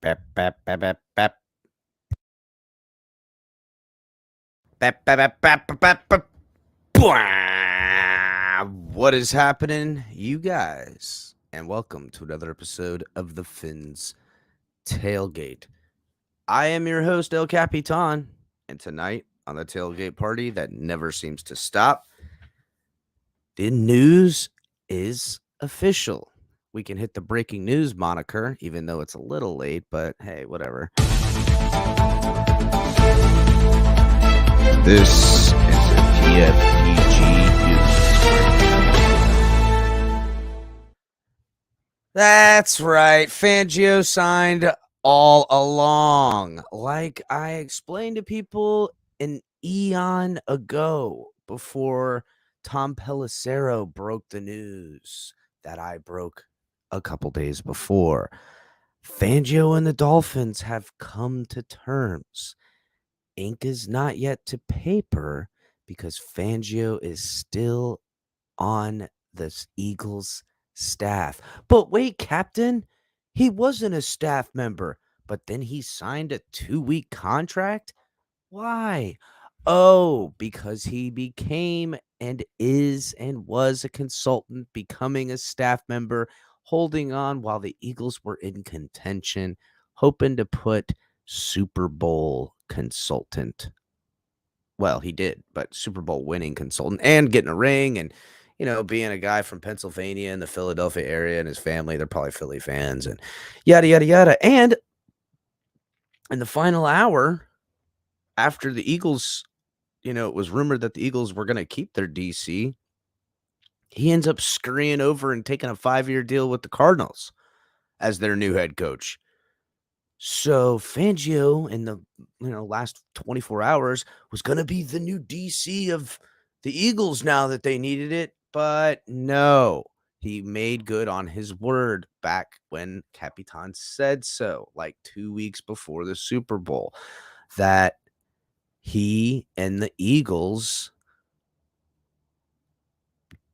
Bep, bep, bep, bep, bep. Bep, bep, bep, bep, bep, bep. Bwah! What is happening, you guys? And welcome to another episode of the Fins Tailgate. I am your host, El Capitan, and tonight on the tailgate party that never seems to stop, the news is official. We can hit the breaking news moniker, even though it's a little late, but hey, whatever. This is a TFTG news. That's right. Fangio signed all along. Like I explained to people an eon ago before Tom Pelissero broke the news that I broke a couple days before. Fangio and the Dolphins have come to terms. Ink is not yet to paper because Fangio is still on the Eagles staff. But wait, Captain, he wasn't a staff member, but then he signed a 2-week contract? Why? Oh, because he became and is and was a consultant, becoming a staff member, holding on while the Eagles were in contention, hoping to put Super Bowl consultant. Well, he did, but Super Bowl winning consultant and getting a ring and, being a guy from Pennsylvania and the Philadelphia area and his family, they're probably Philly fans and yada, yada, yada. And in the final hour, after the Eagles, it was rumored that the Eagles were going to keep their DC, he ends up scurrying over and taking a 5-year deal with the Cardinals as their new head coach. So Fangio in the last 24 hours was going to be the new DC of the Eagles now that they needed it, but no, he made good on his word back when Capitan said so, like 2 weeks before the Super Bowl, that he and the Eagles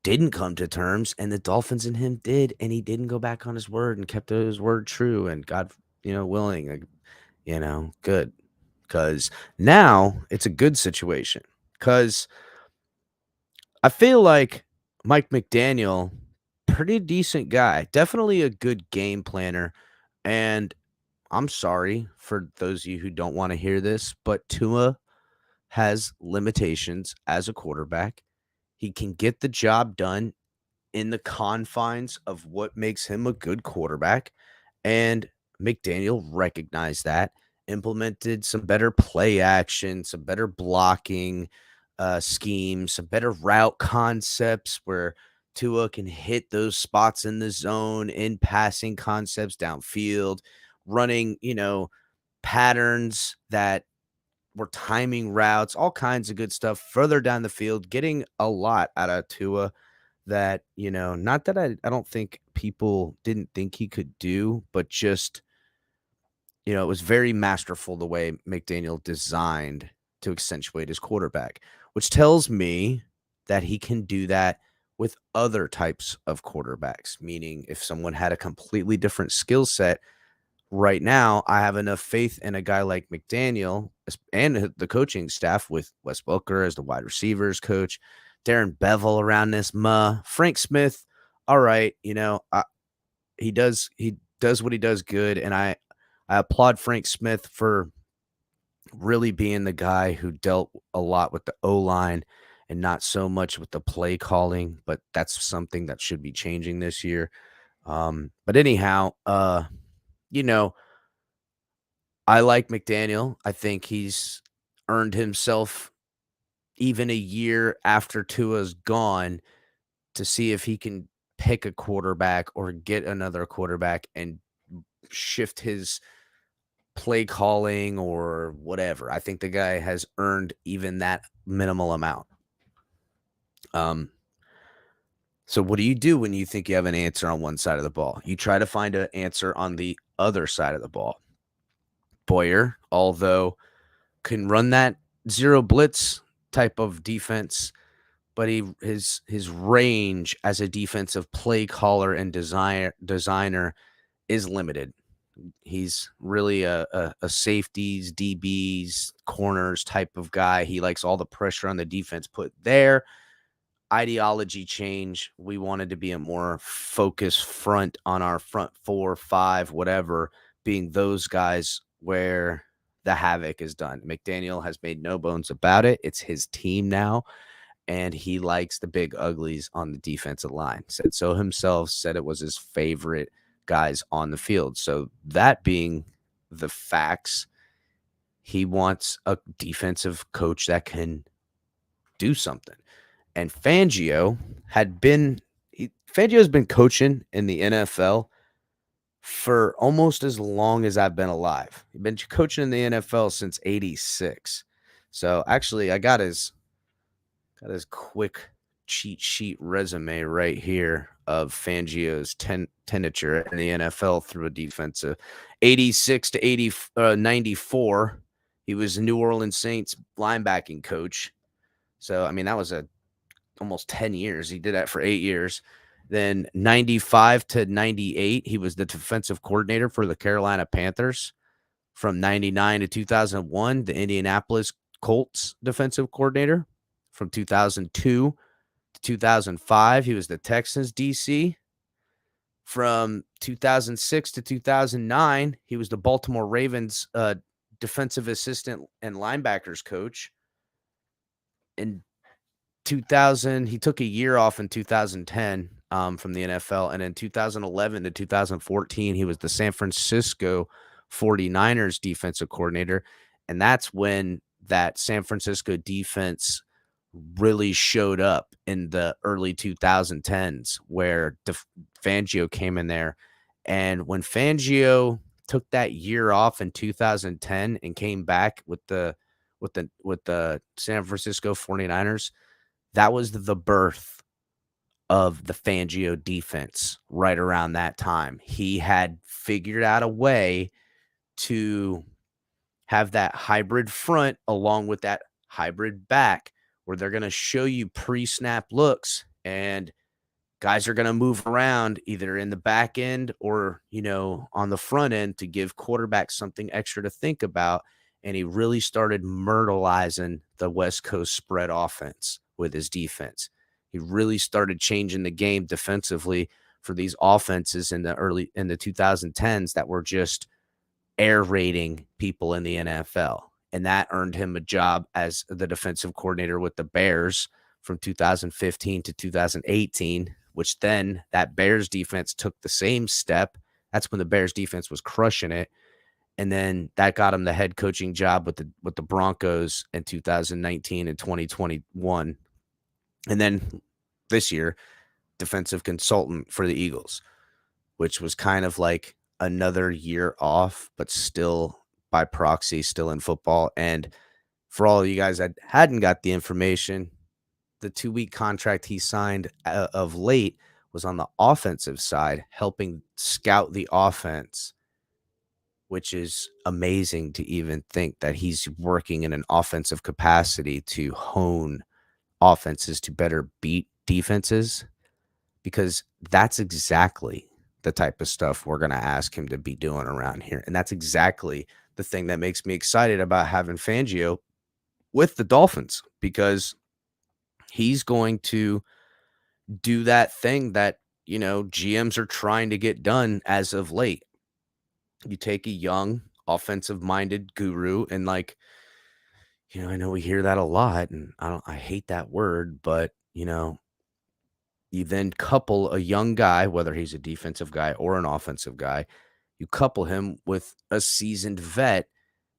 didn't come to terms, and the Dolphins and him did, and he didn't go back on his word and kept his word true, and God, willing, good. Because now it's a good situation. Because I feel like Mike McDaniel, pretty decent guy, definitely a good game planner, and I'm sorry for those of you who don't want to hear this, but Tua has limitations as a quarterback. He can get the job done in the confines of what makes him a good quarterback. And McDaniel recognized that, implemented some better play action, some better blocking schemes, some better route concepts where Tua can hit those spots in the zone, in passing concepts downfield, running, patterns that were timing routes, all kinds of good stuff further down the field, getting a lot out of Tua that, not that I don't think people didn't think he could do, but just, it was very masterful the way McDaniel designed to accentuate his quarterback, which tells me that he can do that with other types of quarterbacks. Meaning, if someone had a completely different skill set, right now, I have enough faith in a guy like McDaniel and the coaching staff with Wes Welker as the wide receivers coach, Darren Bevel around this, Frank Smith. All right, he does what he does good, and I applaud Frank Smith for really being the guy who dealt a lot with the O-line and not so much with the play calling, but that's something that should be changing this year. But anyhow, you know, I like McDaniel. I think he's earned himself even a year after Tua's gone to see if he can pick a quarterback or get another quarterback and shift his play calling or whatever. I think the guy has earned even that minimal amount. So what do you do when you think you have an answer on one side of the ball? You try to find an answer on the other side of the ball. Boyer, although can run that zero blitz type of defense, but his range as a defensive play caller and designer is limited. He's really a safeties, DBs, corners type of guy. He likes all the pressure on the defense put there. Ideology change. We wanted to be a more focused front on our front 4, 5, whatever, being those guys where the havoc is done. McDaniel has made no bones about it. It's his team now, and he likes the big uglies on the defensive line. Said so himself, said it was his favorite guys on the field. So that being the facts, he wants a defensive coach that can do something. And Fangio's been coaching in the NFL for almost as long as I've been alive. He's been coaching in the NFL since '86. So actually, I got his quick cheat sheet resume right here of Fangio's tenure in the NFL through a defensive 86 to 94. He was a New Orleans Saints linebacking coach. So, I mean, that was almost 10 years. He did that for 8 years. Then 95 to 98, he was the defensive coordinator for the Carolina Panthers. From 99 to 2001, the Indianapolis Colts defensive coordinator. From 2002 to 2005, he was the Texans DC. From 2006 to 2009, he was the Baltimore Ravens defensive assistant and linebackers coach. In 2000, he took a year off in 2010 from the NFL. And in 2011 to 2014, he was the San Francisco 49ers defensive coordinator. And that's when that San Francisco defense really showed up in the early 2010s, where Fangio came in there. And when Fangio took that year off in 2010 and came back with the San Francisco 49ers, that was the birth of the Fangio defense right around that time. He had figured out a way to have that hybrid front along with that hybrid back where they're going to show you pre-snap looks And guys are going to move around either in the back end or, on the front end to give quarterbacks something extra to think about. And he really started myrtleizing the West Coast spread offense with his defense. He really started changing the game defensively for these offenses in the 2010s that were just air raiding people in the NFL. And that earned him a job as the defensive coordinator with the Bears from 2015 to 2018, which then that Bears defense took the same step. That's when the Bears defense was crushing it. And then that got him the head coaching job with the Broncos in 2019 and 2021. And then this year, defensive consultant for the Eagles, which was kind of like another year off, but still by proxy, still in football. And for all of you guys that hadn't got the information, the 2-week contract he signed of late was on the offensive side, helping scout the offense, which is amazing to even think that he's working in an offensive capacity to hone offenses to better beat defenses, because that's exactly the type of stuff we're going to ask him to be doing around here. And that's exactly the thing that makes me excited about having Fangio with the Dolphins, because he's going to do that thing that, GMs are trying to get done as of late. You take a young offensive-minded guru and I know we hear that a lot, and I hate that word, but you then couple a young guy, whether he's a defensive guy or an offensive guy, you couple him with a seasoned vet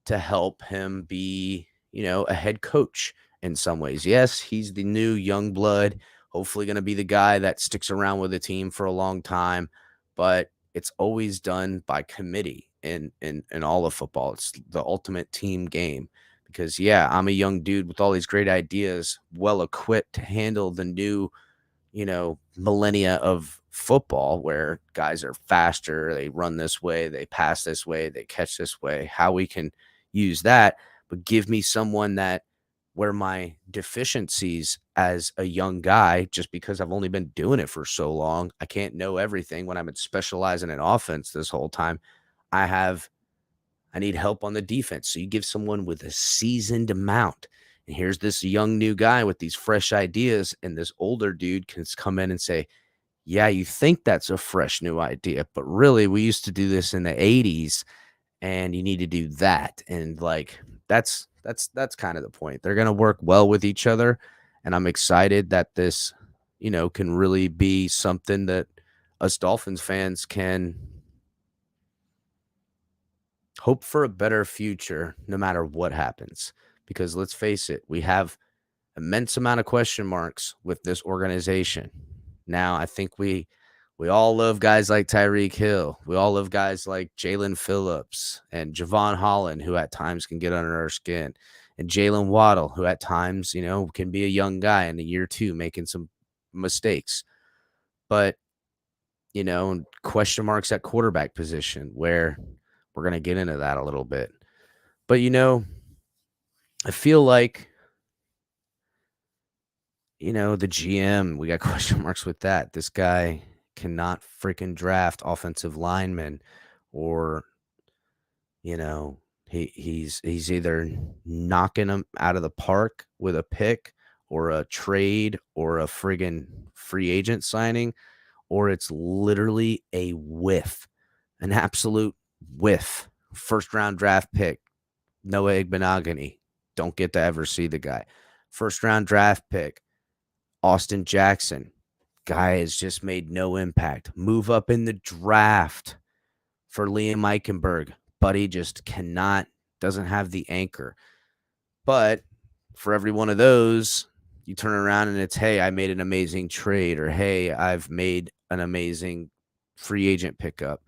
to help him be, a head coach in some ways. Yes, he's the new young blood, hopefully going to be the guy that sticks around with the team for a long time, but it's always done by committee in all of football. It's the ultimate team game, because I'm a young dude with all these great ideas, well equipped to handle the new millennia of football, where guys are faster, they run this way, they pass this way, they catch this way, how we can use that. But give me someone that where my deficiencies as a young guy, just because I've only been doing it for so long, I can't know everything when I'm specializing in offense this whole time. I need help on the defense. So you give someone with a seasoned amount. And here's this young new guy with these fresh ideas, and this older dude can come in and say, yeah, you think that's a fresh new idea, but really we used to do this in the 80s and you need to do that. And that's kind of the point. They're going to work well with each other. And I'm excited that this, can really be something that us Dolphins fans can hope for a better future no matter what happens. Because let's face it, we have immense amount of question marks with this organization. Now, I think we all love guys like Tyreek Hill. We all love guys like Jalen Phillips and Javon Holland, who at times can get under our skin, and Jalen Waddle, who at times, can be a young guy in the year 2 making some mistakes. But, question marks at quarterback position, where we're going to get into that a little bit. But, I feel like, the GM, we got question marks with that. This guy cannot freaking draft offensive linemen, or, he's either knocking them out of the park with a pick or a trade or a friggin' free agent signing, or it's literally a whiff, an absolute whiff. First round draft pick, Noah Igbenogany. Don't get to ever see the guy. First round draft pick, Austin Jackson. Guy has just made no impact. Move up in the draft for Liam Eichenberg. Buddy just doesn't have the anchor. But for every one of those, you turn around and it's, hey, I made an amazing trade, or hey, I've made an amazing free agent pickup.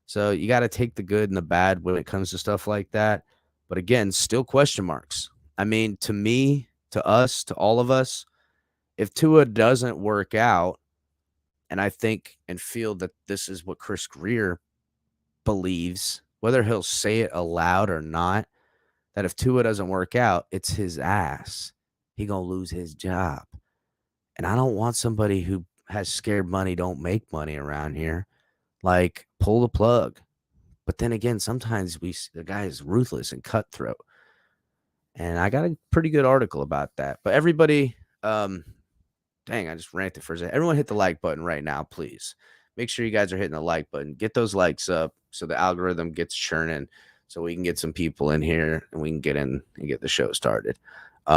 So you got to take the good and the bad when it comes to stuff like that. But again, still question marks. I mean, to me, to us, to all of us, if Tua doesn't work out, and I think and feel that this is what Chris Greer believes, whether he'll say it aloud or not, that if Tua doesn't work out, it's his ass. He gonna lose his job. And I don't want somebody who has scared money don't make money around here. Like, pull the plug. But then again, sometimes the guy is ruthless and cutthroat. And I got a pretty good article about that. But everybody, dang, I just ranted for a second. Everyone hit the like button right now, please. Make sure you guys are hitting the like button. Get those likes up so the algorithm gets churning so we can get some people in here and we can get in and get the show started.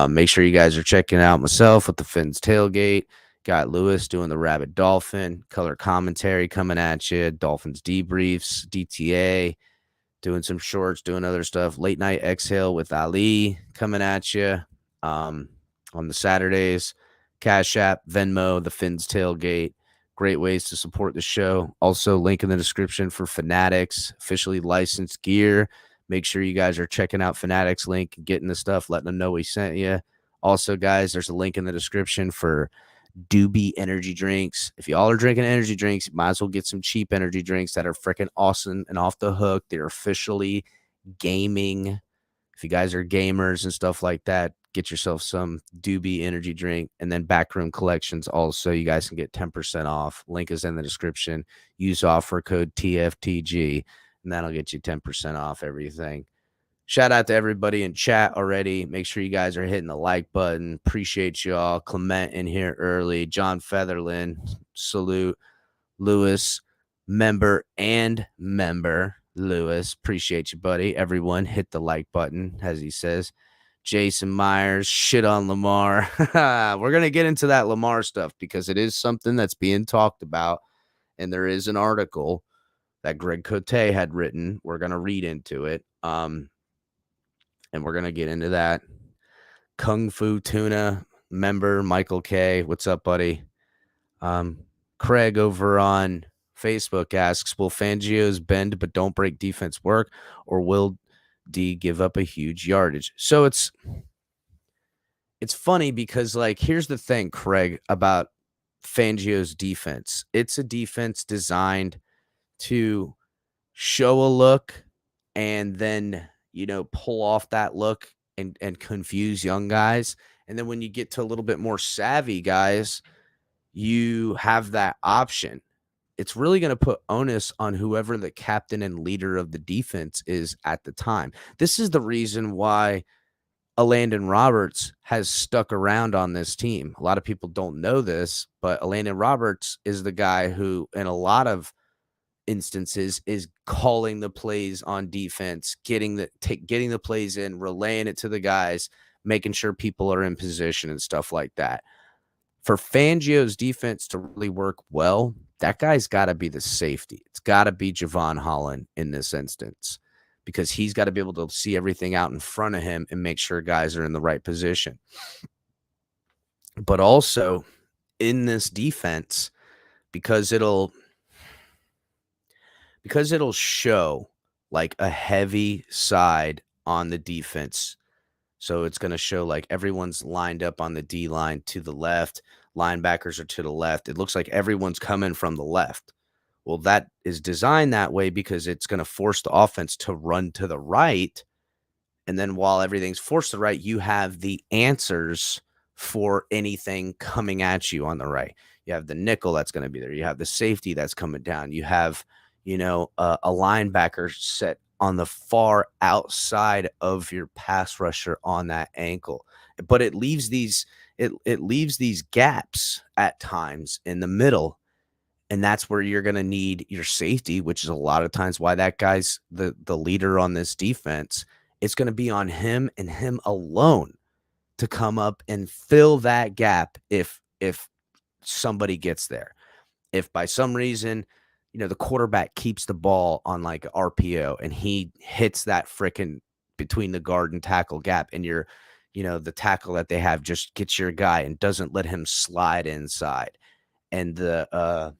Make sure you guys are checking out myself with the Fins Tailgate. Got Lewis doing the Rabid Dolphin, color commentary coming at you, Dolphins debriefs, DTA, doing some shorts, doing other stuff. Late night exhale with Ali coming at you on the Saturdays. Cash App, Venmo, the Fins Tailgate. Great ways to support the show. Also, link in the description for Fanatics, officially licensed gear. Make sure you guys are checking out Fanatics link, getting the stuff, letting them know we sent you. Also, guys, there's a link in the description for Doobie energy drinks. If y'all are drinking energy drinks, you might as well get some cheap energy drinks that are freaking awesome and off the hook. They're officially gaming. If you guys are gamers and stuff like that, get yourself some Doobie energy drink. And then Backroom Collections also, you guys can get 10% off. Link is in the description. Use offer code TFTG, and that'll get you 10% off everything. Shout out to everybody in chat already. Make sure you guys are hitting the like button. Appreciate y'all. Clement in here early. John Featherland, salute. Lewis, member Lewis. Appreciate you, buddy. Everyone hit the like button, as he says. Jason Myers, shit on Lamar. We're going to get into that Lamar stuff because it is something that's being talked about. And there is an article that Greg Côté had written. We're going to read into it. And we're going to get into that. Kung Fu Tuna member Michael K. What's up, buddy? Craig over on Facebook asks, will Fangio's bend but don't break defense work, or will D give up a huge yardage? So it's funny because, like, here's the thing, Craig, about Fangio's defense. It's a defense designed to show a look and then, pull off that look and confuse young guys. And then when you get to a little bit more savvy guys, you have that option. It's really going to put onus on whoever the captain and leader of the defense is at the time. This is the reason why Landon Roberts has stuck around on this team. A lot of people don't know this, but Landon Roberts is the guy who, in a lot of instances, is calling the plays on defense, getting the plays in, relaying it to the guys, making sure people are in position and stuff like that. For Fangio's defense to really work well, that guy's got to be the safety. It's got to be Javon Holland in this instance, because he's got to be able to see everything out in front of him and make sure guys are in the right position. But also in this defense, because it'll show like a heavy side on the defense. So it's going to show like everyone's lined up on the D line to the left. Linebackers are to the left. It looks like everyone's coming from the left. Well, that is designed that way because it's going to force the offense to run to the right. And then while everything's forced to the right, you have the answers for anything coming at you on the right. You have the nickel that's going to be there. You have the safety that's coming down. You have, a linebacker set on the far outside of your pass rusher on that ankle. But it leaves these gaps at times in the middle. And that's where you're going to need your safety, which is a lot of times why that guy's the leader on this defense. It's going to be on him and him alone to come up and fill that gap if somebody gets there. If by some reason, the quarterback keeps the ball on like RPO and he hits that frickin' between the guard and tackle gap, and the tackle that they have just gets your guy and doesn't let him slide inside. And the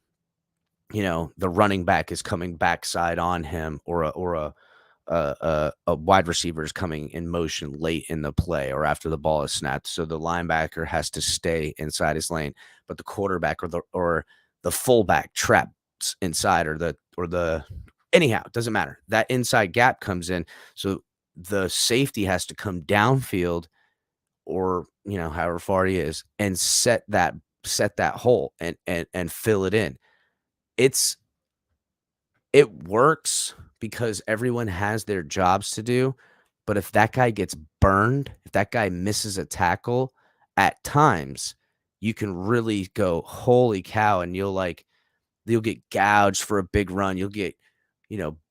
running back is coming backside on him, or a wide receiver is coming in motion late in the play or after the ball is snapped. So the linebacker has to stay inside his lane, but the quarterback or the fullback traps inside, anyhow, it doesn't matter. That inside gap comes in. So the safety has to come downfield or, however far he is, and set that set that hole and fill it in. It works because everyone has their jobs to do, but if that guy gets burned, if that guy misses a tackle, at times, you can really go, "Holy cow," and you'll get gouged for a big run. You'll get,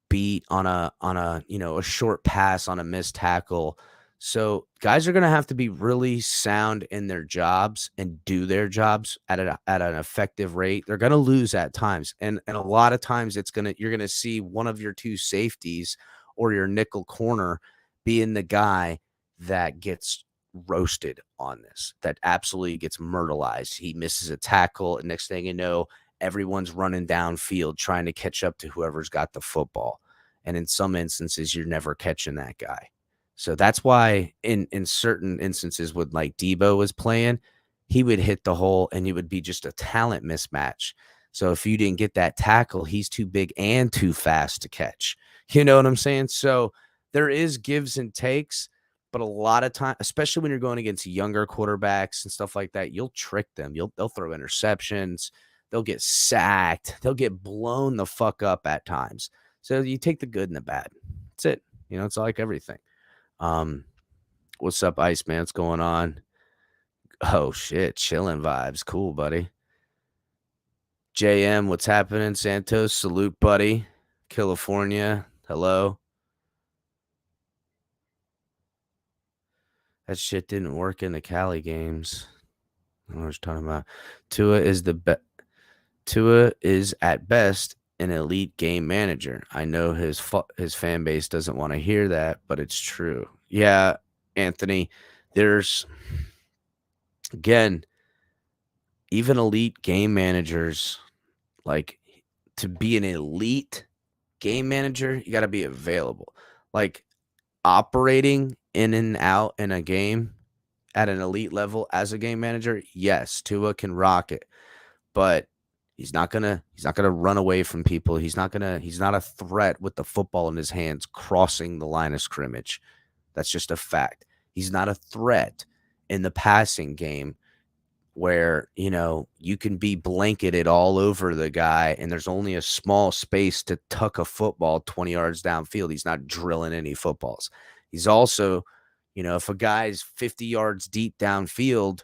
beat on a short pass on a missed tackle. So guys are going to have to be really sound in their jobs and do their jobs at an effective rate. They're going to lose at times. And a lot of times you're going to see one of your two safeties or your nickel corner being the guy that gets roasted on this, that absolutely gets myrtleized. He misses a tackle, and next thing you know, everyone's running downfield trying to catch up to whoever's got the football. And in some instances, you're never catching that guy. So that's why in certain instances when like Debo was playing, he would hit the hole and it would be just a talent mismatch. So if you didn't get that tackle, he's too big and too fast to catch. You know what I'm saying? So there is gives and takes, but a lot of time, especially when you're going against younger quarterbacks and stuff like that, you'll trick them. They'll throw interceptions. They'll get sacked. They'll get blown the fuck up at times. So you take the good and the bad. That's it. It's like everything. What's up, Ice Man? What's going on? Oh shit, chilling vibes. Cool, buddy. JM, what's happening? Santos, salute, buddy. California, hello. That shit didn't work in the Cali games. I don't know what you're talking about. Tua is at best an elite game manager. I know his fan base doesn't want to hear that, but it's true. Yeah, Anthony, there's, again, even elite game managers, like, to be an elite game manager, you got to be available. Like, operating in and out in a game at an elite level as a game manager, yes, Tua can rock it, but he's not gonna run away from people. He's not a threat with the football in his hands crossing the line of scrimmage. That's just a fact. He's not a threat in the passing game where, you can be blanketed all over the guy and there's only a small space to tuck a football 20 yards downfield. He's not drilling any footballs. He's also, if a guy's 50 yards deep downfield,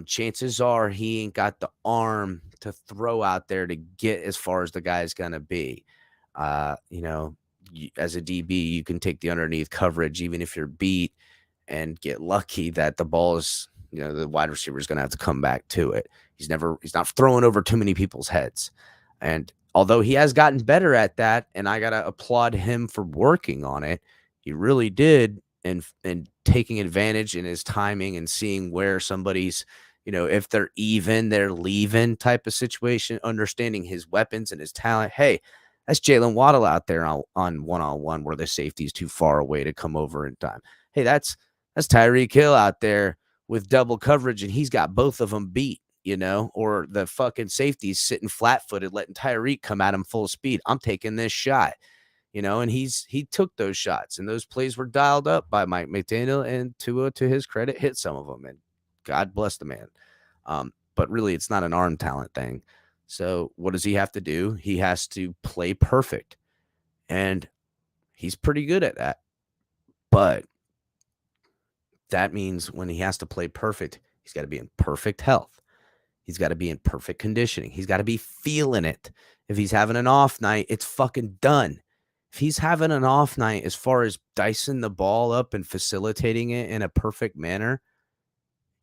chances are he ain't got the arm to throw out there to get as far as the guy's going to be. As a DB, you can take the underneath coverage, even if you're beat, and get lucky that the ball is, the wide receiver is going to have to come back to it. He's not throwing over too many people's heads. And although he has gotten better at that, and I got to applaud him for working on it, he really did. And taking advantage in his timing and seeing where somebody's, if they're even, they're leaving type of situation, understanding his weapons and his talent. Hey, that's Jalen Waddle out there on one-on-one where the safety's too far away to come over in time. Hey, that's Tyreek Hill out there with double coverage and he's got both of them beat, or the fucking safety's sitting flat-footed, letting Tyreek come at him full speed. I'm taking this shot. And he took those shots and those plays were dialed up by Mike McDaniel, and Tua, to his credit, hit some of them, and God bless the man. But really, it's not an arm talent thing. So what does he have to do? He has to play perfect, and he's pretty good at that. But that means when he has to play perfect, he's got to be in perfect health. He's got to be in perfect conditioning. He's got to be feeling it. If he's having an off night, it's fucking done. If he's having an off night as far as dicing the ball up and facilitating it in a perfect manner,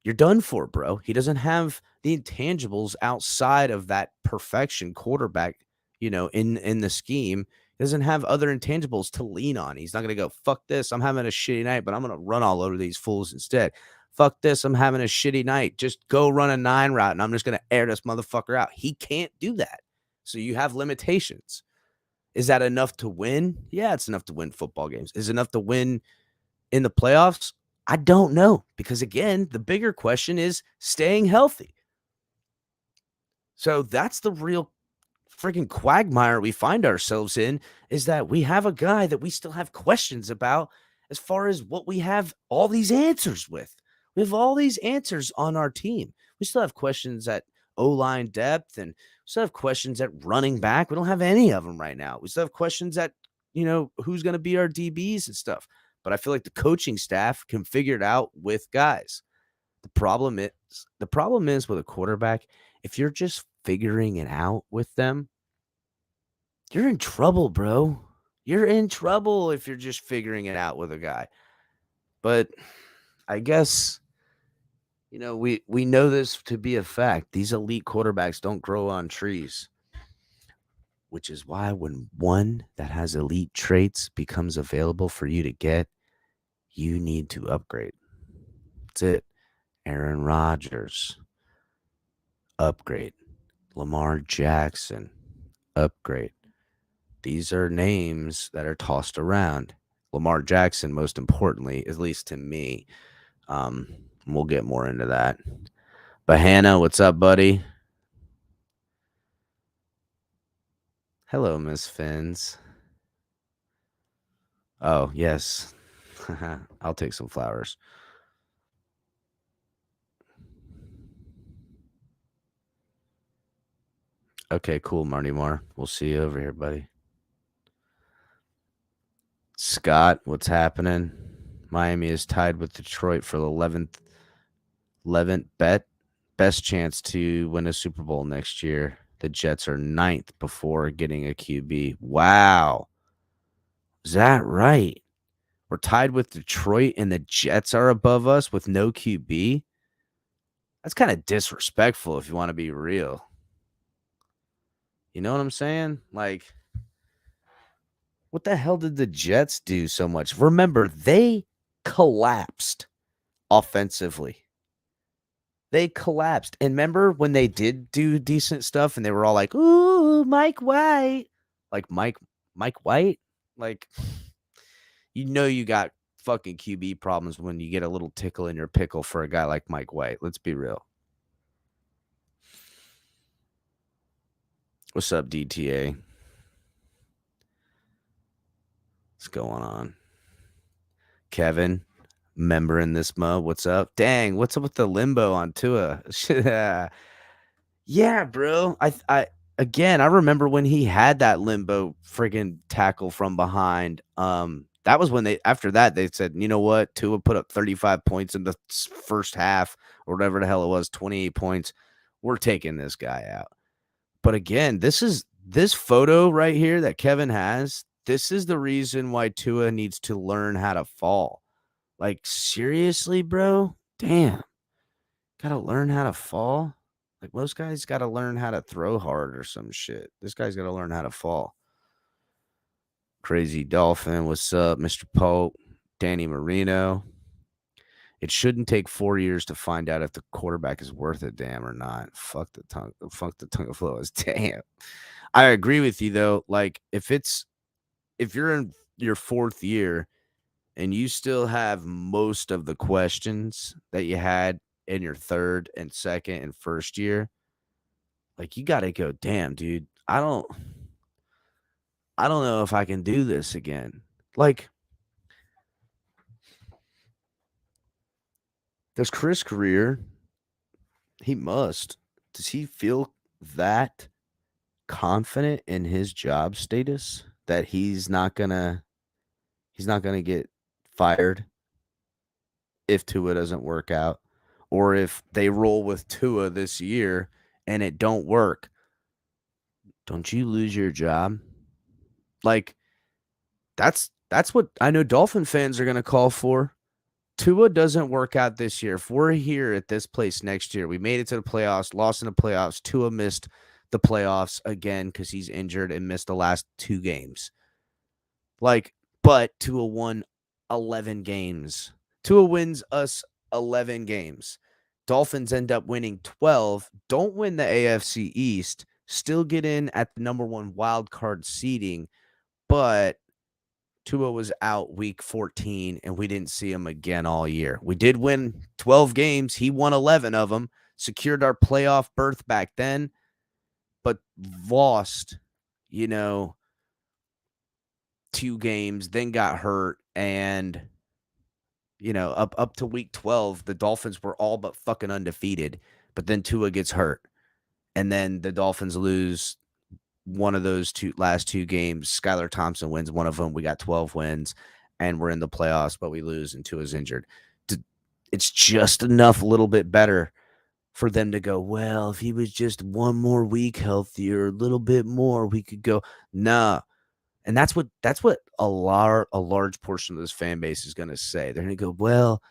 you're done for, bro. He doesn't have the intangibles outside of that perfection quarterback, in the scheme. He doesn't have other intangibles to lean on. He's not going to go, fuck this, I'm having a shitty night, but I'm going to run all over these fools instead. Fuck this, I'm having a shitty night. Just go run a 9 route, and I'm just going to air this motherfucker out. He can't do that. So you have limitations. Is that enough to win? Yeah, it's enough to win football games. Is it enough to win in the playoffs? I don't know. Because, again, the bigger question is staying healthy. So that's the real freaking quagmire we find ourselves in, is that we have a guy that we still have questions about as far as what we have all these answers with. We have all these answers on our team. We still have questions at O-line depth, and we still have questions at running back. We don't have any of them right now. We still have questions at, who's going to be our DBs and stuff. But I feel like the coaching staff can figure it out with guys. The problem is with a quarterback, if you're just figuring it out with them, you're in trouble, bro. You're in trouble if you're just figuring it out with a guy. But I guess, we know this to be a fact. These elite quarterbacks don't grow on trees, which is why when one that has elite traits becomes available for you to get, you need to upgrade. That's it. Aaron Rodgers, upgrade. Lamar Jackson, upgrade. These are names that are tossed around. Lamar Jackson, most importantly, at least to me. We'll get more into that. But Hannah, what's up, buddy? Hello, Miss Fins. Oh, yes. I'll take some flowers. Okay, cool, Marty Moore. We'll see you over here, buddy. Scott, what's happening? Miami is tied with Detroit for the 11th best chance to win a Super Bowl next year. The Jets are 9th before getting a QB. Wow. Is that right? We're tied with Detroit and the Jets are above us with no QB? That's kind of disrespectful if you want to be real. You know what I'm saying? Like, what the hell did the Jets do so much? Remember, they collapsed offensively. They collapsed. And remember when they did do decent stuff and they were all like, ooh, Mike White. Like Mike White? Like, you got fucking QB problems when you get a little tickle in your pickle for a guy like Mike White. Let's be real. What's up, DTA? What's going on? Kevin, member in this mo. What's up? Dang, what's up with the limbo on Tua? Yeah, bro. I remember when he had that limbo friggin' tackle from behind. That was when after that they said, you know what? Tua put up 35 points in the first half or whatever the hell it was, 28 points. We're taking this guy out. But again, this photo right here that Kevin has. This is the reason why Tua needs to learn how to fall. Like, seriously, bro? Damn. Gotta learn how to fall? Like, most guys gotta learn how to throw hard or some shit. This guy's gotta learn how to fall. Crazy Dolphin, what's up? Mr. Pope, Danny Marino. It shouldn't take 4 years to find out if the quarterback is worth a damn or not. Fuck the tongue of flow is damn. I agree with you though. Like, if you're in your 4th year and you still have most of the questions that you had in your 3rd and 2nd and 1st year, like, you got to go, damn, dude, I don't know if I can do this again. Like, does Chris Greer, he must, does he feel that confident in his job status that he's not gonna get fired if Tua doesn't work out, or if they roll with Tua this year and it don't work? Don't you lose your job? Like, that's what I know Dolphin fans are going to call for. Tua doesn't work out this year. If we're here at this place next year, we made it to the playoffs, lost in the playoffs. Tua missed the playoffs again because he's injured and missed the last 2 games. Like, but Tua won 11 games. Tua wins us 11 games. Dolphins end up winning 12, don't win the AFC East, still get in at the number 1 wild card seeding, but Tua was out week 14, and we didn't see him again all year. We did win 12 games. He won 11 of them, secured our playoff berth back then, but lost, 2 games, then got hurt, and up to week 12, the Dolphins were all but fucking undefeated But then Tua gets hurt. And then the Dolphins lose one of those last two games. Skylar Thompson wins one of them. We got 12 wins, and we're in the playoffs, but we lose, and Tua's injured. It's just enough, a little bit better for them to go, well, if he was just one more week healthier, a little bit more, we could go. Nah. And that's what a large portion of this fan base is going to say. They're going to go, well,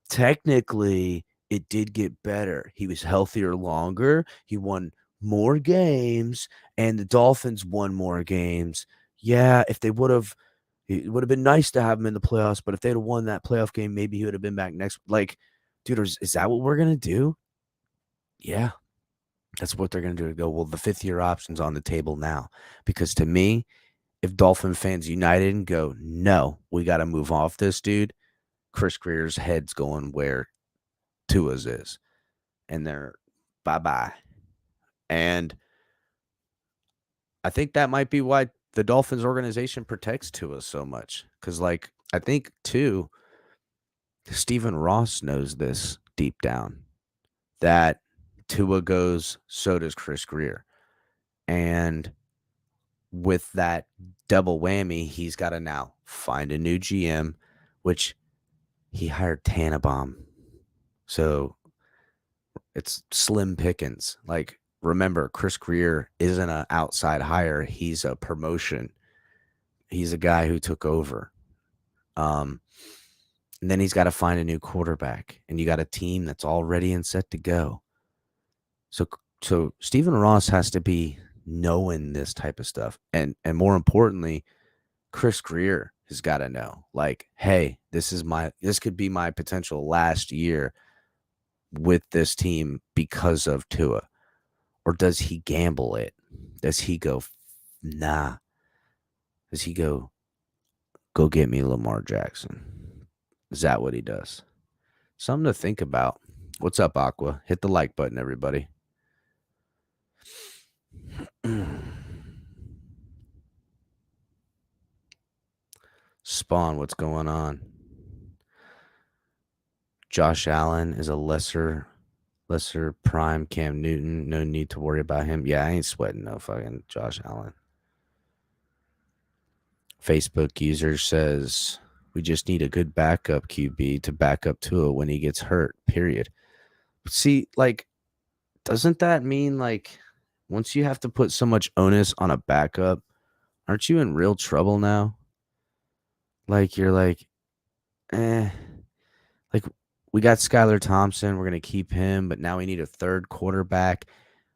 technically it did get better. He was healthier longer. He won more games, and the Dolphins won more games. Yeah, if they would have, it would have been nice to have him in the playoffs, but if they'd have won that playoff game, maybe he would have been back next. Like, dude, is that what we're going to do? Yeah, that's what they're going to do. Go, well, the fifth-year option's on the table now. Because to me, if Dolphin fans united and go, no, we got to move off this dude, Chris Greer's head's going where Tua's is. And they're bye-bye. And I think that might be why the Dolphins organization protects Tua so much. Because, like, I think, too, Stephen Ross knows this deep down, that Tua goes, so does Chris Greer. And with that double whammy, he's got to now find a new GM, which he hired Tannenbaum. So it's slim pickings. Like, remember, Chris Greer isn't an outside hire. He's a promotion. He's a guy who took over. And then he's got to find a new quarterback. And you got a team that's all ready and set to go. So Stephen Ross has to be knowing this type of stuff. And more importantly, Chris Greer has got to know, like, hey, this could be my potential last year with this team because of Tua. Or does he gamble it? Does he go, nah? Does he go get me Lamar Jackson? Is that what he does? Something to think about. What's up, Aqua? Hit the like button, everybody. Spawn, what's going on? Josh Allen is a lesser prime Cam Newton. No need to worry about him. Yeah, I ain't sweating no fucking Josh Allen. Facebook user says, we just need a good backup QB to back up Tua when he gets hurt, period. See, like, doesn't that mean, like, once you have to put so much onus on a backup, aren't you in real trouble now? Like, you're like, like, we got Skylar Thompson. We're going to keep him, but now we need a third quarterback.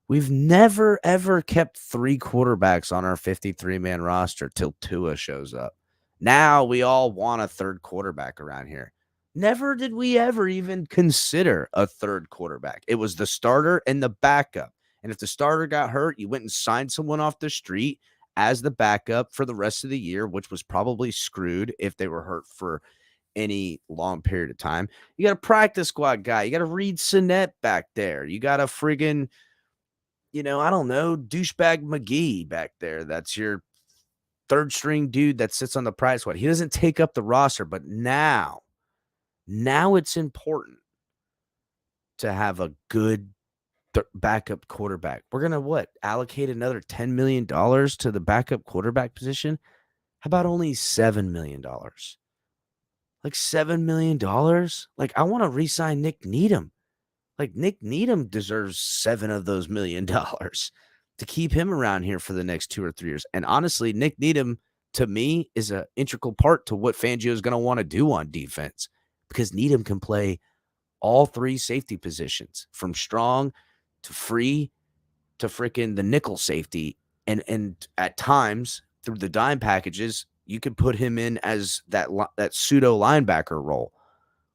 We've never, ever kept three quarterbacks on our 53-man roster till Tua shows up. Now we all want a third quarterback around here. Never did we ever even consider a third quarterback. It was the starter and the backup. And if the starter got hurt, you went and signed someone off the street as the backup for the rest of the year, which was probably screwed if they were hurt for any long period of time. You got a practice squad guy. You got a Reed Sinnett back there. You got a friggin', I don't know, douchebag McGee back there. That's your third string dude that sits on the practice squad. He doesn't take up the roster, but now it's important to have a good backup quarterback. We're going to allocate another $10 million to the backup quarterback position? How about only $7 million? Like $7 million? Like, I want to re-sign Nick Needham. Like, Nick Needham deserves $7 of those $1 million to keep him around here for the next 2 or 3 years. And honestly, Nick Needham, to me, is an integral part to what Fangio is going to want to do on defense, because Needham can play all three safety positions, from strong to free to freaking the nickel safety. And at times, through the dime packages, you could put him in as that pseudo linebacker role,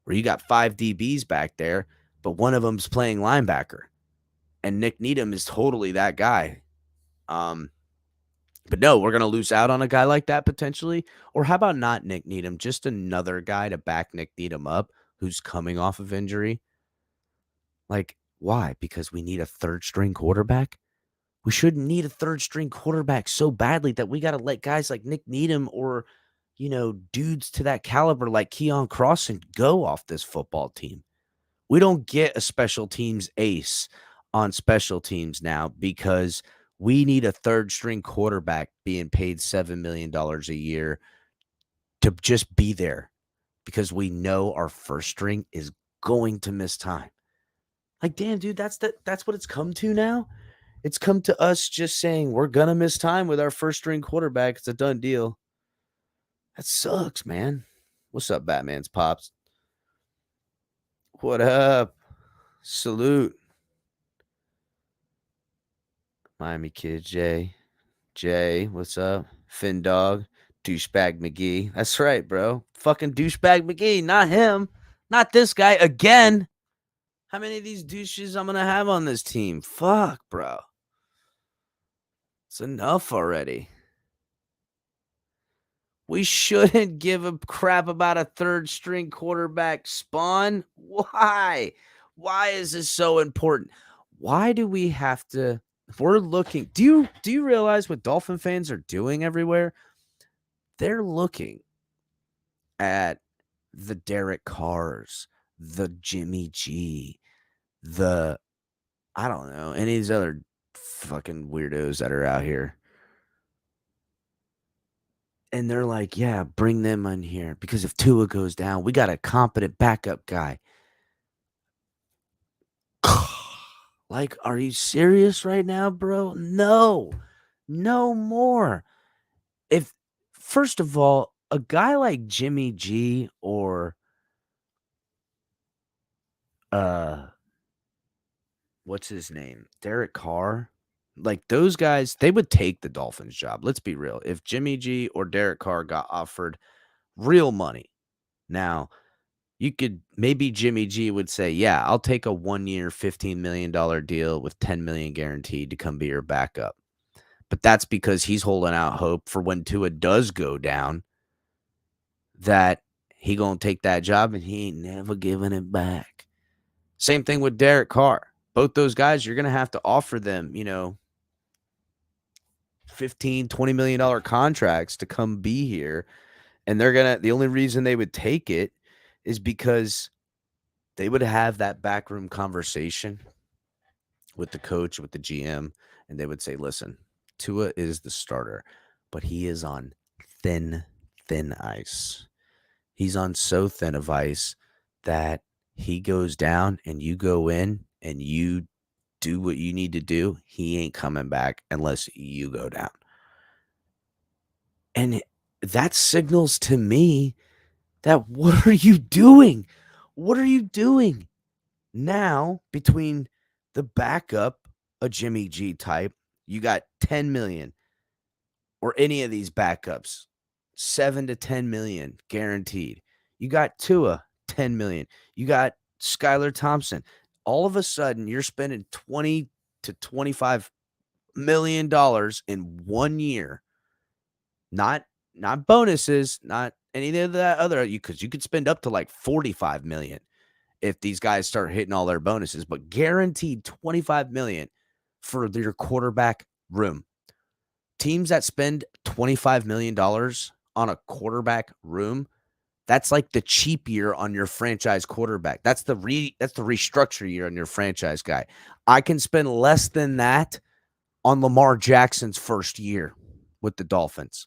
where you got 5 DBs back there, but one of them's playing linebacker. And Nick Needham is totally that guy. But no, we're going to lose out on a guy like that potentially. Or how about not Nick Needham, just another guy to back Nick Needham up who's coming off of injury? Like, why? Because we need a third string quarterback? We shouldn't need a third string quarterback so badly that we got to let guys like Nick Needham or, dudes to that caliber like Keon Crossan go off this football team. We don't get a special teams ace on special teams now because we need a third string quarterback being paid $7 million a year to just be there because we know our first string is going to miss time. Like, damn, dude, that's what it's come to now. It's come to us just saying we're gonna miss time with our first string quarterback. It's a done deal. That sucks, man. What's up, Batman's pops? What up? Salute. Miami kid Jay. Jay, what's up? Fin Dog. Douchebag McGee. That's right, bro. Fucking douchebag McGee, not him. Not this guy again. How many of these douches I'm gonna have on this team? Fuck, bro. It's enough already. We shouldn't give a crap about a third string quarterback spawn. Why? Why is this so important? Why do we have to? If we're looking, do you realize what Dolphin fans are doing everywhere? They're looking at the Derek Carrs, the Jimmy G, the I don't know, any of these other fucking weirdos that are out here. And they're like, yeah, bring them in here because if Tua goes down, we got a competent backup guy. Like, are you serious right now, bro? No more. If, first of all, a guy like Jimmy G or, what's his name? Derek Carr, like those guys, they would take the Dolphins job. Let's be real. If Jimmy G or Derek Carr got offered real money. Now, you could maybe Jimmy G would say, yeah, I'll take a 1 year, $15 million deal with $10 million guaranteed to come be your backup. But that's because he's holding out hope for when Tua does go down that he going to take that job and he ain't never giving it back. Same thing with Derek Carr. Both those guys, you're going to have to offer them, $15, $20 million contracts to come be here. And the only reason they would take it is because they would have that backroom conversation with the coach, with the GM, and they would say, listen, Tua is the starter, but he is on thin ice. He's on so thin of ice that he goes down and you go in and you do what you need to do. He ain't coming back unless you go down. And that signals to me that what are you doing? What are you doing? Now, between the backup, a Jimmy G type, you got 10 million, or any of these backups, 7 to 10 million guaranteed. You got Tua, 10 million. You got Skylar Thompson. All of a sudden, you're spending 20 to 25 million dollars in 1 year. Not bonuses, not any of that other, because you could spend up to like 45 million if these guys start hitting all their bonuses, but guaranteed 25 million for your quarterback room. Teams that spend $25 million on a quarterback room, that's like the cheap year on your franchise quarterback. That's the restructure year on your franchise guy. I can spend less than that on Lamar Jackson's first year with the Dolphins.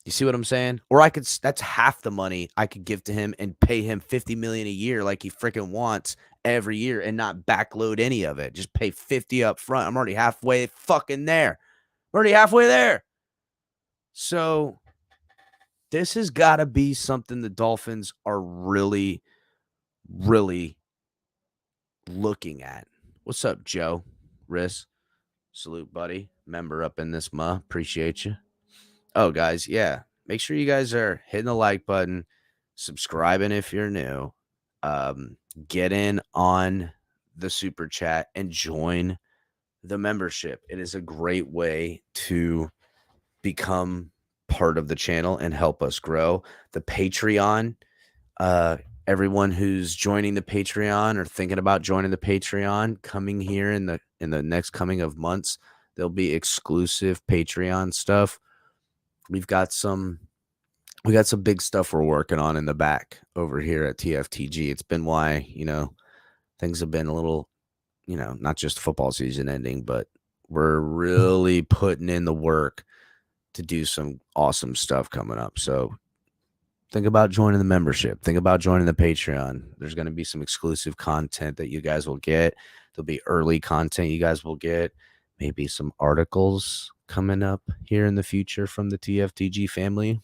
You see what I'm saying? Or that's half the money I could give to him and pay him $50 million a year like he freaking wants every year and not backload any of it. Just pay 50 up front. I'm already halfway fucking there. I'm already halfway there. So this has got to be something the Dolphins are really, really looking at. What's up, Joe? Riss? Salute, buddy. Member up in this, appreciate you. Oh, guys, yeah. Make sure you guys are hitting the like button, subscribing if you're new, get in on the super chat, and join the membership. It is a great way to become part of the channel and help us grow. The Patreon, everyone who's joining the Patreon or thinking about joining the Patreon, coming here in the next coming of months, there'll be exclusive Patreon stuff. We've got some we got some big stuff we're working on in the back over here at TFTG. It's been why, things have been a little, not just football season ending, but we're really putting in the work to do some awesome stuff coming up. So think about joining the membership. Think about joining the Patreon. There's going to be some exclusive content that you guys will get. There'll be early content you guys will get. Maybe some articles coming up here in the future from the TFTG family.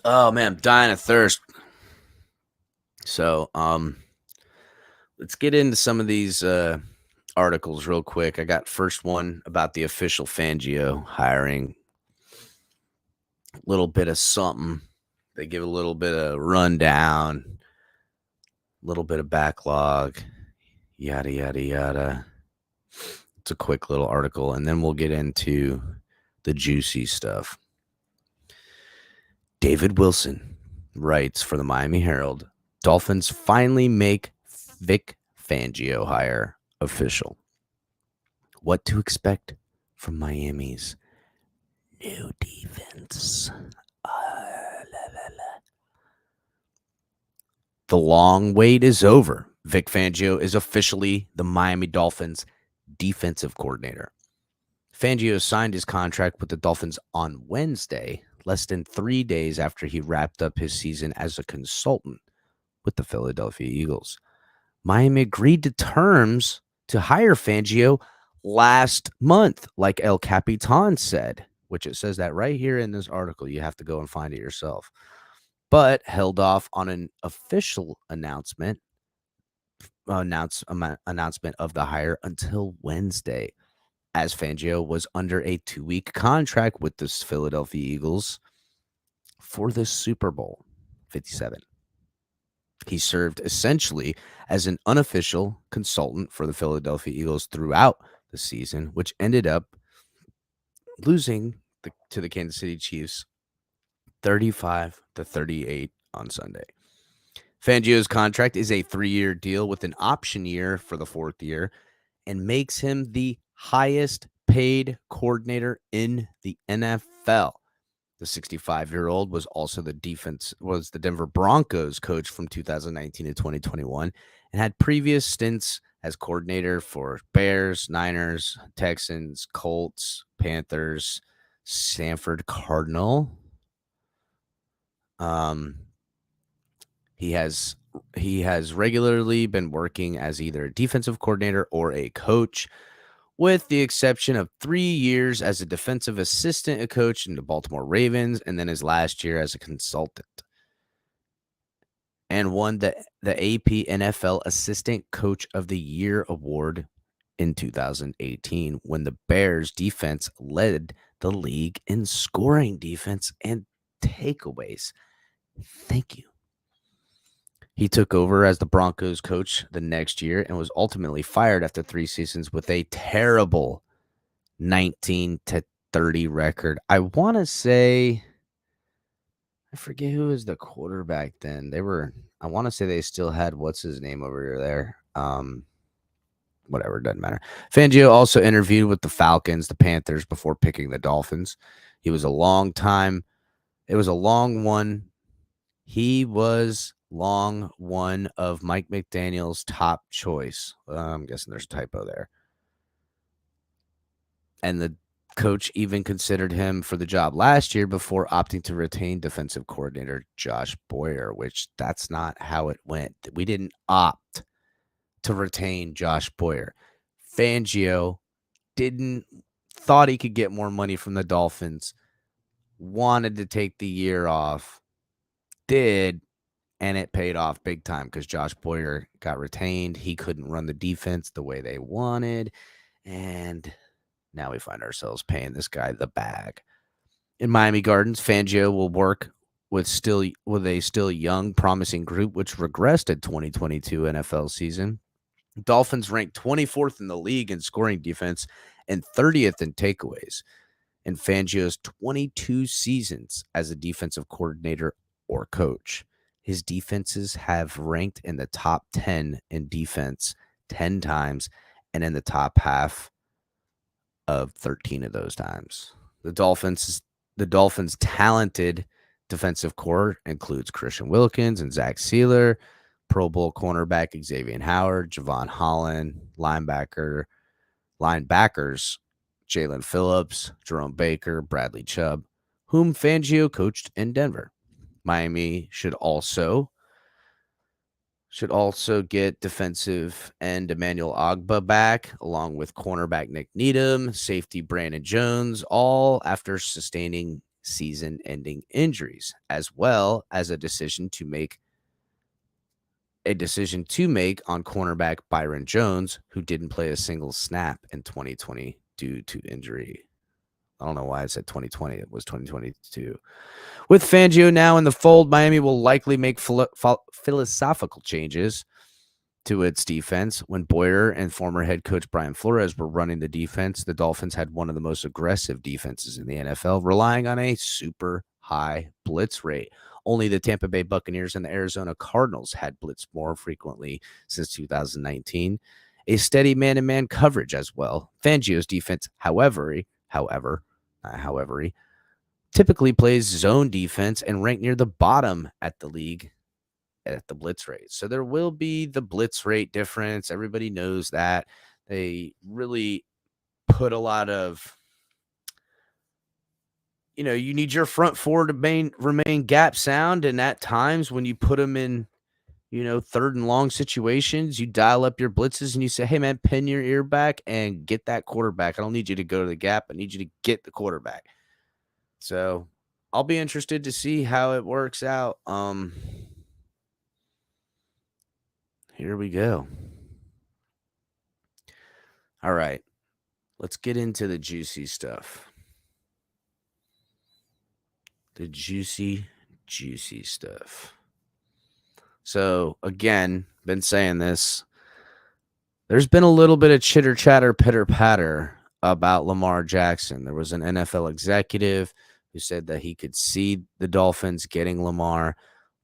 Oh man, I'm dying of thirst. So, let's get into some of these articles real quick. I got first one about the official Fangio hiring. A little bit of something. They give a little bit of rundown, a little bit of backlog, yada, yada, yada. It's a quick little article, and then we'll get into the juicy stuff. David Wilson writes for the Miami Herald, Dolphins finally make Vic Fangio hire official. What to expect from Miami's new defense. The long wait is over. Vic Fangio is officially the Miami Dolphins defensive coordinator. Fangio signed his contract with the Dolphins on Wednesday, less than 3 days after he wrapped up his season as a consultant with the Philadelphia Eagles. Miami agreed to terms to hire Fangio last month, like El Capitan said, which it says that right here in this article. You have to go and find it yourself. But held off on an official announcement of the hire until Wednesday, as Fangio was under a 2-week contract with the Philadelphia Eagles for the Super Bowl 57. He served essentially as an unofficial consultant for the Philadelphia Eagles throughout the season, which ended up losing to the Kansas City Chiefs 35-38 on Sunday. Fangio's contract is a 3-year deal with an option year for the 4th year and makes him the highest paid coordinator in the NFL. The 65-year-old was also the Denver Broncos coach from 2019 to 2021 and had previous stints as coordinator for Bears, Niners, Texans, Colts, Panthers, Sanford Cardinal. He has regularly been working as either a defensive coordinator or a coach, with the exception of 3 years as a defensive assistant, a coach in the Baltimore Ravens, and then his last year as a consultant. And won the AP NFL Assistant Coach of the Year award in 2018 when the Bears defense led the league in scoring defense and takeaways. Thank you. He took over as the Broncos coach the next year and was ultimately fired after 3 seasons with a terrible 19-30 record. I want to say, I forget who was the quarterback then. I want to say they still had, what's his name over there? Whatever, doesn't matter. Fangio also interviewed with the Falcons, the Panthers before picking the Dolphins. It was a long one. He was long one of Mike McDaniel's top choice. I'm guessing there's a typo there. And the coach even considered him for the job last year before opting to retain defensive coordinator Josh Boyer, which that's not how it went. We didn't opt to retain Josh Boyer. Fangio thought he could get more money from the Dolphins, wanted to take the year off, did, and it paid off big time because Josh Boyer got retained. He couldn't run the defense the way they wanted, and now we find ourselves paying this guy the bag. In Miami Gardens, Fangio will work with a still young, promising group, which regressed at 2022 NFL season. Dolphins ranked 24th in the league in scoring defense and 30th in takeaways. In Fangio's 22 seasons as a defensive coordinator or coach, his defenses have ranked in the top 10 in defense 10 times and in the top half of 13 of those times. The Dolphins' talented defensive core includes Christian Wilkins and Zach Sealer, Pro Bowl cornerback Xavier Howard, Javon Holland, linebackers Jalen Phillips, Jerome Baker, Bradley Chubb, whom Fangio coached in Denver. Miami should also get defensive end Emmanuel Ogbah back, along with cornerback Nick Needham, safety Brandon Jones, all after sustaining season-ending injuries, as well as a decision to make on cornerback Byron Jones, who didn't play a single snap in 2020 due to injury. I don't know why I said 2020. It was 2022. With Fangio now in the fold, Miami will likely make philosophical changes to its defense. When Boyer and former head coach Brian Flores were running the defense, the Dolphins had one of the most aggressive defenses in the NFL, relying on a super high blitz rate. Only the Tampa Bay Buccaneers and the Arizona Cardinals had blitzed more frequently since 2019. A steady man-to-man coverage as well. Fangio's defense, however, typically plays zone defense and ranked near the bottom at the league at the blitz rate. So there will be the blitz rate difference. Everybody knows that. They really put a lot of, you need your front four to remain gap sound. And at times when you put them in, third and long situations, you dial up your blitzes and you say, hey, man, pin your ear back and get that quarterback. I don't need you to go to the gap. I need you to get the quarterback. So I'll be interested to see how it works out. Here we go. All right. Let's get into the juicy stuff. The juicy stuff. So, again, been saying this. There's been a little bit of chitter chatter, pitter patter about Lamar Jackson. There was an NFL executive who said that he could see the Dolphins getting Lamar.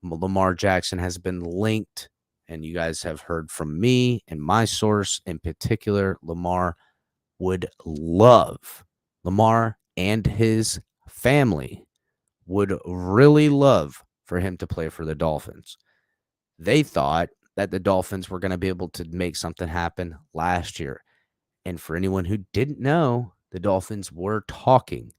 Lamar Jackson has been linked, and you guys have heard from me and my source in particular. Lamar and his family would really love for him to play for the Dolphins. They thought that the Dolphins were going to be able to make something happen last year. And for anyone who didn't know, the Dolphins were talking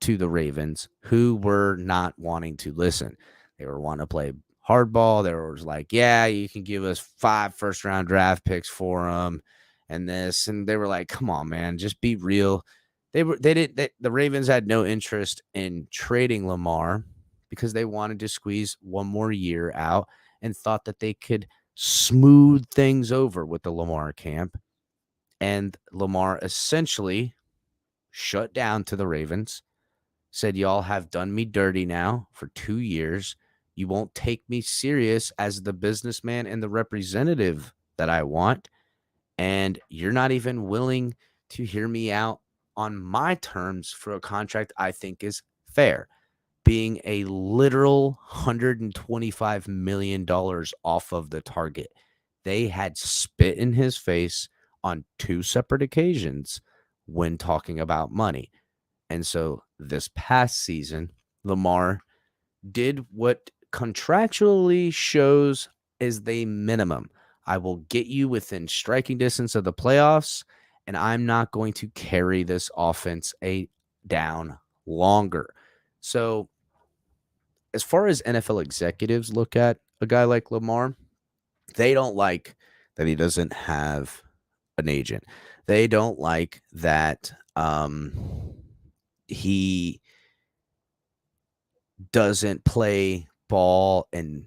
to the Ravens, who were not wanting to listen. They were wanting to play hardball. They were like, yeah, you can give us 5 first-round draft picks for them and this. And they were like, come on, man, just be real. The Ravens had no interest in trading Lamar because they wanted to squeeze one more year out and thought that they could smooth things over with the Lamar camp. And Lamar essentially shut down to the Ravens, said, y'all have done me dirty now for 2 years. You won't take me serious as the businessman and the representative that I want. And you're not even willing to hear me out on my terms for a contract I think is fair, being a literal $125 million off of the target. They had spit in his face on 2 separate occasions when talking about money. And so this past season, Lamar did what contractually shows is the minimum. I will get you within striking distance of the playoffs, and I'm not going to carry this offense down longer. So as far as NFL executives look at a guy like Lamar, they don't like that he doesn't have an agent. They don't like that he doesn't play ball and,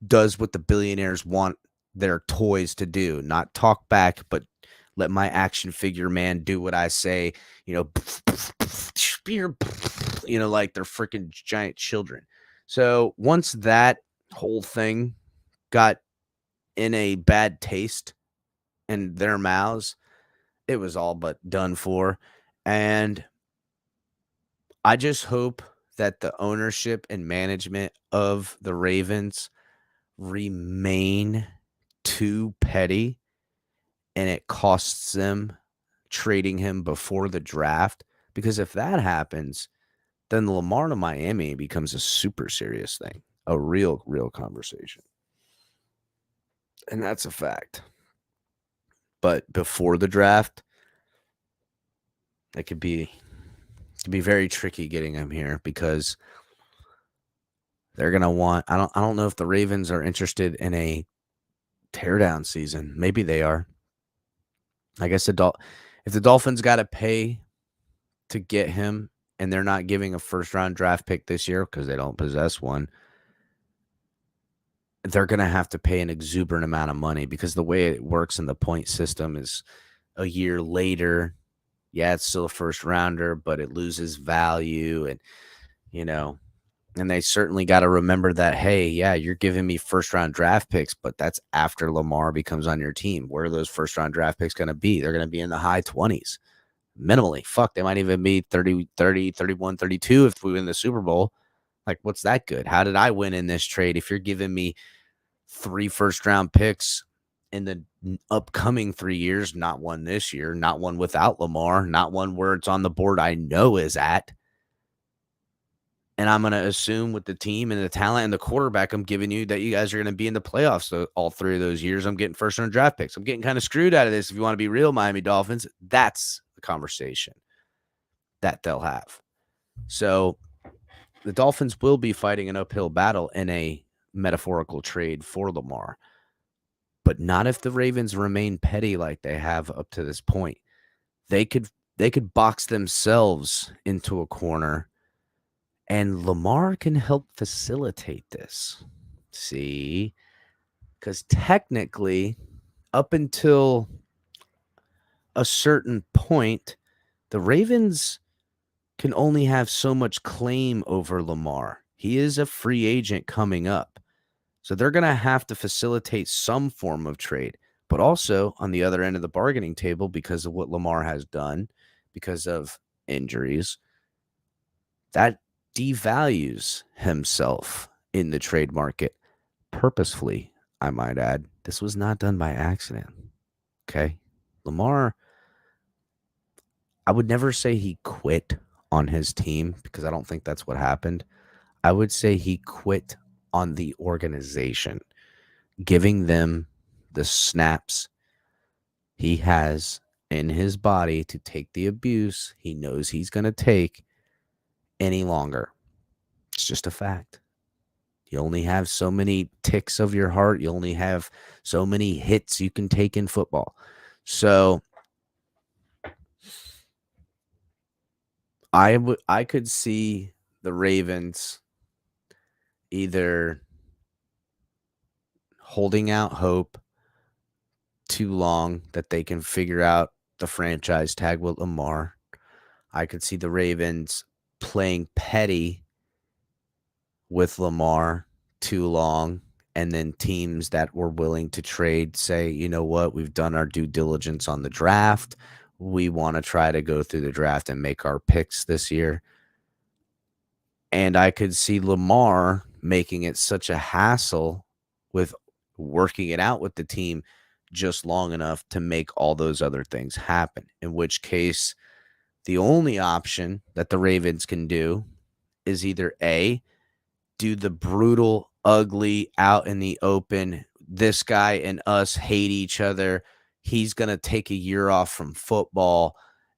does what the billionaires want their toys to do, not talk back, but let my action figure man do what I say, like they're freaking giant children. So once that whole thing got in a bad taste in their mouths, it was all but done for. And I just hope that the ownership and management of the Ravens remain too petty and it costs them trading him before the draft. Because if that happens, then the Lamar to Miami becomes a super serious thing, a real conversation. And that's a fact. But before the draft, it could be very tricky getting him here because they're gonna want. I don't know if the Ravens are interested in a teardown season. Maybe they are. I guess if the Dolphins got to pay to get him, and they're not giving a first-round draft pick this year because they don't possess one, they're going to have to pay an exuberant amount of money because the way it works in the point system is a year later, yeah, it's still a first-rounder, but it loses value, and, and they certainly got to remember that, hey, yeah, you're giving me first-round draft picks, but that's after Lamar becomes on your team. Where are those first-round draft picks going to be? They're going to be in the high 20s. Minimally. Fuck, they might even be 30, 31, 32 if we win the Super Bowl. Like, what's that good? How did I win in this trade if you're giving me 3 first-round picks in the upcoming 3 years, not one this year, not one without Lamar, not one where it's on the board I know is at, and I'm going to assume with the team and the talent and the quarterback I'm giving you that you guys are going to be in the playoffs. So all 3 of those years, I'm getting first-round draft picks. I'm getting kind of screwed out of this if you want to be real, Miami Dolphins. That's the conversation that they'll have. So the Dolphins will be fighting an uphill battle in a metaphorical trade for Lamar, but not if the Ravens remain petty like they have up to this point. They could box themselves into a corner, and Lamar can help facilitate this. See, because technically, up until a certain point, the Ravens can only have so much claim over Lamar. He is a free agent coming up. So they're going to have to facilitate some form of trade. But also on the other end of the bargaining table, because of what Lamar has done, because of injuries, that devalues himself in the trade market purposefully, I might add. This was not done by accident. Okay? Lamar, I would never say he quit on his team because I don't think that's what happened. I would say he quit on the organization, giving them the snaps he has in his body to take the abuse he knows he's going to take any longer. It's just a fact. You only have so many ticks of your heart. You only have so many hits you can take in football. So I could see the Ravens either holding out hope too long that they can figure out the franchise tag with Lamar. I could see the Ravens playing petty with Lamar too long, and then teams that were willing to trade say, you know what, we've done our due diligence on the draft. We want to try to go through the draft and make our picks this year. And I could see Lamar making it such a hassle with working it out with the team just long enough to make all those other things happen, in which case the only option that the Ravens can do is either A, do the brutal, ugly, out in the open, this guy and us hate each other, he's going to take a year off from football,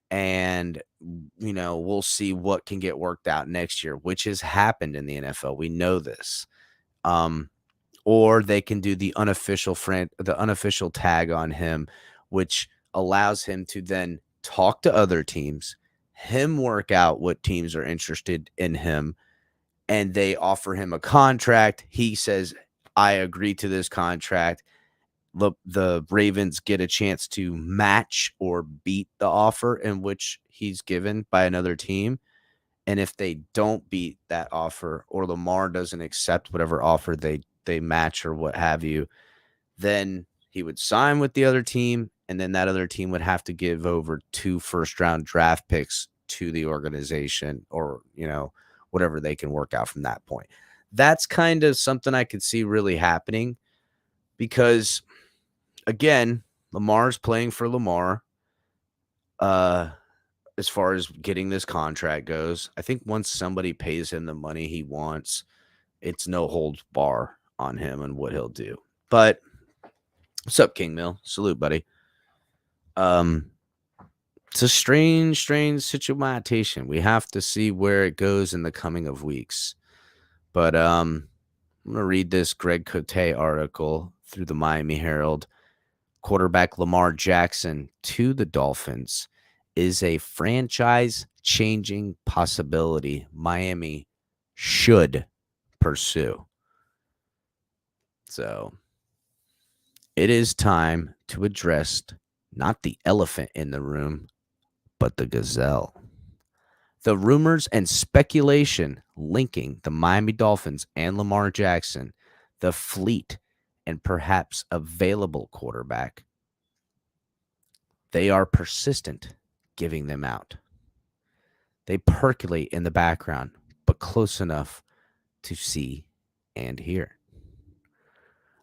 and, we'll see what can get worked out next year, which has happened in the NFL. We know this. Or they can do the unofficial tag on him, which allows him to then talk to other teams, him work out what teams are interested in him, and they offer him a contract. He says, I agree to this contract. The Ravens get a chance to match or beat the offer in which he's given by another team. And if they don't beat that offer, or Lamar doesn't accept whatever offer they match or what have you, then he would sign with the other team, and then that other team would have to give over 2 first-round draft picks to the organization, or, whatever they can work out from that point. That's kind of something I could see really happening because, again, Lamar's playing for Lamar. As far as getting this contract goes, I think once somebody pays him the money he wants, it's no holds bar on him and what he'll do. But what's up, King Mill? Salute, buddy. It's a strange situation. We have to see where it goes in the coming of weeks. But I'm gonna read this Greg Côté article through the Miami Herald. Quarterback Lamar Jackson to the Dolphins is a franchise-changing possibility Miami should pursue. So it is time to address not the elephant in the room, but the gazelle. The rumors and speculation linking the Miami Dolphins and Lamar Jackson, the fleet and perhaps available quarterback, they are persistent giving them out. They percolate in the background, but close enough to see and hear.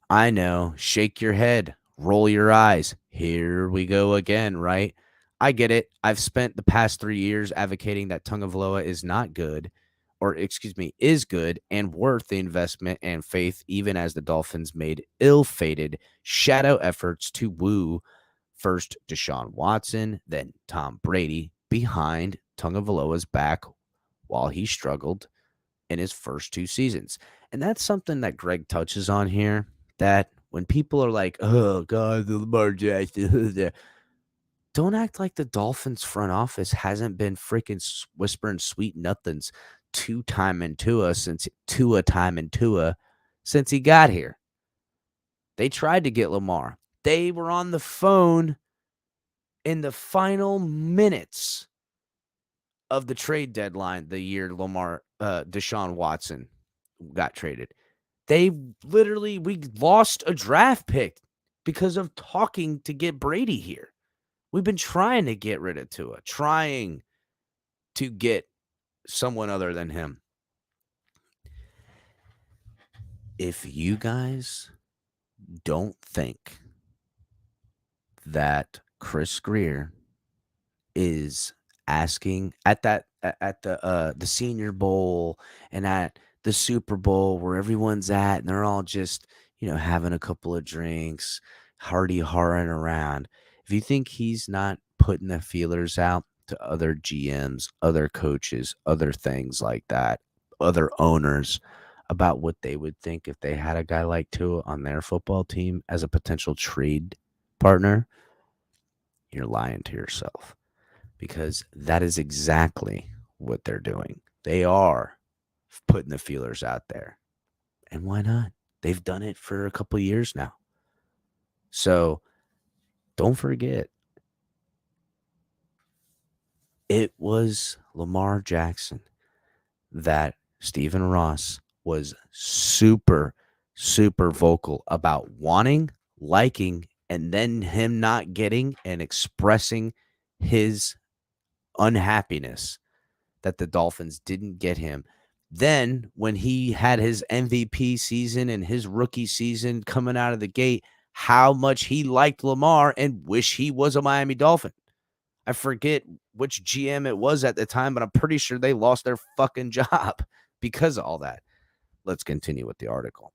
I know, shake your head, roll your eyes. Here we go again, right? I get it. I've spent the past 3 years advocating that Tagovailoa is not good, is good and worth the investment and faith, even as the Dolphins made ill-fated shadow efforts to woo first Deshaun Watson, then Tom Brady behind Tagovailoa's back while he struggled in his first 2 seasons. And that's something that Greg touches on here, that when people are like, oh, God, the Lamar Jackson, don't act like the Dolphins front office hasn't been freaking whispering sweet nothings Tua since he got here. They tried to get Lamar. They were on the phone in the final minutes of the trade deadline the year Deshaun Watson got traded. We lost a draft pick because of talking to get Brady here. We've been trying to get rid of Tua, trying to get someone other than him. If you guys don't think that Chris Grier is asking at the Senior Bowl and at the Super Bowl where everyone's at and they're all just, having a couple of drinks, hardying around. If you think he's not putting the feelers out to other GMs, other coaches, other things like that, other owners about what they would think if they had a guy like Tua on their football team as a potential trade partner, you're lying to yourself. Because that is exactly what they're doing. They are putting the feelers out there. And why not? They've done it for a couple of years now. So don't forget, it was Lamar Jackson that Stephen Ross was super, super vocal about wanting, liking, and then him not getting and expressing his unhappiness that the Dolphins didn't get him. Then when he had his MVP season and his rookie season coming out of the gate, how much he liked Lamar and wish he was a Miami Dolphin. I forget which GM it was at the time, but I'm pretty sure they lost their fucking job because of all that. Let's continue with the article.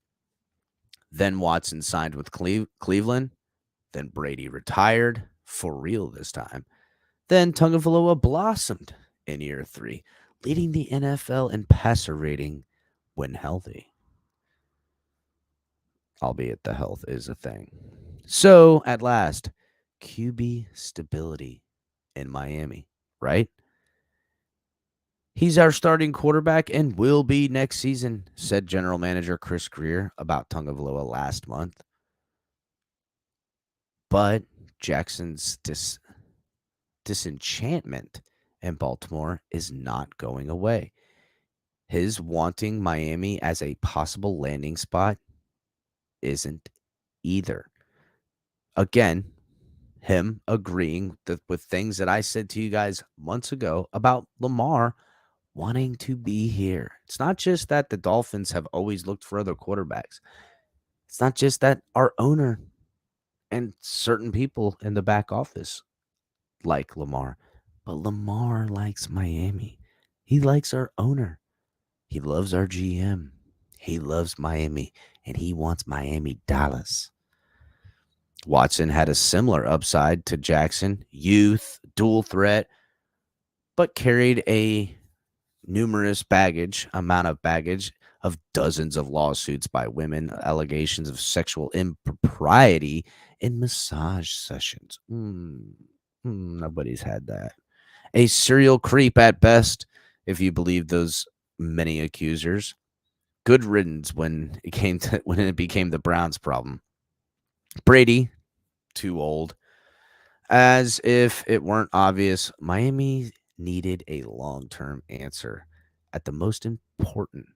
Then Watson signed with Cleveland. Then Brady retired, for real this time. Then Tagovailoa blossomed in year 3, leading the NFL in passer rating when healthy. Albeit the health is a thing. So, at last, QB stability in Miami, right? He's our starting quarterback and will be next season, said general manager Chris Grier about Tagovailoa last month. But Jackson's disenchantment in Baltimore is not going away. His wanting Miami as a possible landing spot isn't either. Again, him agreeing with things that I said to you guys months ago about Lamar wanting to be here. It's not just that the Dolphins have always looked for other quarterbacks. It's not just that our owner and certain people in the back office like Lamar, but Lamar likes Miami. He likes our owner. He loves our GM. He loves Miami, and he wants Miami Dallas. Watson had a similar upside to Jackson, youth, dual threat, but carried a numerous amount of baggage of dozens of lawsuits by women, allegations of sexual impropriety in massage sessions. Nobody's had that. A serial creep at best, if you believe those many accusers. Good riddance when it became the Browns' problem. Brady, too old. As if it weren't obvious, Miami needed a long-term answer at the most important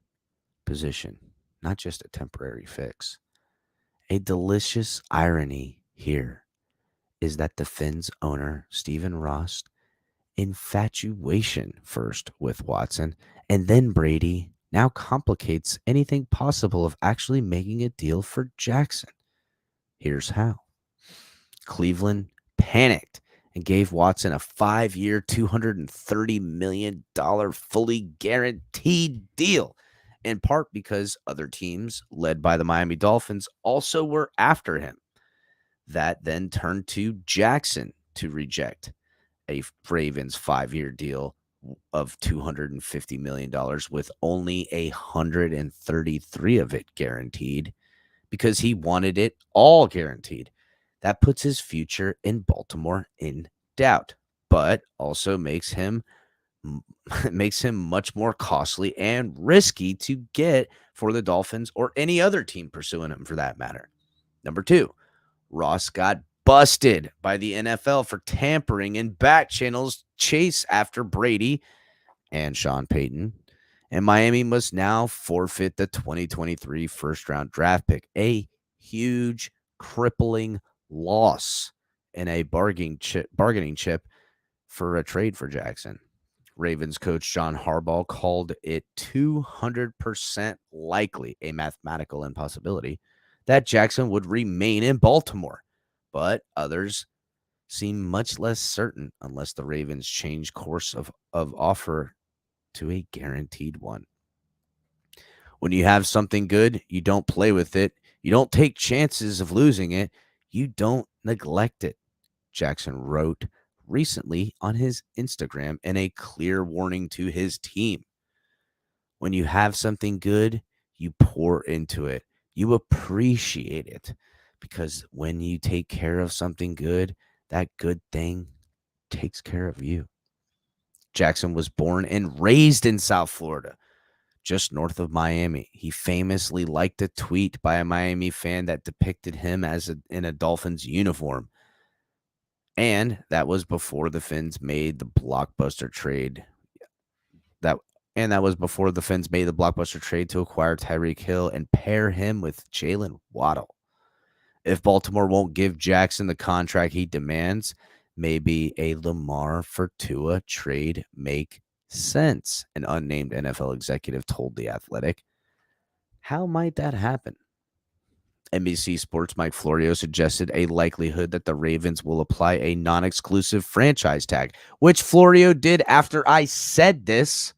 position, not just a temporary fix. A delicious irony here is that the Fins owner, Stephen Ross, infatuation first with Watson and then Brady now complicates anything possible of actually making a deal for Jackson. Here's how. Cleveland panicked and gave Watson a 5-year, $230 million fully guaranteed deal, in part because other teams, led by the Miami Dolphins, also were after him. That then turned to Jackson to reject a Ravens 5-year deal of $250 million with only 133 of it guaranteed because he wanted it all guaranteed. That puts his future in Baltimore in doubt, but also makes him much more costly and risky to get for the Dolphins or any other team pursuing him for that matter. Number 2, Ross got busted by the NFL for tampering in back channels chase after Brady and Sean Payton, and Miami must now forfeit the 2023 first-round draft pick, a huge, crippling loss in a bargaining chip for a trade for Jackson. Ravens coach John Harbaugh called it 200% likely, a mathematical impossibility, that Jackson would remain in Baltimore, but others seem much less certain unless the Ravens change course of offer to a guaranteed one. When you have something good, you don't play with it. You don't take chances of losing it. You don't neglect it, Jackson wrote recently on his Instagram in a clear warning to his team. When you have something good, you pour into it. You appreciate it, because when you take care of something good, that good thing takes care of you. Jackson was born and raised in South Florida, just north of Miami. He famously liked a tweet by a Miami fan that depicted him as in a Dolphins uniform. And that was before the Fins made the blockbuster trade. That was before the Fins made the blockbuster trade to acquire Tyreek Hill and pair him with Jalen Waddle. If Baltimore won't give Jackson the contract he demands, maybe a Lamar for Tua trade make sense, an unnamed NFL executive told The Athletic. How might that happen? NBC Sports' Mike Florio suggested a likelihood that the Ravens will apply a non-exclusive franchise tag, which Florio did after I said this.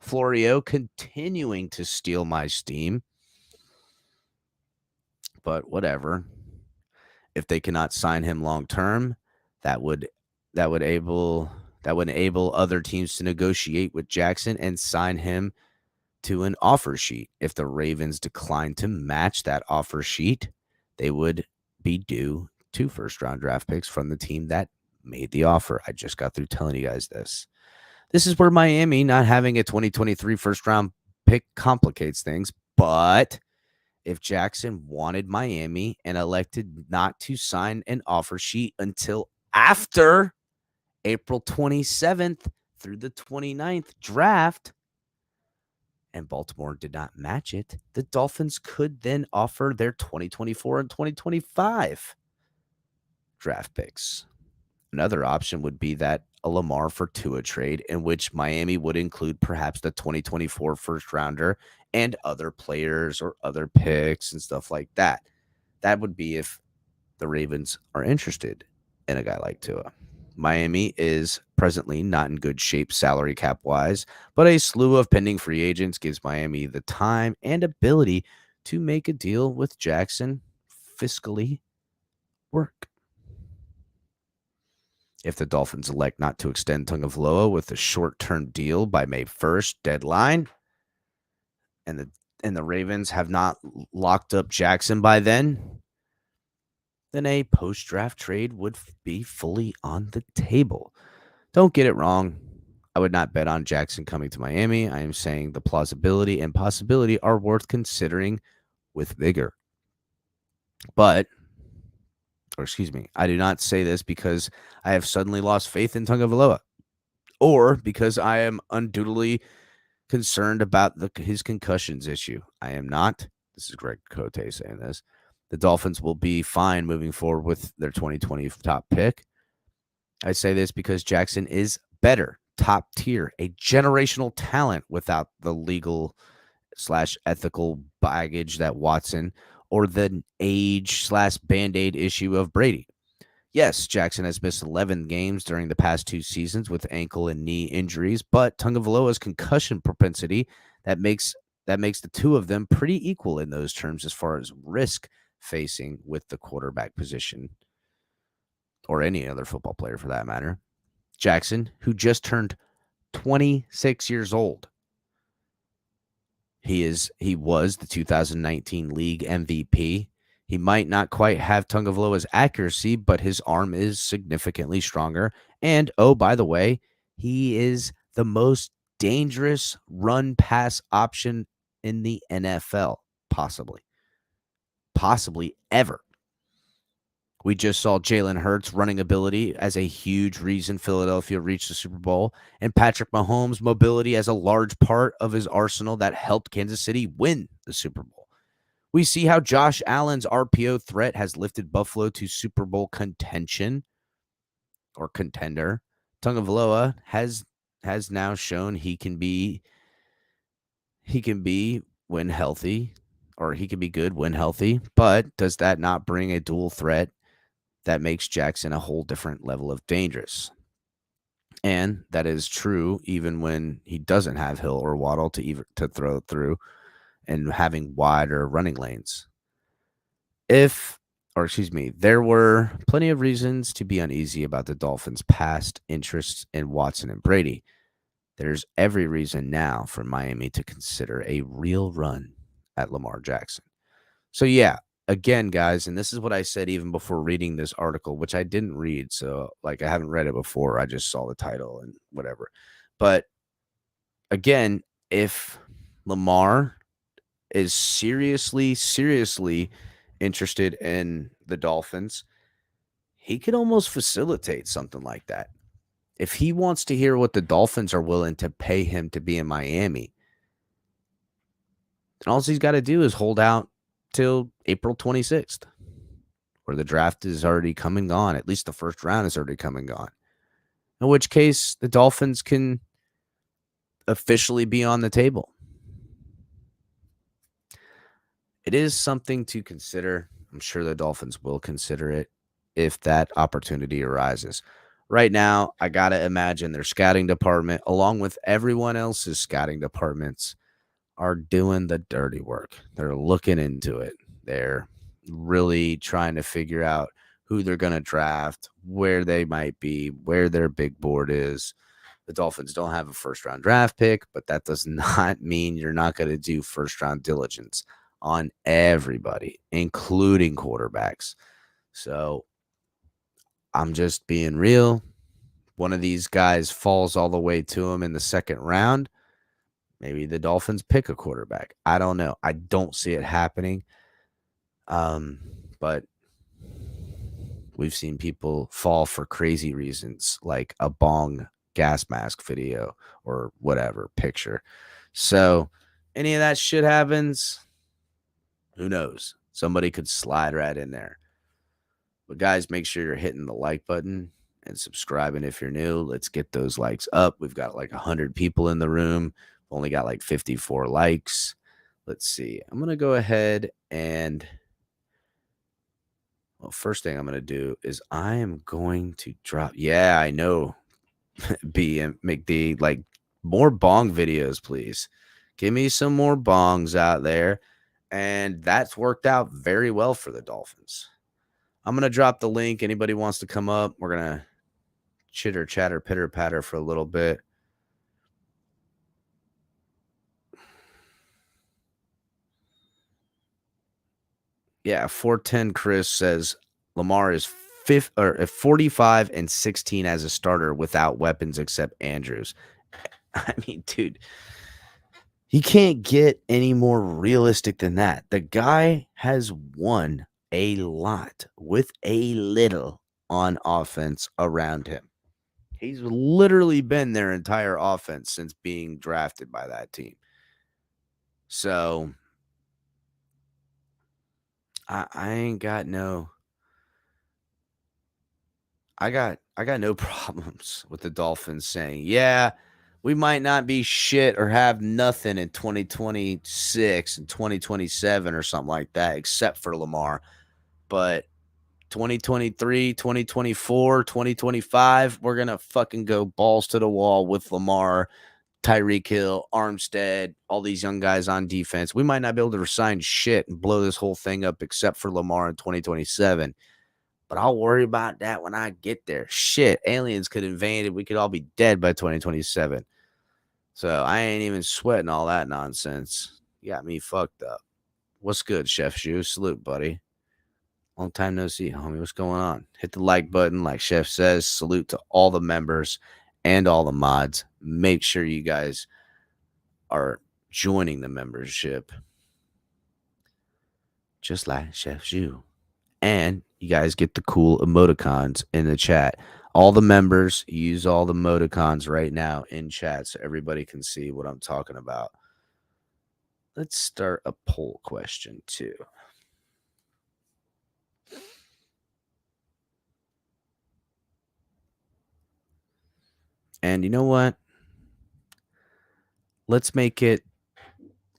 Florio continuing to steal my steam. But whatever. If they cannot sign him long term, that would enable other teams to negotiate with Jackson and sign him to an offer sheet. If the Ravens decline to match that offer sheet, they would be due 2 first-round draft picks from the team that made the offer. I just got through telling you guys this. This is where Miami not having a 2023 first-round pick complicates things, but if Jackson wanted Miami and elected not to sign an offer sheet until after April 27th through the 29th draft, and Baltimore did not match it, the Dolphins could then offer their 2024 and 2025 draft picks. Another option would be that a Lamar for Tua trade in which Miami would include perhaps the 2024 first rounder and other players or other picks and stuff like that. That would be if the Ravens are interested in a guy like Tua. Miami is presently not in good shape salary cap wise, but a slew of pending free agents gives Miami the time and ability to make a deal with Jackson fiscally work. If the Dolphins elect not to extend Tagovailoa with a short-term deal by May 1st deadline, and the Ravens have not locked up Jackson by then a post-draft trade would be fully on the table. Don't get it wrong. I would not bet on Jackson coming to Miami. I am saying the plausibility and possibility are worth considering with vigor. I do not say this because I have suddenly lost faith in Tagovailoa or because I am unduly concerned about his concussions issue. I am not. This is Greg Côté saying this. The Dolphins will be fine moving forward with their 2020 top pick. I say this because Jackson is better, top tier, a generational talent without the legal/ethical baggage that Watson or the age/Band-Aid issue of Brady. Yes, Jackson has missed 11 games during the past 2 seasons with ankle and knee injuries, but Tagovailoa's concussion propensity that makes the two of them pretty equal in those terms as far as risk facing with the quarterback position or any other football player for that matter. Jackson, who just turned 26 years old. He was the 2019 league MVP. He might not quite have Tagovailoa's accuracy, but his arm is significantly stronger. And, oh, by the way, he is the most dangerous run-pass option in the NFL, possibly ever. We just saw Jalen Hurts' running ability as a huge reason Philadelphia reached the Super Bowl, and Patrick Mahomes' mobility as a large part of his arsenal that helped Kansas City win the Super Bowl. We see how Josh Allen's RPO threat has lifted Buffalo to Super Bowl contention or contender. Tagovailoa has now shown he can be when healthy, or he can be good when healthy, but does that not bring a dual threat that makes Jackson a whole different level of dangerous? And that is true even when he doesn't have Hill or Waddle to throw through and having wider running lanes. There were plenty of reasons to be uneasy about the Dolphins' past interests in Watson and Brady. There's every reason now for Miami to consider a real run at Lamar Jackson. So yeah, again, guys, and this is what I said even before reading this article, which I didn't read. So I haven't read it before. I just saw the title and whatever. But again, if Lamar is seriously interested in the Dolphins, he could almost facilitate something like that. If he wants to hear what the Dolphins are willing to pay him to be in Miami, then all he's got to do is hold out till April 26th, where the draft is already come and gone. At least the first round is already come and gone. In which case, the Dolphins can officially be on the table. It is something to consider. I'm sure the Dolphins will consider it if that opportunity arises. Right now, I got to imagine their scouting department, along with everyone else's scouting departments, are doing the dirty work. They're looking into it. They're really trying to figure out who they're going to draft, where they might be, where their big board is. The Dolphins don't have a first-round draft pick, but that does not mean you're not going to do first-round diligence on everybody, including quarterbacks. So I'm just being real. One of these guys falls all the way to him in the second round. Maybe the Dolphins pick a quarterback. I don't know. I don't see it happening. But we've seen people fall for crazy reasons, like a bong gas mask video or whatever picture. So any of that shit happens, who knows? Somebody could slide right in there. But guys, make sure you're hitting the like button and subscribing if you're new. Let's get those likes up. We've got like 100 people in the room. We've only got like 54 likes. Let's see. I'm going to go ahead and first thing I'm going to do is I am going to drop. Yeah, I know. Make the like more bong videos, please. Give me some more bongs out there. And that's worked out very well for the Dolphins. I'm going to drop the link. Anybody wants to come up, we're going to chitter, chatter, pitter, patter for a little bit. Yeah, 410 Chris says Lamar is 45 and 16 as a starter without weapons except Andrews. I mean, dude, he can't get any more realistic than that. The guy has won a lot with a little on offense around him. He's literally been their entire offense since being drafted by that team. So I ain't got no I got no problems with the Dolphins saying, yeah, we might not be shit or have nothing in 2026 and 2027 or something like that, except for Lamar. But 2023, 2024, 2025, we're going to fucking go balls to the wall with Lamar, Tyreek Hill, Armstead, all these young guys on defense. We might not be able to resign shit and blow this whole thing up except for Lamar in 2027. But I'll worry about that when I get there. Shit, aliens could invade it. We could all be dead by 2027. So I ain't even sweating all that nonsense. You got me fucked up. What's good, Chef Shoe? Salute, buddy. Long time no see, homie. What's going on? Hit the like button, like Chef says. Salute to all the members and all the mods. Make sure you guys are joining the membership. Just like Chef Shoe. And you guys get the cool emoticons in the chat. All the members use all the emoticons right now in chat so everybody can see what I'm talking about. Let's start a poll question too. And you know what? Let's make it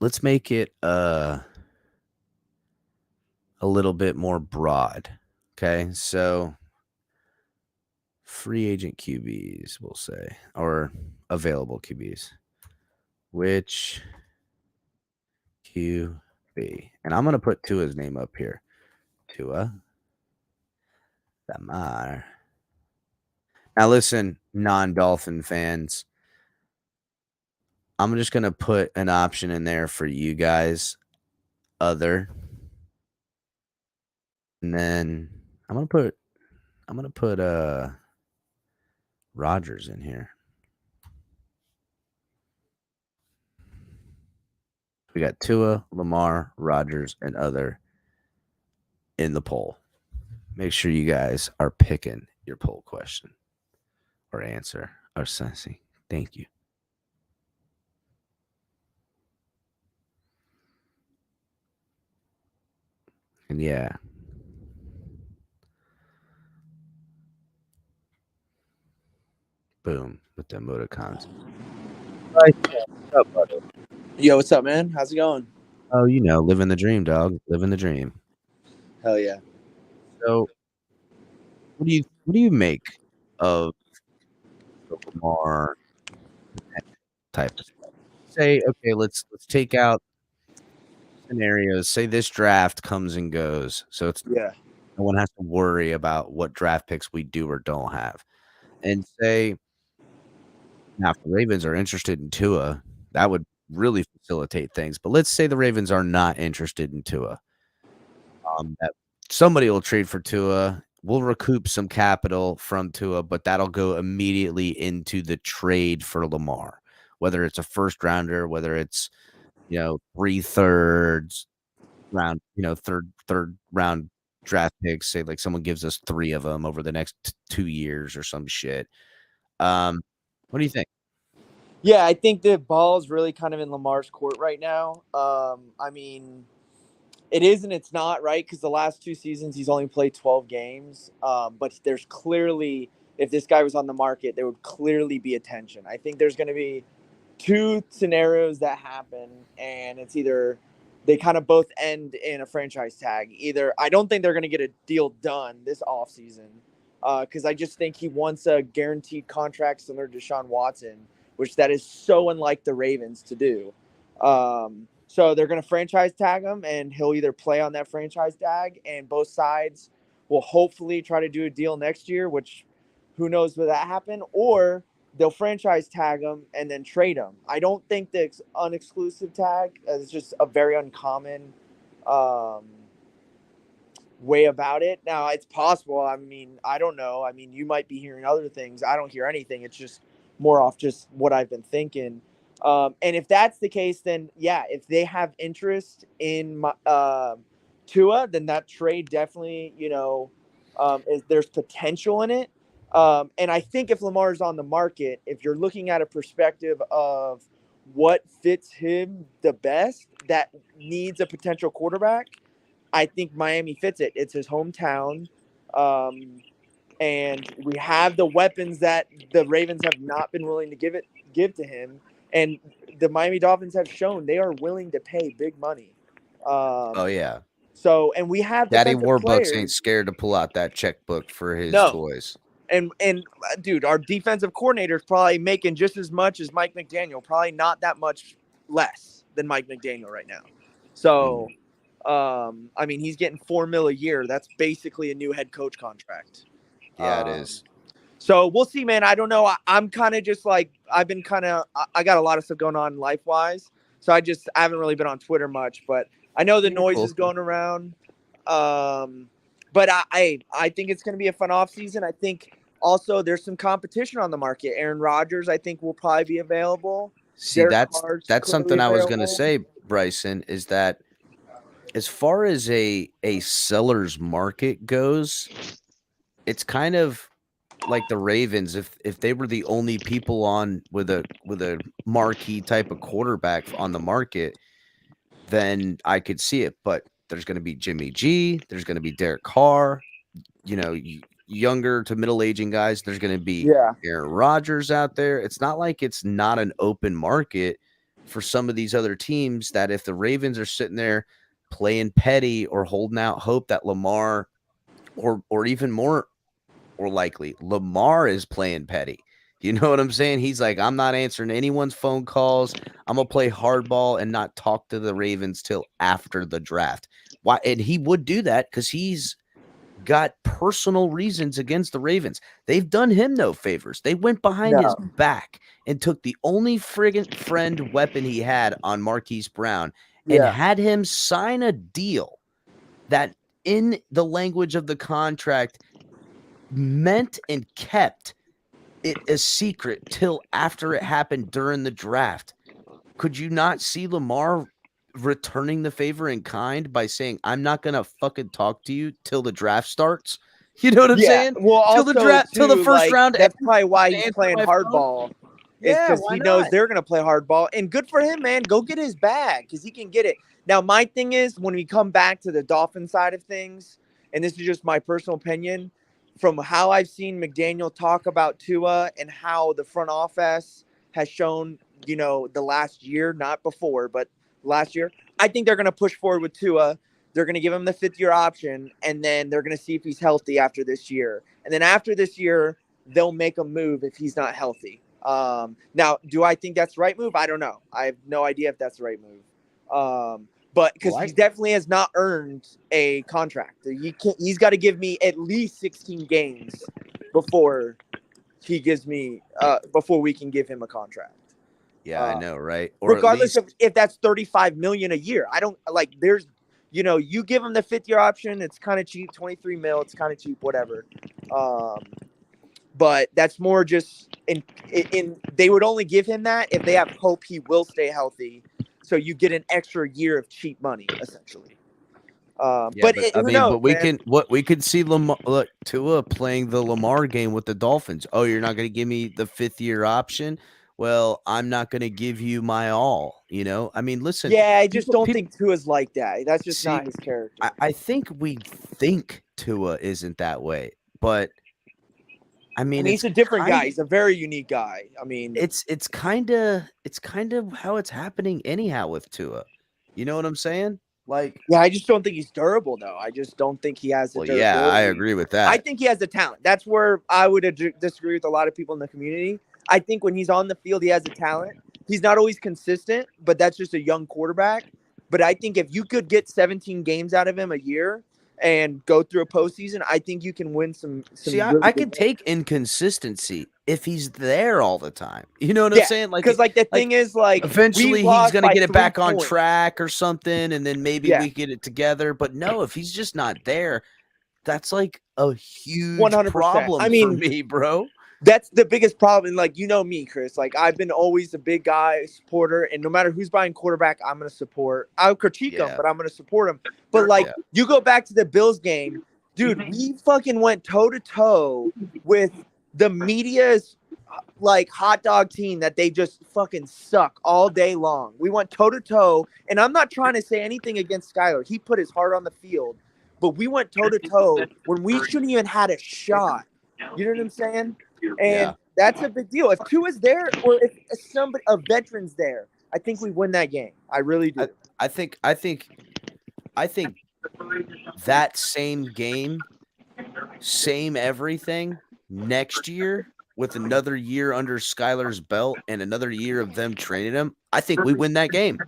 a little bit more broad. Okay? So free agent QBs, we'll say, or available QBs. Which QB? And I'm going to put Tua's name up here. Tua Lamar. Now listen, non-Dolphin fans, I'm just going to put an option in there for you guys, other. And then I'm going to put Rodgers in here. We got Tua, Lamar, Rodgers, and other in the poll. Make sure you guys are picking your poll question or answer or something. Thank you. And yeah. Boom with the emoticons. What's up, buddy? Yo, what's up, man? How's it going? Oh, you know, living the dream, dog. Living the dream. Hell yeah. So what do you make of the Lamar type of stuff? Say, okay, let's take out scenarios. Say this draft comes and goes. So it's Yeah. no one has to worry about what draft picks we do or don't have. And say now if the Ravens are interested in Tua, that would really facilitate things. But let's say the Ravens are not interested in Tua. That somebody will trade for Tua. We'll recoup some capital from Tua, but that'll go immediately into the trade for Lamar. Whether it's a first rounder, whether it's 3/3 round, third round draft picks. Say like someone gives us 3 of them over the next 2 years or some shit. What do you think? Yeah, I think the ball's really kind of in Lamar's court right now. I mean, it is and it's not, right? Because the last 2 seasons he's only played 12 games. But there's clearly if this guy was on the market, there would clearly be attention. I think there's going to be two scenarios that happen, and it's either they kind of both end in a franchise tag. Either I don't think they're going to get a deal done this offseason because I just think he wants a guaranteed contract similar to Deshaun Watson, which that is so unlike the Ravens to do. So they're going to franchise tag him, and he'll either play on that franchise tag, and both sides will hopefully try to do a deal next year, which who knows will that happen, or they'll franchise tag him and then trade him. I don't think the unexclusive tag is just a very uncommon way about it. Now, it's possible. I mean, I don't know. I mean, you might be hearing other things. I don't hear anything. It's just more off just what I've been thinking. And if that's the case, then yeah, if they have interest in Tua, then that trade definitely, there's potential in it. And I think if Lamar's on the market, if you're looking at a perspective of what fits him the best, that needs a potential quarterback, I think Miami fits it. It's his hometown. And we have the weapons that the Ravens have not been willing to give to him. And the Miami Dolphins have shown they are willing to pay big money. Oh yeah. So, and we have Daddy defensive Warbucks players. ain't scared to pull out that checkbook for his toys. And dude, our defensive coordinator is probably making just as much as Mike McDaniel, probably not that much less than Mike McDaniel right now. So, I mean, he's getting $4 million a year. That's basically a new head coach contract. Yeah, it is. So we'll see, man. I don't know. I'm kind of just like, I got a lot of stuff going on life-wise. So I haven't really been on Twitter much, but I know the noise is going around. But I think it's going to be a fun offseason. I think also there's some competition on the market. Aaron Rodgers, I think, will probably be available. See, that's something I was going to say, Bryson, is that as far as a seller's market goes, it's kind of like the Ravens. If they were the only people on with a marquee type of quarterback on the market, then I could see it. But there's going to be Jimmy G. There's going to be Derek Carr. Younger to middle-aging guys. There's going to be Aaron Rodgers out there. It's not like it's not an open market for some of these other teams that if the Ravens are sitting there playing petty or holding out hope that Lamar or even more or likely Lamar is playing petty. You know what I'm saying? He's like, I'm not answering anyone's phone calls. I'm going to play hardball and not talk to the Ravens till after the draft. Why? And he would do that because he's got personal reasons against the Ravens. They've done him no favors. They went behind his back and took the only friggin' friend weapon he had on Marquise Brown and had him sign a deal that in the language of the contract meant and kept it a secret till after it happened during the draft. Could you not see Lamar returning the favor in kind by saying, I'm not going to fucking talk to you till the draft starts? You know what I'm saying? Well, till the draft, till the first round. That's probably why he's playing hardball. It's because he knows they're going to play hardball. And good for him, man. Go get his bag because he can get it. Now, my thing is when we come back to the Dolphin side of things, and this is just my personal opinion, from how I've seen McDaniel talk about Tua and how the front office has shown, the last year, not before, but last year, I think they're going to push forward with Tua. They're going to give him the 5th-year option, and then they're going to see if he's healthy after this year. And then after this year, they'll make a move if he's not healthy. Now, do I think that's the right move? I don't know. I have no idea if that's the right move. But because he definitely has not earned a contract. He's got to give me at least 16 games before he gives me before we can give him a contract. Yeah, I know, right? Or regardless of if that's $35 million a year. I don't like. There's, you give him the 5th-year option. It's kind of cheap, $23 million. It's kind of cheap, whatever. But that's more just in. They would only give him that if they have hope he will stay healthy. So you get an extra year of cheap money, essentially. But we could see Tua playing the Lamar game with the Dolphins. Oh, you're not going to give me the 5th-year option? Well, I'm not going to give you my all. I mean, listen. Yeah, I just don't think Tua's like that. That's just not his character. I think we think Tua isn't that way, but I mean, he's a different guy. He's a very unique guy. I mean, it's kind of how it's happening anyhow with Tua. You know what I'm saying? Like, yeah, I just don't think he's durable, though. I just don't think he has the durability. Yeah, I agree with that. I think he has the talent. That's where I would disagree with a lot of people in the community. I think when he's on the field, he has the talent. He's not always consistent, but that's just a young quarterback. But I think if you could get 17 games out of him a year and go through a postseason, I think you can win some See, really I can take inconsistency if he's there all the time. You know what Yeah, I'm saying? because the thing is, like, eventually we lost he's going to by get it 3 back on points. track or something, and then maybe Yeah. we get it together. But no, if he's just not there, that's like a huge 100%. problem I mean, for me, bro. That's the biggest problem. Like, you know me, Chris. Like, I've been always a big guy supporter, and no matter who's buying quarterback, I'm going to support. I'll critique him, but I'm going to support him. But, like, you go back to the Bills game, dude, we fucking went toe-to-toe with the media's, like, hot dog team that they just fucking suck all day long. We went toe-to-toe, and I'm not trying to say anything against Skyler. He put his heart on the field, but we went toe-to-toe when we shouldn't even had a shot. You know what I'm saying? And that's a big deal. If Tua's there, or if a veteran's there, I think we win that game. I really do. I think that same game, same everything next year with another year under Skyler's belt and another year of them training him, I think we win that game.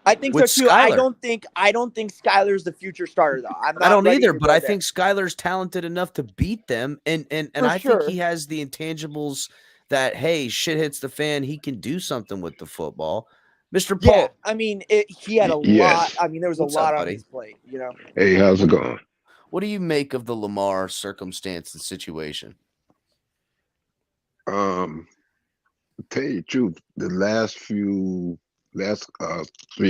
I think so too. Skyler. I don't think Skyler's the future starter though. I don't either, but I think Skyler's talented enough to beat them, and I think he has the intangibles that, hey, shit hits the fan, he can do something with the football. Mr. Paul. Yeah, I mean, he had a lot. I mean, there was a lot on his plate, you know. Hey, how's it going? What do you make of the Lamar circumstance and situation? To tell you the truth, the last 3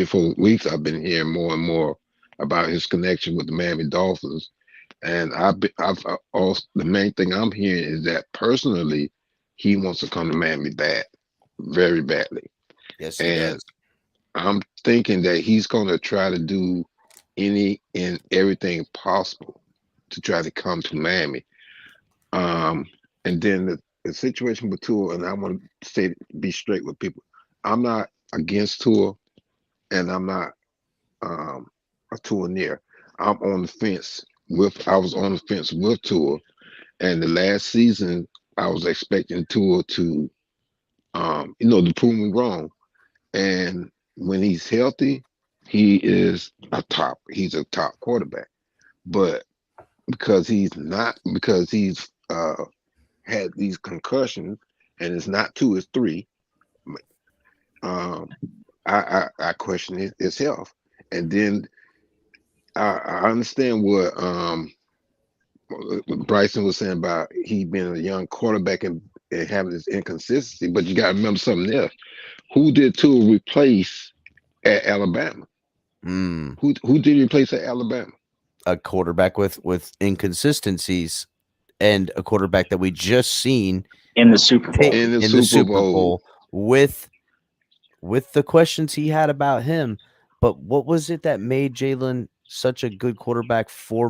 or 4 weeks, I've been hearing more and more about his connection with the Miami Dolphins, and the main thing I'm hearing is that personally, he wants to come to Miami very badly. Yes, he does. I'm thinking that he's going to try to do any and everything possible to try to come to Miami. And then the situation with Tua, and I want to be straight with people. I'm not against Tua, and I'm not a Tua near. I'm on the fence I was on the fence with Tua, and the last season I was expecting Tua to, to prove me wrong. And when he's healthy, he's a top quarterback. But because he's had these concussions, and it's not 2, it's 3. I question his health, and then I understand what Bryson was saying about he being a young quarterback and having this inconsistency. But you got to remember something else. Who did Tua replace at Alabama? Who did he replace at Alabama? A quarterback with inconsistencies, and a quarterback that we just seen in the Super Bowl. In the Super Bowl with the questions he had about him. But what was it that made Jalen such a good quarterback for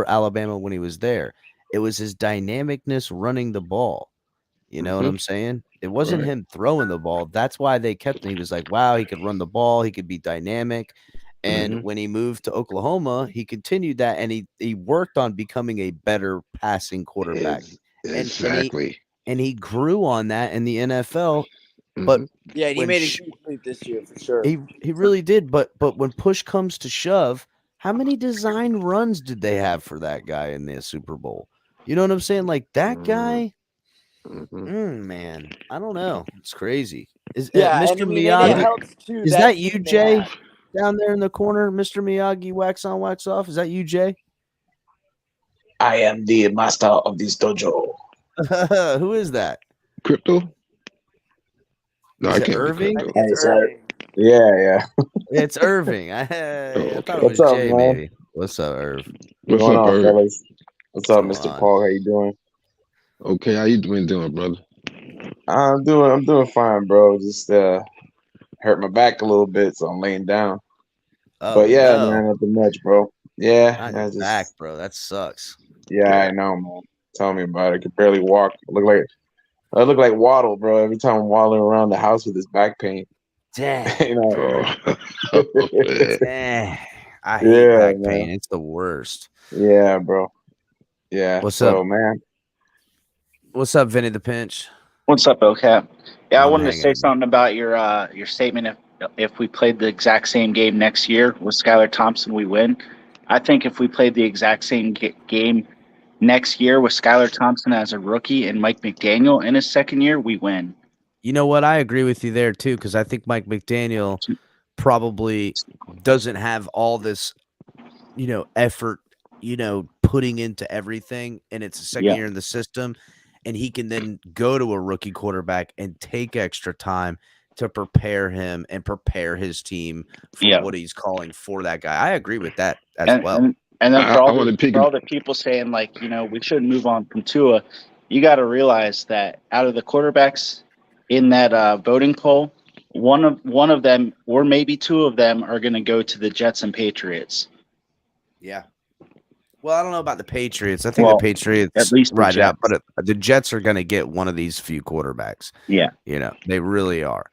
Alabama when he was there? It was his dynamicness running the ball. You know what I'm saying? It wasn't him throwing the ball. That's why they kept him. He was like, wow, he could run the ball. He could be dynamic. And when he moved to Oklahoma, he continued that, and he worked on becoming a better passing quarterback. Exactly. And he grew on that in the NFL. But yeah, he made a huge leap this year for sure. He really did. But when push comes to shove, how many design runs did they have for that guy in the Super Bowl? You know what I'm saying? Like that guy. Man, I don't know. It's crazy. Mr. Miyagi? Is that you, Jay, down there in the corner? Mr. Miyagi, wax on, wax off. Is that you, Jay? I am the master of this dojo. Who is that? Crypto? No, is I can't Irving? Be crypto. It's yeah. It's Irving. I thought it was What's Jay, up, man? maybe. What's up, Irv? What's up, Irv? Fellas? What's up, Mr. Paul? How you doing? Okay, how you doing, brother? I'm doing fine, bro. Just hurt my back a little bit, so I'm laying down. But man, nothing much, bro. Yeah, back, bro. That sucks. Yeah, I know, man. Tell me about it. I could barely walk. I look like Waddle, bro. Every time I'm waddling around the house with this back pain. Dang. You know? Dang. I hate Yeah, back man. pain. It's the worst. Yeah, bro. Yeah. What's so, up? man. What's up, Vinny the Pinch? What's up, OCap? Yeah, I I'm wanted to hanging say in. something about your statement. If we played the exact same game next year with Skylar Thompson, we win. I think if we played the exact same game next year with Skylar Thompson as a rookie and Mike McDaniel in his second year, we win. You know what? I agree with you there too, because I think Mike McDaniel probably doesn't have all this, effort, putting into everything, and it's a second year in the system, and he can then go to a rookie quarterback and take extra time to prepare him and prepare his team for what he's calling for that guy. I agree with that as well. And then for all the people saying, like, we shouldn't move on from Tua, you got to realize that out of the quarterbacks in that voting poll, one of them or maybe two of them are going to go to the Jets and Patriots. Yeah. Well, I don't know about the Patriots. I think the Patriots at least ride it out, but the Jets are going to get one of these few quarterbacks. Yeah. They really are.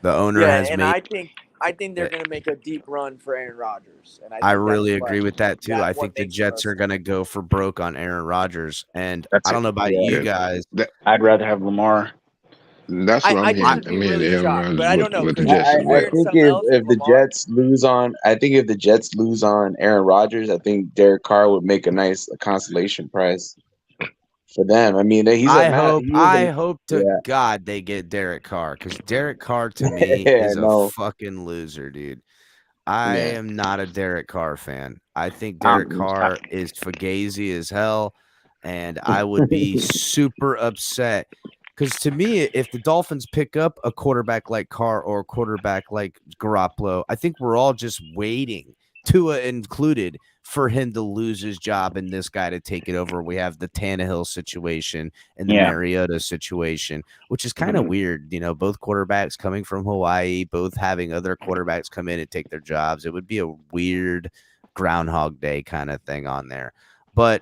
The owner has and made. I think they're going to make a deep run for Aaron Rodgers. And I really agree with that too. I think the Jets are going to go for broke on Aaron Rodgers, and I don't know about you guys. I'd rather have Lamar. That's what I'm hearing. But I don't know. With the Jets. I think if the Jets lose on, Aaron Rodgers, I think Derek Carr would make a nice consolation prize for them. I mean, I hope to God they get Derek Carr, because Derek Carr to me is a fucking loser, dude. I am not a Derek Carr fan. I think Derek Carr is fugazi as hell, and I would be super upset. Because to me, if the Dolphins pick up a quarterback like Carr or a quarterback like Garoppolo, I think we're all just waiting, Tua included, for him to lose his job and this guy to take it over. We have the Tannehill situation and the Mariota situation, which is kind of weird. Both quarterbacks coming from Hawaii, both having other quarterbacks come in and take their jobs. It would be a weird Groundhog Day kind of thing on there. But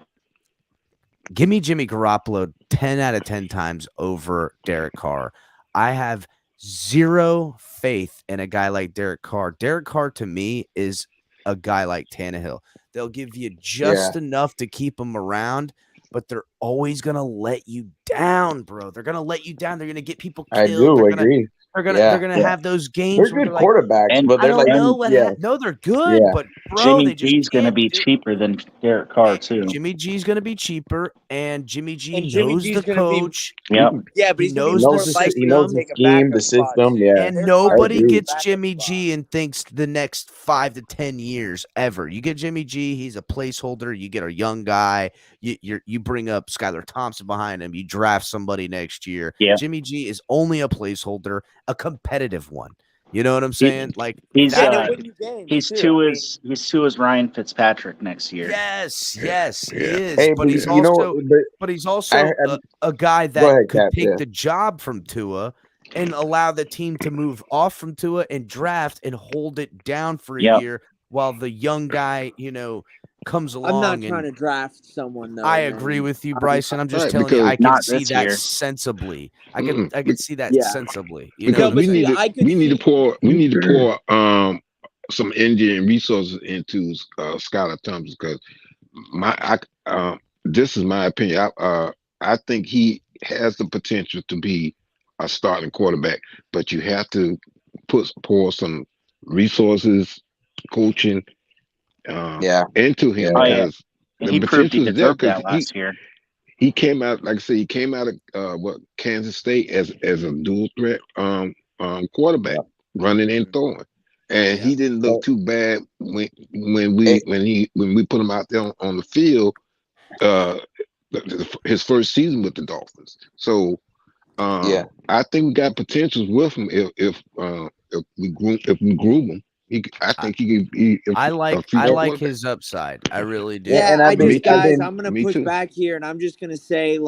give me Jimmy Garoppolo 10 out of 10 times over Derek Carr. I have zero faith in a guy like Derek Carr. Derek Carr, to me, is a guy like Tannehill. They'll give you just enough to keep him around, but they're always going to let you down, bro. They're going to let you down. They're going to get people killed. I agree. They're gonna have those games. They're good quarterbacks, but they're no, they're good, but bro, Jimmy G's gonna be cheaper than Derek Carr too. Jimmy G's gonna be cheaper, and Jimmy G knows the coach. Yeah, but he knows the scheme, the system. Yeah, and nobody gets Jimmy G and thinks the next 5 to 10 years ever. You get Jimmy G, he's a placeholder. You get a young guy. You bring up Skylar Thompson behind him. You draft somebody next year. Yeah. Jimmy G is only a placeholder. A competitive one, you know what I'm saying? He's two as Ryan Fitzpatrick next year. Yes, he is. Hey, but he's also a guy that could take the job from Tua and allow the team to move off from Tua and draft and hold it down for a year while the young guy, comes along. I'm not trying to draft someone though. I agree with you, Bryson. I'm just telling you, I can see that sensibly. I can see that sensibly. Because we need to pour some Indian resources into Skylar Thompson, because this is my opinion. I think he has the potential to be a starting quarterback, but you have to pour some resources, coaching, into him, because he proved he deserved that last year. He came out, like I said, of Kansas State as a dual threat quarterback, running and throwing, and he didn't look too bad when we put him out there on the field, his first season with the Dolphins. So I think we got potentials with him if we groom him. I think I like his upside. I really do. Yeah, and I'm going to push back here, and I'm just going to say,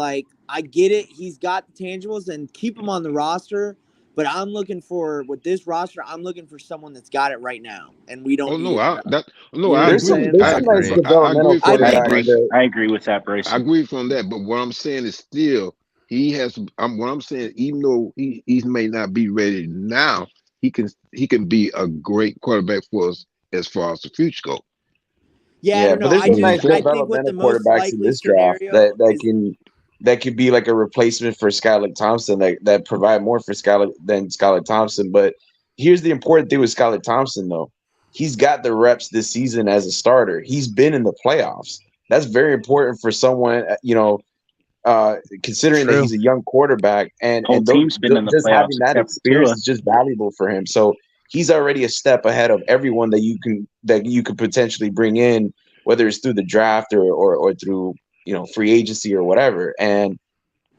I get it. He's got the tangibles, and keep him on the roster. But I'm looking for with this roster. I'm looking for someone that's got it right now, and we don't Oh need no, it. I There's agree. some nice I developmental agree I from that, think quarterbacks Bryson. that. I agree with that, I Bryson. agree from that, but what I'm saying is still he has. What I'm saying, even though he may not be ready now, he can be a great quarterback for us as far as the future goes. Yeah, I Yeah, don't but know. there's some nice I think what the developmental most quarterbacks in likely this draft scenario is. that could be like a replacement for Skylar Thompson that provide more for Skylar Thompson. But here's the important thing with Skylar Thompson though. He's got the reps this season as a starter. He's been in the playoffs. That's very important for someone, considering that True. he's a young quarterback and Whole team's been in the just playoffs having that except for experience Tua. is just valuable for him. So he's already a step ahead of everyone that you could potentially bring in, whether it's through the draft or through free agency or whatever. And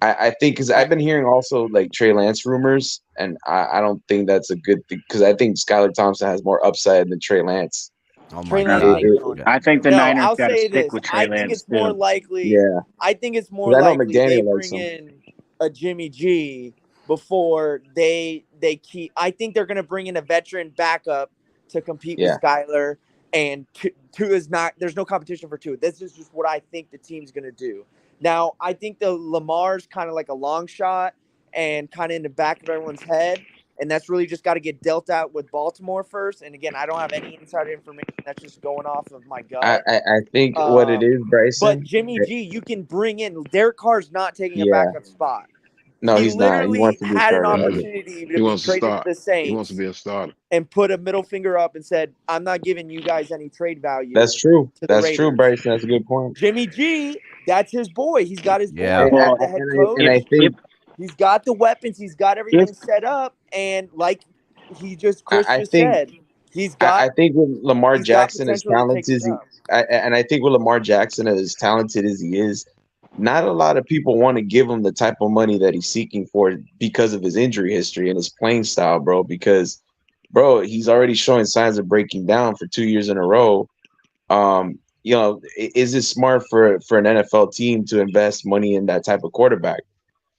I think because I've been hearing also like Trey Lance rumors, and I don't think that's a good thing because I think Skylar Thompson has more upside than Trey Lance. Oh my Trey Lance God. ain't going. I think the No, Niners I'll got to say stick this. with Trey I think Lance it's more too. likely. Yeah, I think it's more 'cause I know likely they McDaniel likes bring him. in a Jimmy G before they keep. I think they're going to bring in a veteran backup to compete Yeah. with Skyler. And two is not. There's no competition for two. This is just what I think the team's going to do. Now, I think the Lamar's kind of like a long shot and kind of in the back of everyone's head. And that's really just got to get dealt out with Baltimore first. And again, I don't have any insider information. That's just going off of my gut. I think what it is, But Bryson. Jimmy G, you can bring in. Derek Carr's not taking a Yeah. backup spot. No, He he's not. He literally wants to be a had an starter. opportunity to He be wants to traded to start. the He wants to Saints be a starter. and put a middle finger up and said, "I'm not giving you guys any trade value." That's true. To the That's Raiders. true, Bryson. That's a good point. Jimmy G, that's his boy. He's got his Yeah. boy Well, at the head coach. And I think He's got the weapons. He's got everything set up. And like Chris I just think said, he's got with Lamar he's got Jackson as potential to take talented the as he, jump. and I think with Lamar Jackson as talented as he is, not a lot of people want to give him the type of money that he's seeking for because of his injury history and his playing style, bro. Because, bro, he's already showing signs of breaking down for 2 years in a row. Is it smart for an NFL team to invest money in that type of quarterback?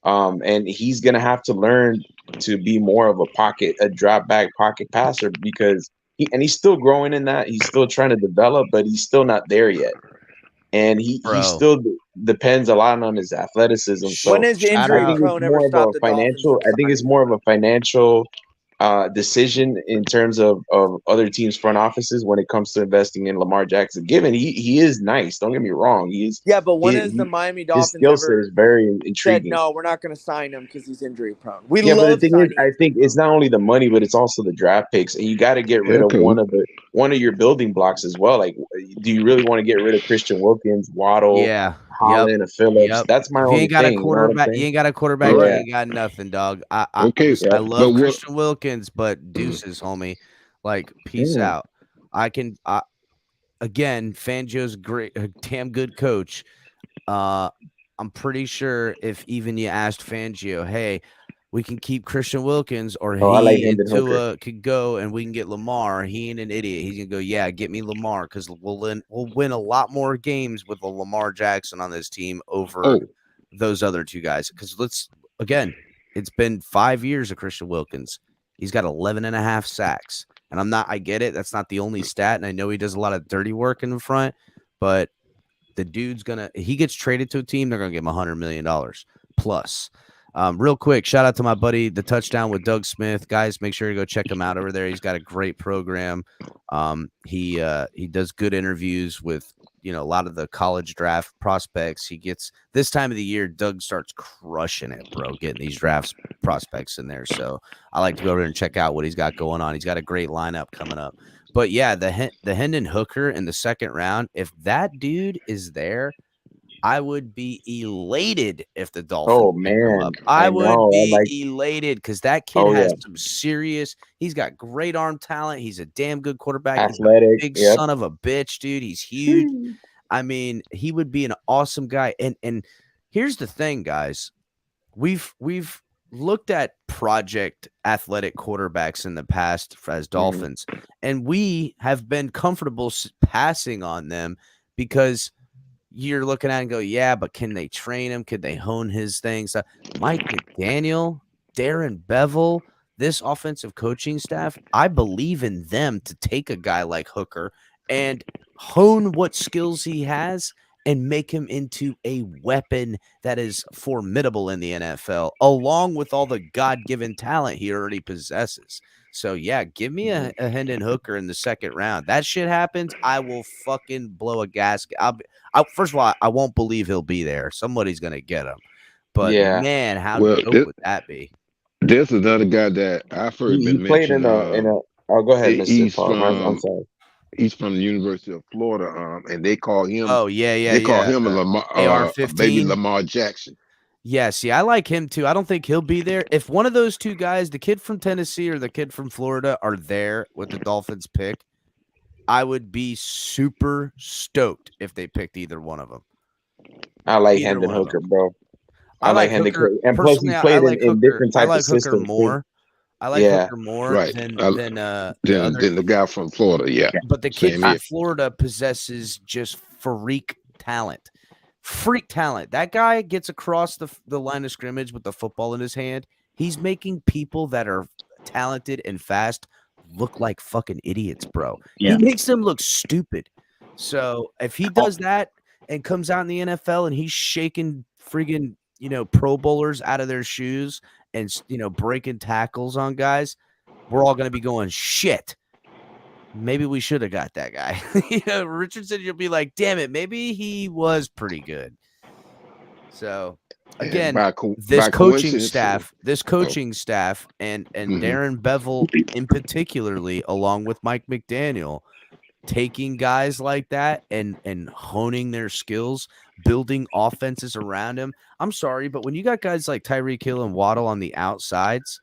And he's gonna have to learn to be more of a drop back pocket passer because he's still growing in that. He's still trying to develop, but he's still not there yet. And he still depends a lot on his athleticism. So When has injury prone ever stopped the Dolphins? I think it's more of a financial decision in terms of other teams' front offices when it comes to investing in Lamar Jackson. Given he is nice, don't get me wrong. But when has the Miami his Dolphins skill set ever is very said, intriguing. "No, we're not going to sign him because he's injury prone"? We But the love thing signing. is, I think it's not only the money, but it's also the draft picks, and you got to get rid of one of your building blocks as well. Like, do you really want to get rid of Christian Wilkins, Waddle, Holland, and Phillips? That's my only thing. Quarterback, you ain't got a quarterback. You ain't got nothing, dog. I love Christian Wilkins, but deuces, homie. Like, peace out. Again, Fangio's great, a damn good coach. I'm pretty sure if even you asked Fangio, hey, we can keep Christian Wilkins or he and Tua could go and we can get Lamar, he ain't an idiot. He's gonna go, yeah, get me Lamar because we'll win a lot more games with a Lamar Jackson on this team over those other two guys. Because it's been 5 years of Christian Wilkins. He's got 11.5 sacks. And I get it. That's not the only stat. And I know he does a lot of dirty work in the front, but the dude's he gets traded to a team, they're going to give him $100 million plus. Real quick, shout out to my buddy, The Touchdown with Doug Smith. Guys, make sure you go check him out over there. He's got a great program. He does good interviews with, a lot of the college draft prospects. He gets this time of the year, Doug starts crushing it, bro, getting these drafts prospects in there. So I like to go over there and check out what he's got going on. He's got a great lineup coming up. But yeah, the Hendon Hooker in the second round, if that dude is there, I would be elated if the Dolphins pick him up. I would be elated because that kid has some serious. He's got great arm talent. He's a damn good quarterback. Athletic, big son of a bitch, dude. He's huge. I mean, he would be an awesome guy. And here's the thing, guys. We've looked at project athletic quarterbacks in the past as Dolphins, and we have been comfortable passing on them because you're looking at it and go, yeah, but can they train him? Could they hone his things? Mike McDaniel, Darren Bevel, this offensive coaching staff, I believe in them to take a guy like Hooker and hone what skills he has and make him into a weapon that is formidable in the NFL, along with all the God-given talent he already possesses. So, yeah, give me a Hendon Hooker in the second round. That shit happens, I will fucking blow a gasket. First of all, I won't believe he'll be there. Somebody's going to get him. But, man, how dope would that be? There's another guy that I've heard He been played mentioned. Oh, go ahead, Mr. Paul. I'm sorry. He's from the University of Florida, and they call him. Oh yeah. They call him a Lamar, AR-15. baby Lamar Jackson. Yeah, see, I like him too. I don't think he'll be there. If one of those two guys, the kid from Tennessee or the kid from Florida, are there with the Dolphins pick, I would be super stoked if they picked either one of them. I like Hendon Hooker, bro. I like Hendon Hooker. And plus, he played in different types of systems. I like Hooker more than the guy from Florida. Yeah, but the kid from Florida possesses just freak talent. That guy gets across the line of scrimmage with the football in his hand. He's making people that are talented and fast look like fucking idiots, bro. Yeah. He makes them look stupid. So if he does that and comes out in the NFL and he's shaking friggin', Pro Bowlers out of their shoes and, breaking tackles on guys, we're all going to be going, shit, maybe we should have got that guy. Richardson, you'll be like, damn it, maybe he was pretty good. So, again, this coaching staff and Darren Bevel in particularly, along with Mike McDaniel, taking guys like that and honing their skills, building offenses around him. I'm sorry, but when you got guys like Tyreek Hill and Waddle on the outsides,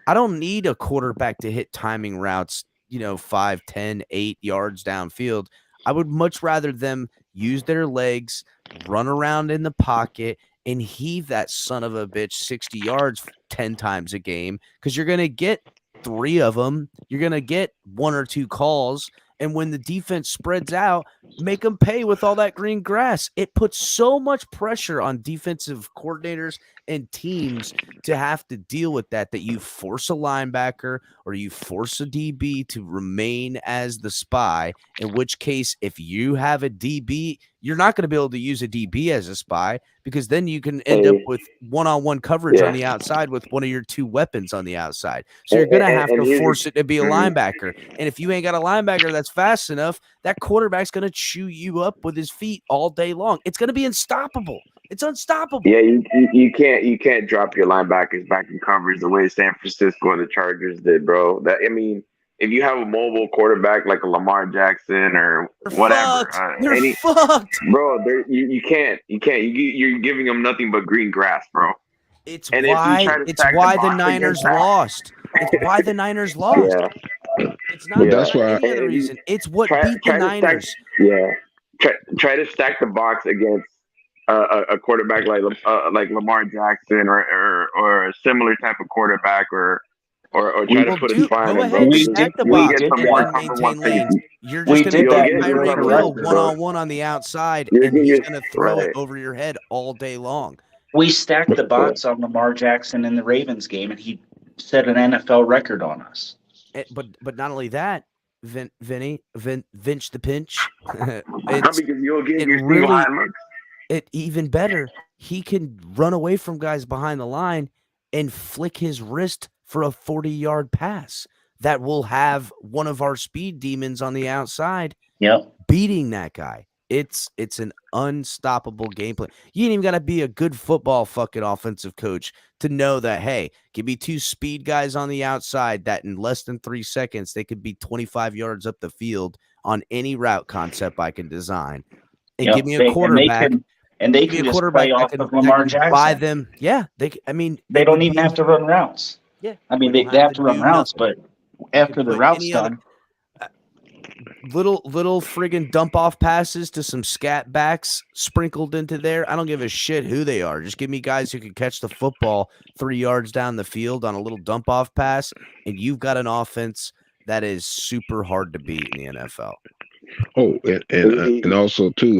I don't need a quarterback to hit timing routes, 5, 10, 8 yards downfield. I would much rather them use their legs, run around in the pocket, and heave that son of a bitch 60 yards 10 times a game, because you're going to get 3 of them. You're going to get 1 or 2 calls. And when the defense spreads out, make them pay with all that green grass. It puts so much pressure on defensive coordinators and teams to have to deal with that you force a linebacker or you force a DB to remain as the spy, in which case, if you have a DB, you're not going to be able to use a DB as a spy, because then you can end up with one-on-one coverage on the outside with one of your 2 weapons on the outside. So you're going to have to force it to be a linebacker. And if you ain't got a linebacker that's fast enough, that quarterback's going to chew you up with his feet all day long. It's going to be unstoppable. It's unstoppable. Yeah, you can't drop your linebackers back in coverage the way San Francisco and the Chargers did, bro. If you have a mobile quarterback like a Lamar Jackson or whatever, they're fucked, bro. You can't. You're giving them nothing but green grass, bro. It's why the Niners lost. It's why the Niners lost. Yeah. It's not any other reason. It's what beat the Niners. Try to stack the box against a quarterback like Lamar Jackson or a similar type of quarterback or try to put a spine in, bro. Stack the box and maintain lanes. You're just going to get Tyreek Hill one-on-one on the outside, and he's going to throw it over your head all day long. We stacked the box on Lamar Jackson in the Ravens game, and he set an NFL record on us. But not only that, Vince the pinch. Because you'll get your single line looks. It even better. He can run away from guys behind the line and flick his wrist for a 40-yard pass that will have one of our speed demons on the outside beating that guy. It's an unstoppable gameplay. You ain't even got to be a good football fucking offensive coach to know that, hey, give me 2 speed guys on the outside that in less than 3 seconds, they could be 25 yards up the field on any route concept I can design. And give me a quarterback. And they can just play off of Lamar Jackson. Buy them. Yeah. They don't even have to run routes. Yeah. I mean, they have to run routes, but after the route's done. Little friggin' dump off passes to some scat backs sprinkled into there. I don't give a shit who they are. Just give me guys who can catch the football 3 yards down the field on a little dump off pass, and you've got an offense that is super hard to beat in the NFL. Oh, and also too.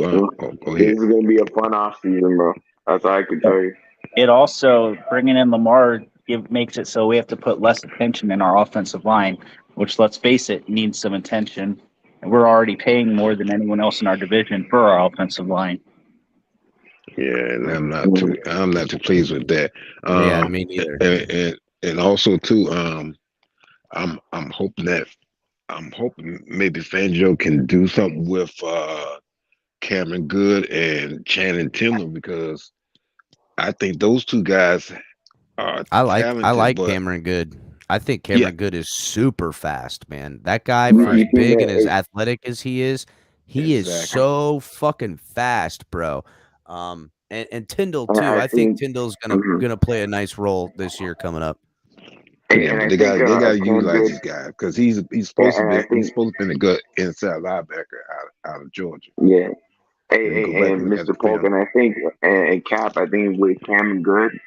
This is gonna be a fun off season, bro. That's all I can tell you. It also, bringing in Lamar, makes it so we have to put less attention in our offensive line, which, let's face it, needs some attention. And we're already paying more than anyone else in our division for our offensive line. Yeah, and I'm not too pleased with that. Yeah, me neither. And also too, I'm hoping maybe Fangio can do something with Cameron Good and Channing Tindall, because I think those two guys are talented. I like Cameron Good. I think Cameron Good is super fast, man. That guy, for as big and as athletic as he is so fucking fast, bro. And Tindall too. I think Tindall's gonna play a nice role this year coming up. Yeah, they got to utilize this guy, because he's supposed to be a good inside linebacker out of Georgia. Yeah. And Mr. Polk, and I think and Cap, I think with Cameron Good,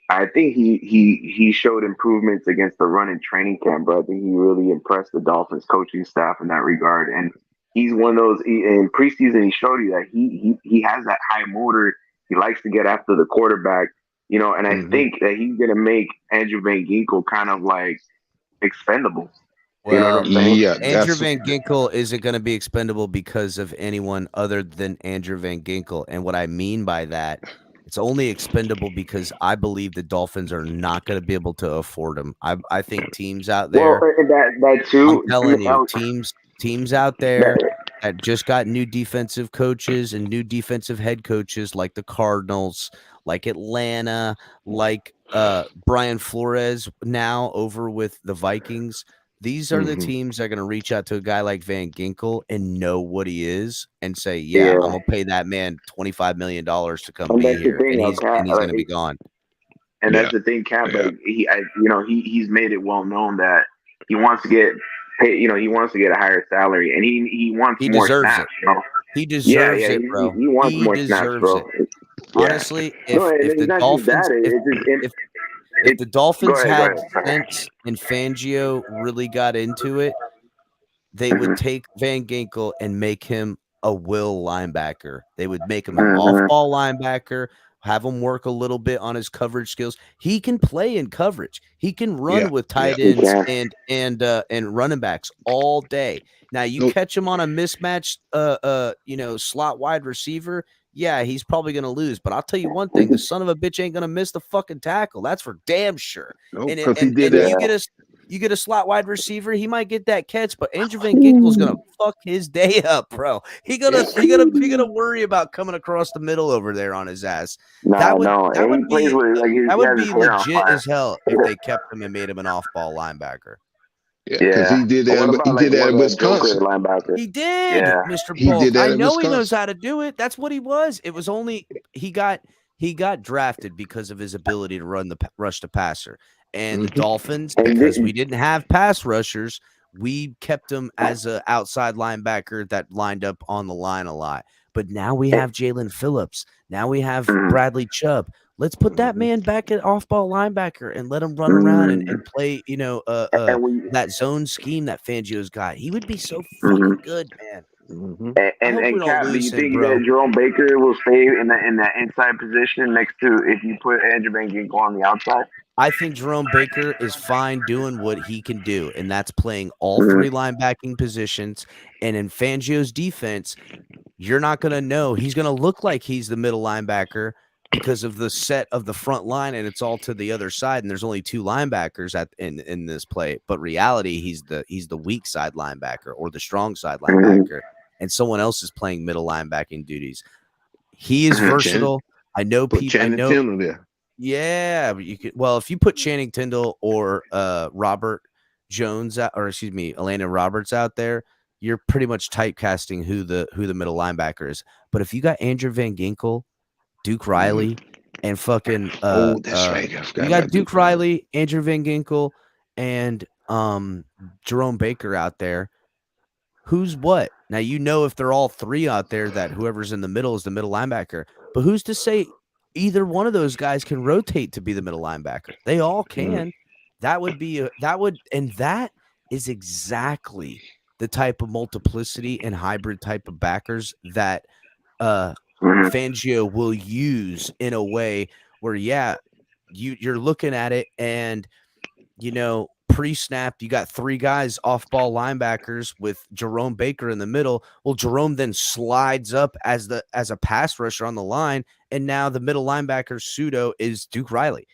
I think he showed improvements against the run in training camp, but I think he really impressed the Dolphins coaching staff in that regard. And he's one of those, in preseason, he showed you that he has that high motor. He likes to get after the quarterback, you know, and I think that he's going to make Andrew Van Ginkel kind of like expendable. Well, you know what I'm saying? Yeah, Andrew Van Ginkel isn't going to be expendable because of anyone other than Andrew Van Ginkel. And what I mean by that, it's only expendable because I believe the Dolphins are not going to be able to afford him. I think teams out there, that too. I'm telling you, teams out there that just got new defensive coaches and new defensive head coaches, like the Cardinals, like Atlanta, like Brian Flores now over with the Vikings. These are the teams that are going to reach out to a guy like Van Ginkel and know what he is and say, I'm going to pay that man $25 million to come be here. And he's going to be gone. And that's the thing, Cap. Like, he's made it well known that he wants to get paid, he wants to get a higher salary, and he wants more snaps. He deserves it, bro. He wants more snaps, bro. Honestly, if the Dolphins... If the Dolphins had Vince and Fangio really got into it, they would take Van Ginkel and make him a will linebacker. They would make him an off-ball linebacker, have him work a little bit on his coverage skills. He can play in coverage. He can run with tight ends and running backs all day. Now you catch him on a mismatched slot wide receiver. Yeah, he's probably going to lose. But I'll tell you one thing. The son of a bitch ain't going to miss the fucking tackle. That's for damn sure. You get a slot wide receiver, he might get that catch, but Andrew Van Ginkel's going to fuck his day up, bro. He gonna worry about coming across the middle over there on his ass. That would be legit as hell if they kept him and made him an off-ball linebacker. Yeah, because he did that in Wisconsin. He did, Mr. Polk. I know he knows how to do it. That's what he was. It was only he got drafted because of his ability to rush the passer. And the Dolphins, because we didn't have pass rushers, we kept him as an outside linebacker that lined up on the line a lot. But now we have Jalen Phillips. Now we have Bradley Chubb. Let's put that man back at off-ball linebacker and let him run around and play, that zone scheme that Fangio's got. He would be so fucking good, man. And Cap, do you think that Jerome Baker will stay in that inside position next to if you put Andrew Van Ginkel on the outside? I think Jerome Baker is fine doing what he can do, and that's playing all three linebacking positions. And in Fangio's defense, you're not going to know. He's going to look like he's the middle linebacker because of the set of the front line, and it's all to the other side, and there's only two linebackers in this play. But reality, he's the weak side linebacker or the strong side linebacker, and someone else is playing middle linebacking duties. He is versatile. I know people. I know. There. Yeah, you could. Well, if you put Channing Tindall or Robert Jones Elena Roberts out there, you're pretty much typecasting who the middle linebacker is. But if you got Andrew Van Ginkel, Duke Riley, and fucking that's right. You got Duke Riley, Andrew Van Ginkel, and Jerome Baker out there. Who's what? Now if they're all three out there, that whoever's in the middle is the middle linebacker. But who's to say either one of those guys can rotate to be the middle linebacker? They all can. That is exactly the type of multiplicity and hybrid type of backers that Fangio will use in a way where, you're looking at it, and pre-snap, you got 3 guys off-ball linebackers with Jerome Baker in the middle. Well, Jerome then slides up as a pass rusher on the line, and now the middle linebacker pseudo is Duke Riley.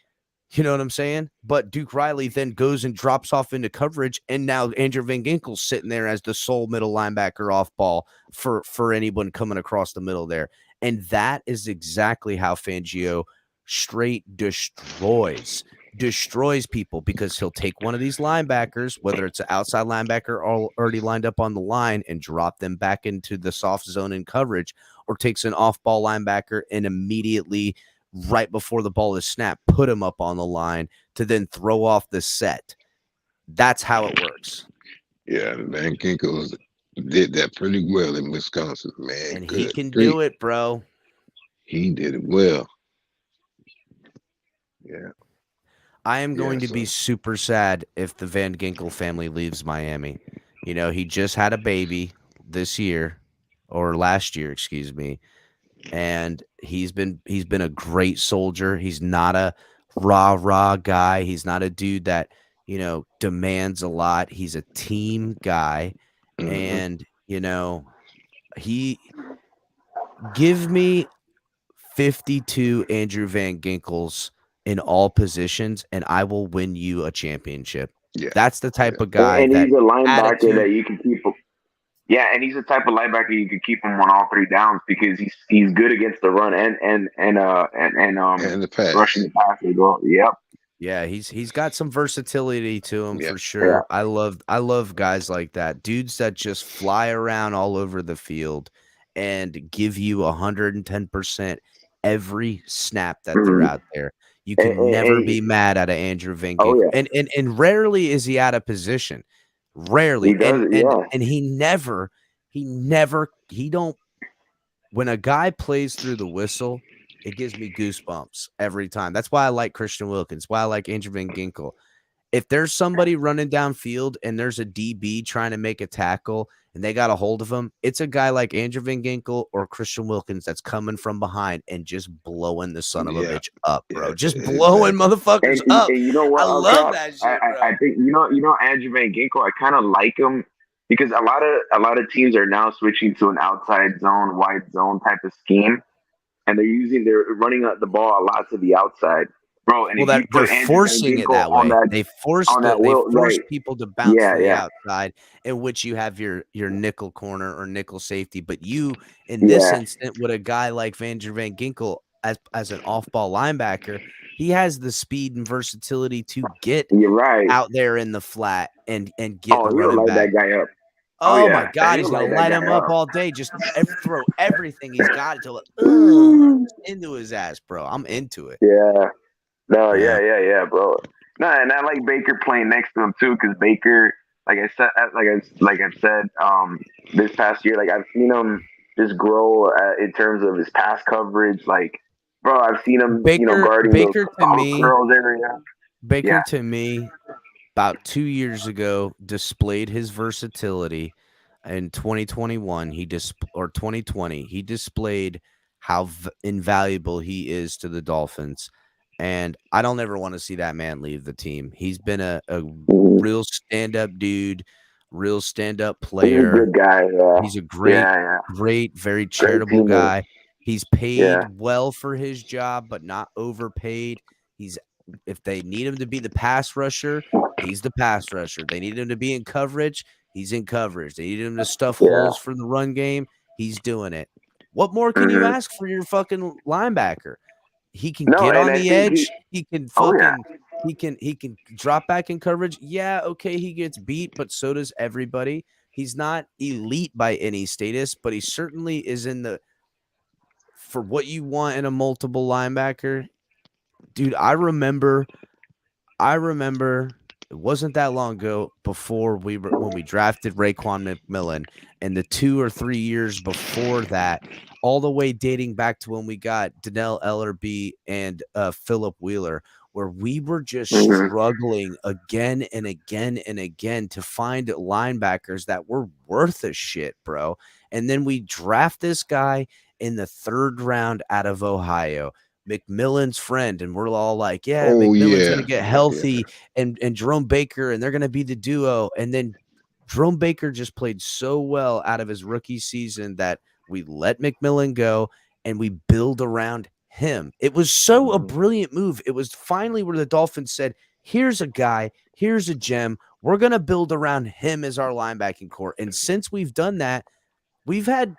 You know what I'm saying? But Duke Riley then goes and drops off into coverage, and now Andrew Van Ginkel's sitting there as the sole middle linebacker off ball for anyone coming across the middle there. And that is exactly how Fangio straight destroys people, because he'll take one of these linebackers, whether it's an outside linebacker already lined up on the line, and drop them back into the soft zone in coverage, or takes an off-ball linebacker and immediately – right before the ball is snapped, put him up on the line to then throw off the set. That's how it works. Yeah, Van Ginkel did that pretty well in Wisconsin, man. And he can do it, bro. He did it well. Yeah. I am going to be super sad if the Van Ginkel family leaves Miami. He just had a baby this year, or last year, excuse me. And he's been a great soldier. He's not a rah guy. He's not a dude that demands a lot. He's a team guy. And he give me 52 Andrew Van Ginkels in all positions, and I will win you a championship. Yeah, that's the type of guy. And he's a linebacker attitude, that you can keep. Yeah, and he's the type of linebacker you can keep him on all 3 downs, because he's good against the run and the pass. Rushing the pass as well. Yep. Yeah, he's got some versatility to him for sure. Yeah. I love guys like that. Dudes that just fly around all over the field and give you 110% every snap that they're out there. You can never be mad at an Andrew Van Ginkel. Oh, yeah. And rarely is he out of position. Rarely. And he don't, when a guy plays through the whistle, it gives me goosebumps every time. That's why I like Christian Wilkins, why I like Andrew Van Ginkel. If there's somebody running downfield and there's a DB trying to make a tackle and they got a hold of him, it's a guy like Andrew Van Ginkel or Christian Wilkins that's coming from behind and just blowing the son of a bitch up, bro. Just blowing motherfuckers up. And you know what? I love that shit, bro. I think Andrew Van Ginkel, I kind of like him because a lot of teams are now switching to an outside zone, wide zone type of scheme, and they're running the ball a lot to the outside. Bro, and they're forcing it that way. They force people to bounce to the outside, in which you have your nickel corner or nickel safety. But you, in this instant, with a guy like Andrew Van Ginkel as an off-ball linebacker, he has the speed and versatility to get out there in the flat and get the running back. That guy up. Oh my God, he's gonna light him up all day. Just throw everything he's got until into his ass, bro. I'm into it. Yeah. No, yeah, bro. No, and I like Baker playing next to him too, because Baker, like I've said, this past year, like I've seen him just grow in terms of his pass coverage. Like, bro, I've seen him, guarding Baker those girls area. Baker to me, about 2 years ago, displayed his versatility. In 2021, 2020, he displayed how invaluable he is to the Dolphins. And I don't ever want to see that man leave the team. He's been a real stand-up dude, real stand-up player. He's a good guy. Yeah. He's a great, very charitable guy. He's paid well for his job, but not overpaid. If they need him to be the pass rusher, he's the pass rusher. They need him to be in coverage, he's in coverage. They need him to stuff holes for the run game, he's doing it. What more can you ask for your fucking linebacker? He can get on the edge. He can he can drop back in coverage. Yeah, okay, he gets beat, but so does everybody. He's not elite by any status, but he certainly is for what you want in a multiple linebacker. Dude, I remember it wasn't that long ago when we drafted Raekwon McMillan, and the 2 or 3 years before that, all the way dating back to when we got Donnell Ellerbe and Philip Wheeler, where we were just struggling again and again and again to find linebackers that were worth a shit, bro. And then we draft this guy in the 3rd round out of Ohio, McMillan's friend, and we're all like, yeah, McMillan's gonna get healthy, and Jerome Baker, and they're gonna be the duo. And then Jerome Baker just played so well out of his rookie season that we let McMillan go and we build around him. It was so a brilliant move. It was finally where the Dolphins said, here's a guy, here's a gem. We're going to build around him as our linebacking core. And since we've done that, we've had,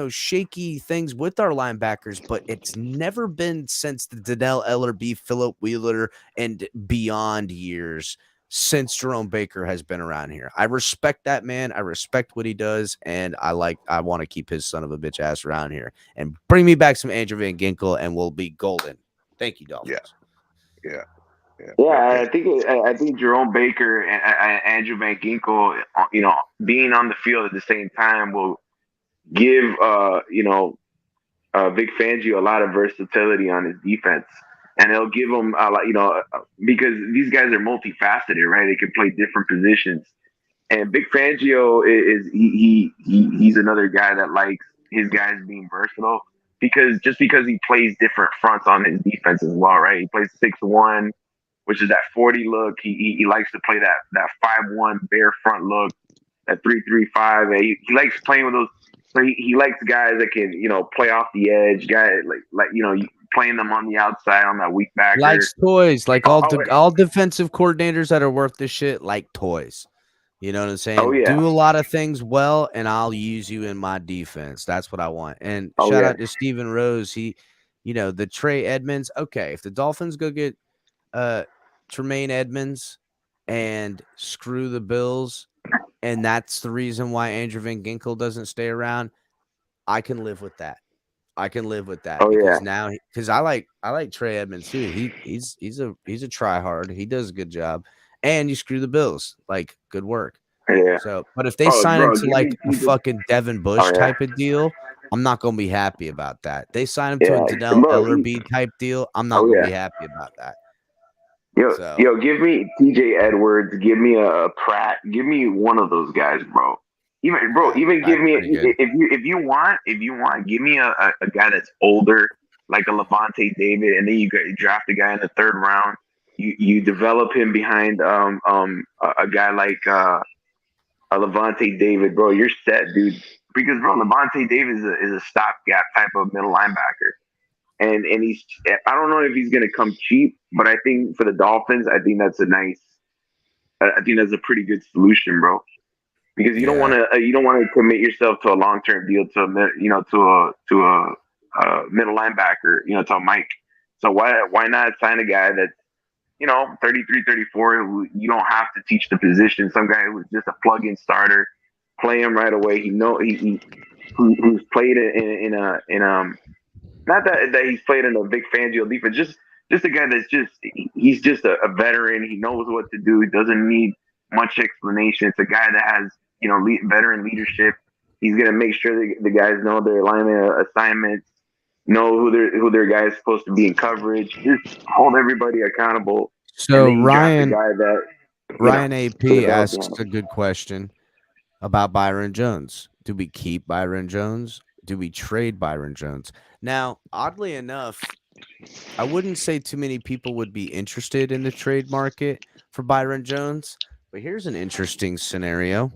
shaky things with our linebackers, but it's never been since the Donnell Ellerbe, Phillip Wheeler, and beyond years since Jerome Baker has been around here. I respect that man. I respect what he does, and I want to keep his son of a bitch ass around here. And bring me back some Andrew Van Ginkel, and we'll be golden. Thank you, Dolphins. Yeah, I think Jerome Baker and Andrew Van Ginkel, being on the field at the same time will give Vic Fangio a lot of versatility on his defense, and it'll give him because these guys are multifaceted, right? They can play different positions, and Vic Fangio he's another guy that likes his guys being versatile because he plays different fronts on his defense as well, right? He plays 6-1, which is that 40 look. He likes to play that 5-1 bear front look, that 3-3-5. He likes playing with those. So he likes guys that can, play off the edge, guys playing them on the outside on that weak backer. Likes toys, like all defensive coordinators that are worth the shit like toys. You know what I'm saying? Oh, yeah. Do a lot of things well, and I'll use you in my defense. That's what I want. And shout out to Steven Rose. He, the Trey Edmonds. Okay, if the Dolphins go get Tremaine Edmonds and screw the Bills, and that's the reason why Andrew Van Ginkel doesn't stay around, I can live with that. Because I like Trey Edmonds too. He's a try hard. He does a good job. And you screw the Bills. Like, good work. Yeah. So, but if they sign him to like a fucking Devin Bush type of deal, I'm not gonna be happy about that. They sign him to a Donnell Ellerbe type deal, I'm not gonna be happy about that. Yo, give me TJ Edwards, give me a Pratt, give me one of those guys, bro. Even give me if you want, give me a guy that's older, like a Levante David, and then you draft a guy in the 3rd round. You develop him behind a guy like a Levante David, bro. You're set, dude. Because bro, Levante David is a stopgap type of middle linebacker. And I don't know if he's going to come cheap, but I think for the Dolphins, I think that's a pretty good solution, bro. Because you don't want to commit yourself to a long-term deal to a middle linebacker, to a Mike. So why not sign a guy that's 33, 34, who you don't have to teach the position. Some guy who's just a plug-in starter, play him right away. Who's played in a not that he's played in a Vic Fangio defense, just a guy he's just a veteran. He knows what to do. He doesn't need much explanation. It's a guy that has, veteran leadership. He's going to make sure the guys know their alignment assignments, know who their guy is supposed to be in coverage, just hold everybody accountable. So Ryan AP asks a good question about Byron Jones. Do we keep Byron Jones? Do we trade Byron Jones? Now, oddly enough, I wouldn't say too many people would be interested in the trade market for Byron Jones, but here's an interesting scenario.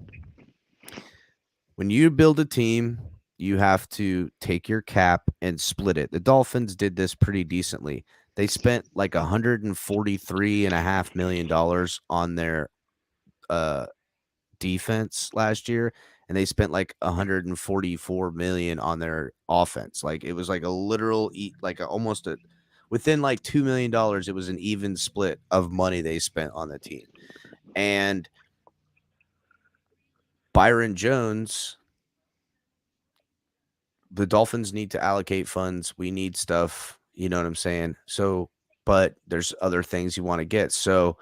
When you build a team, you have to take your cap and split it. The Dolphins did this pretty decently. They spent like $143.5 million on their defense last year, and they spent like $144 million on their offense. Like, it was like a literal, within like $2 million, it was an even split of money they spent on the team. And Byron Jones, the Dolphins need to allocate funds. We need stuff. You know what I'm saying? So, but there's other things you want to get. So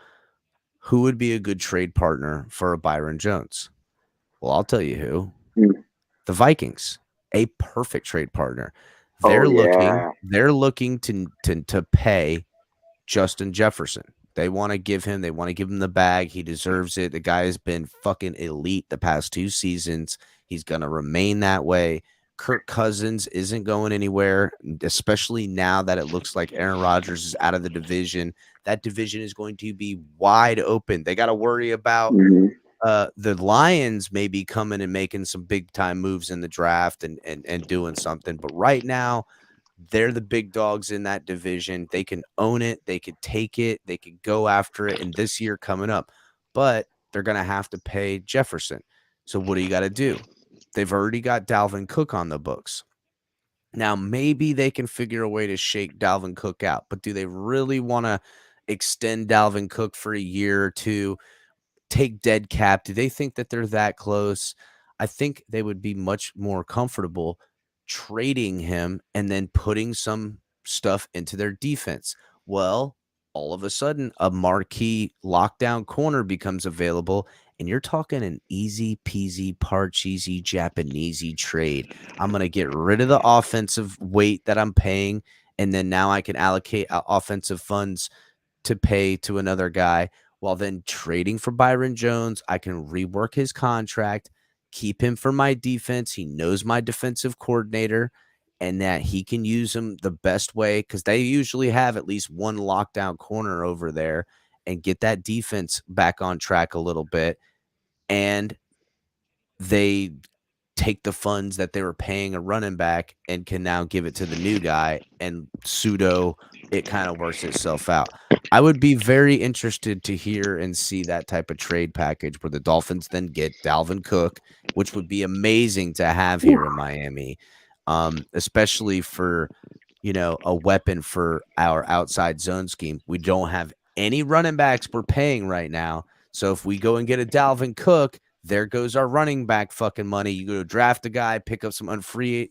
who would be a good trade partner for a Byron Jones? Well, I'll tell you who. The Vikings, a perfect trade partner. They're looking to pay Justin Jefferson. They want to give him the bag. He deserves it. The guy has been fucking elite the past 2 seasons. He's going to remain that way. Kirk Cousins isn't going anywhere, especially now that it looks like Aaron Rodgers is out of the division. That division is going to be wide open. They got to worry about the Lions maybe coming and making some big time moves in the draft and doing something. But right now, they're the big dogs in that division. They can own it. They could take it. They could go after it. And this year coming up, but they're going to have to pay Jefferson. So what do you got to do? They've already got Dalvin Cook on the books. Now, maybe they can figure a way to shake Dalvin Cook out, but do they really want to extend Dalvin Cook for a year or two, take dead cap? Do they think that they're that close? I think they would be much more comfortable trading him and then putting some stuff into their defense. Well, all of a sudden, a marquee lockdown corner becomes available, and you're talking an easy peasy, parcheesy, Japanesey trade. I'm going to get rid of the offensive weight that I'm paying, and then now I can allocate offensive funds to pay to another guy while then trading for Byron Jones. I can rework his contract, keep him for my defense. He knows my defensive coordinator and that he can use him the best way because they usually have at least one lockdown corner over there and get that defense back on track a little bit. And they take the funds that they were paying a running back and can now give it to the new guy, and it kind of works itself out. I would be very interested to hear and see that type of trade package where the Dolphins then get Dalvin Cook, which would be amazing to have here in Miami, especially for, a weapon for our outside zone scheme. We don't have any running backs we're paying right now. So if we go and get a Dalvin Cook, there goes our running back fucking money. You go draft a guy, pick up some some free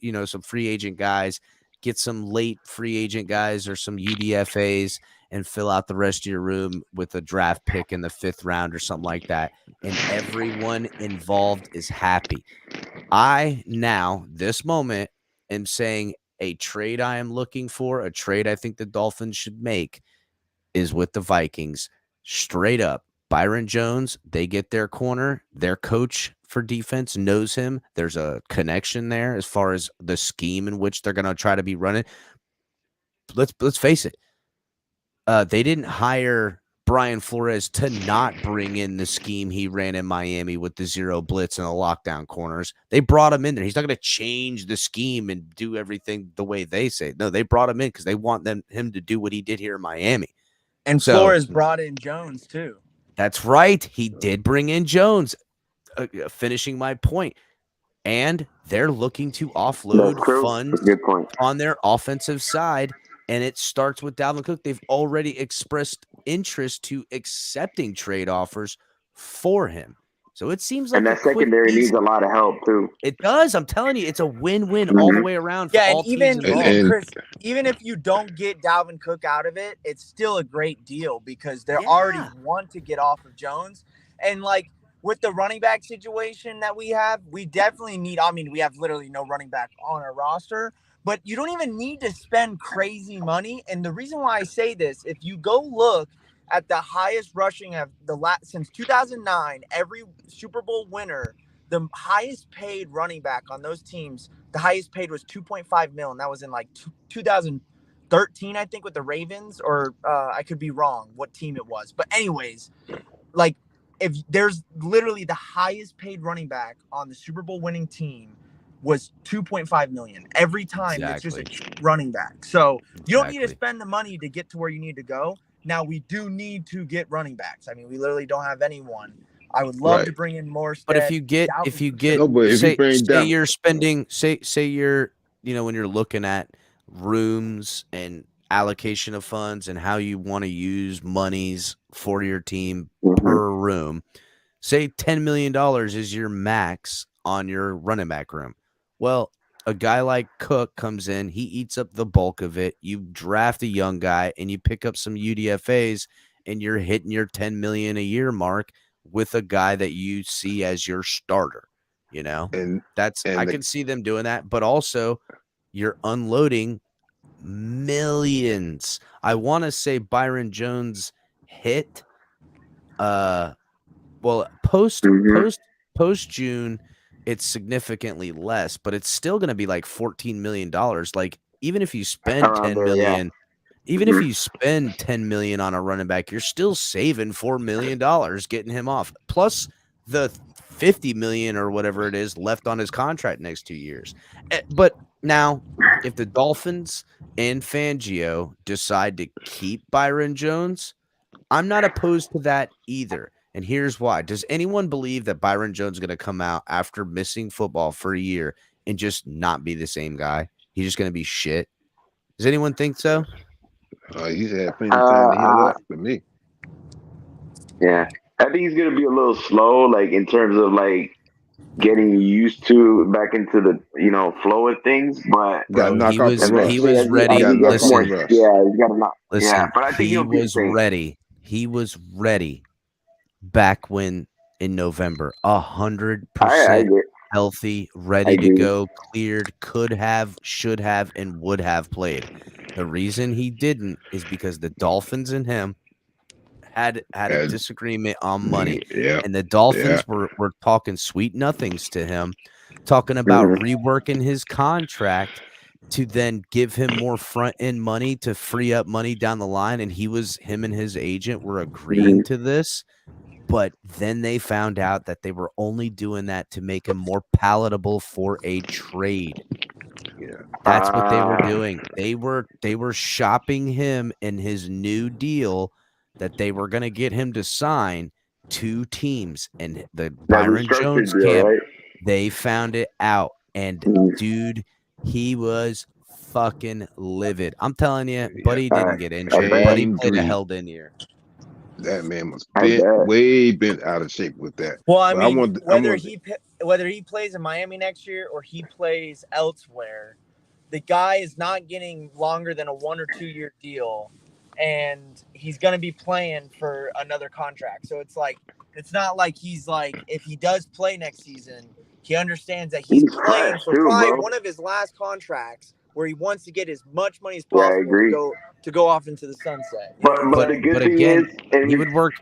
agent guys, get some late free agent guys or some UDFAs, and fill out the rest of your room with a draft pick in the 5th round or something like that. And everyone involved is happy. This moment, am saying a trade I am looking for, a trade I think the Dolphins should make is with the Vikings. Straight up. Byron Jones, they get their corner. Their coach for defense knows him. There's a connection there as far as the scheme in which they're going to try to be running. Let's face it. They didn't hire Brian Flores to not bring in the scheme he ran in Miami with the zero blitz and the lockdown corners. They brought him in there. He's not going to change the scheme and do everything the way they say. No, they brought him in because they want him to do what he did here in Miami. And Flores brought in Jones too. That's right. He did bring in Jones, finishing my point. And they're looking to offload funds on their offensive side. And it starts with Dalvin Cook. They've already expressed interest to accepting trade offers for him. So it seems like that secondary needs a lot of help too. It does. I'm telling you, it's a win-win all the way around. For all and Chris, even if you don't get Dalvin Cook out of it, it's still a great deal because they already want to get off of Jones. And like with the running back situation that we have, we definitely need. I mean, we have literally no running back on our roster, but you don't even need to spend crazy money. And the reason why I say this, if you go look at the highest rushing of since 2009, every Super Bowl winner, the highest paid running back on those teams, the highest paid was $2.5 million. That was in like 2013, I think, with the Ravens, or I could be wrong what team it was. But anyways, like if there's literally the highest paid running back on the Super Bowl winning team was $2.5 million every time. Exactly. It's just a running back. So you don't need to spend the money to get to where you need to go. Now, we do need to get running backs. I mean, we literally don't have anyone. I would love to bring in more. But if you get, say you're spending, say you're, when you're looking at rooms and allocation of funds and how you want to use monies for your team per room, say $10 million is your max on your running back room. Well, a guy like Cook comes in, he eats up the bulk of it. You draft a young guy and you pick up some UDFAs and you're hitting your $10 million a year mark with a guy that you see as your starter, and I can see them doing that, but also you're unloading millions. I want to say Byron Jones hit, post June, it's significantly less, but it's still going to be like $14 million. Like, even if you spend $10 million, even if you spend $10 million on a running back, you're still saving $4 million getting him off, plus the $50 million or whatever it is left on his contract next 2 years. But now, if the Dolphins and Fangio decide to keep Byron Jones, I'm not opposed to that either. And here's why. Does anyone believe that Byron Jones is going to come out after missing football for a year and just not be the same guy? He's just going to be shit. Does anyone think so? He's had plenty of time to heal up for me. Yeah. I think he's going to be a little slow, like in terms of like getting used to back into the flow of things, but he was ready. Listen, he's got to knock. Listen, yeah, but I think he was ready. He was ready back when in November, 100% healthy, ready to go, cleared, could have, should have, and would have played. The reason he didn't is because the Dolphins and him had a disagreement on money. And the Dolphins were talking sweet nothings to him, talking about reworking his contract to then give him more front end money to free up money down the line. And him and his agent were agreeing to this. But then they found out that they were only doing that to make him more palatable for a trade. That's what they were doing. They were shopping him in his new deal that they were going to get him to sign 2 teams, and the Byron Jones camp, right? They found it out, and dude, he was fucking livid. I'm telling you, Buddy didn't get injured. Buddy played a held-in year. That man was bent out of shape with that. Well, I mean, whether he plays in Miami next year or he plays elsewhere, the guy is not getting longer than a 1 or 2 year deal, and he's going to be playing for another contract. So it's not like he's like, if he does play next season, he understands that he's playing for probably one of his last contracts where he wants to get as much money as possible to go off into the sunset. But the good thing is,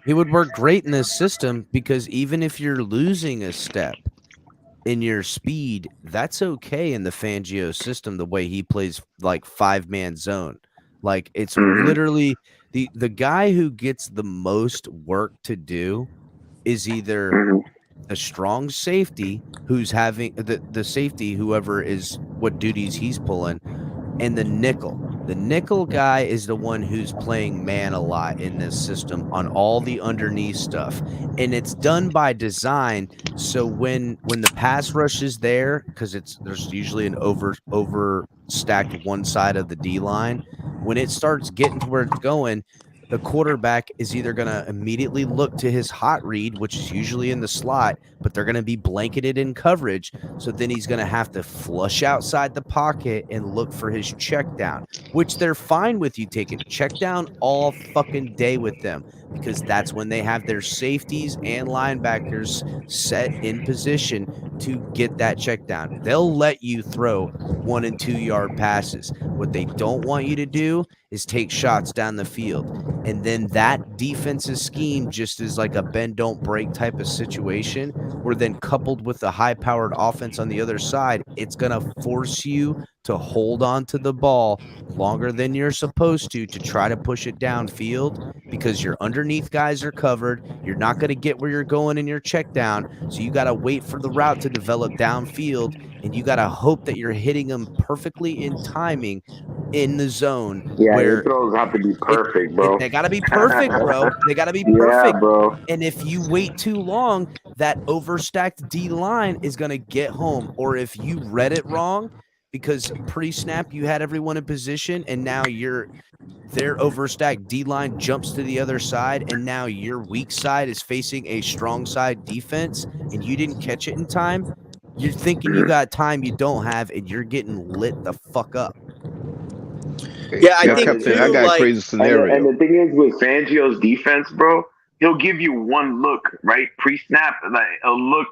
he would work great in this system, because even if you're losing a step in your speed, that's okay in the Fangio system, the way he plays like 5-man zone. Like, it's literally the guy who gets the most work to do is either a strong safety who's having the safety, whoever is what duties he's pulling, and the nickel. The nickel guy is the one who's playing man a lot in this system on all the underneath stuff. And it's done by design. So when the pass rush is there, because there's usually an over stacked one side of the D line, when it starts getting to where it's going, the quarterback is either going to immediately look to his hot read, which is usually in the slot, but they're going to be blanketed in coverage. So then he's going to have to flush outside the pocket and look for his check down, which they're fine with you taking check down all fucking day with them, because that's when they have their safeties and linebackers set in position to get that check down. They'll let you throw 1 and 2 yard passes. What they don't want you to do is take shots down the field. And then that defensive scheme just is like a bend don't break type of situation, where then coupled with the high-powered offense on the other side, it's going to force you to hold on to the ball longer than you're supposed to try to push it downfield, because your underneath guys are covered. You're not going to get where you're going in your check down, so you got to wait for the route to develop downfield, and you got to hope that you're hitting them perfectly in timing in the zone. Yeah, your throws have to be perfect, bro. They got to be perfect, bro. They got to be perfect. Yeah, bro. And if you wait too long, that overstacked D line is going to get home. Or if you read it wrong, because pre-snap you had everyone in position, and now their overstacked D line jumps to the other side, and now your weak side is facing a strong side defense, and you didn't catch it in time. You're thinking you got time you don't have, and you're getting lit the fuck up. Yeah, I think too, I got a crazy scenario. And the thing is, with Fangio's defense, bro, he'll give you one look, right? Pre-snap, like a look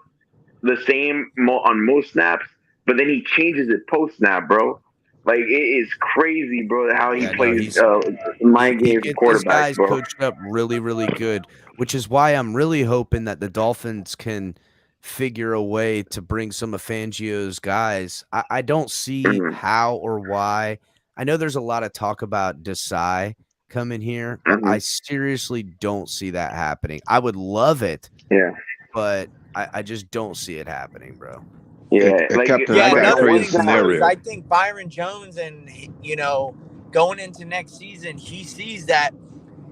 the same on most snaps, but then he changes it post-snap, bro. Like, it is crazy, bro, how he plays mind games for quarterbacks, this guy's bro. coached up really, really good, which is why I'm really hoping that the Dolphins can figure a way to bring some of Fangio's guys. I don't see how or why. I know there's a lot of talk about Desai coming here, but I seriously don't see that happening. I would love it. Yeah. But I just don't see it happening, bro. Yeah, Captain, I got a crazy scenario. I think Byron Jones, and going into next season, he sees that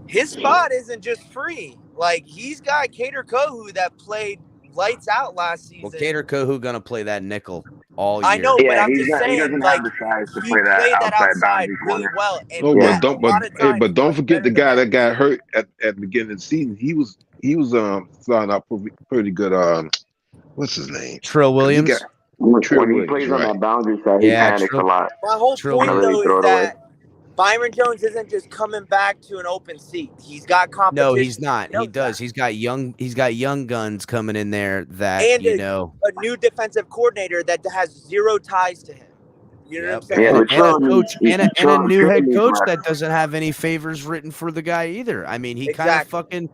his spot isn't just free. Like, he's got Cater Kohu that played lights out last season. Well, Cater Kohu gonna play that nickel all year. I know, but I'm just saying, he doesn't have the size to play that outside really well. And but don't forget the guy that got hurt at the beginning of the season. He was starting out pretty good. What's his name? Trill Williams. When he plays on that boundary side, he panics a lot. My whole point, though, is that Byron Jones isn't just coming back to an open seat. He's got competition. No, he's not. He does. He's got young guns coming in there that, and a new defensive coordinator that has zero ties to him. You know what I'm saying? Yeah, and a new head coach that doesn't have any favors written for the guy either. I mean, he kind of fucking,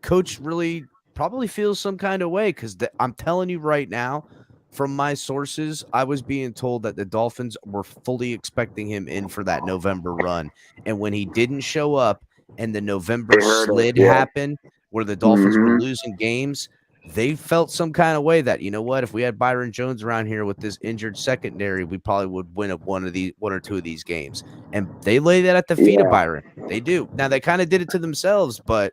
coach really probably feels some kind of way, because I'm telling you right now, from my sources, I was being told that the Dolphins were fully expecting him in for that November run. And when he didn't show up and the November slid happened where the Dolphins were losing games, they felt some kind of way that, you know what, if we had Byron Jones around here with this injured secondary, we probably would win one or two of these games. And they lay that at the feet of Byron. They do. Now, they kind of did it to themselves, but,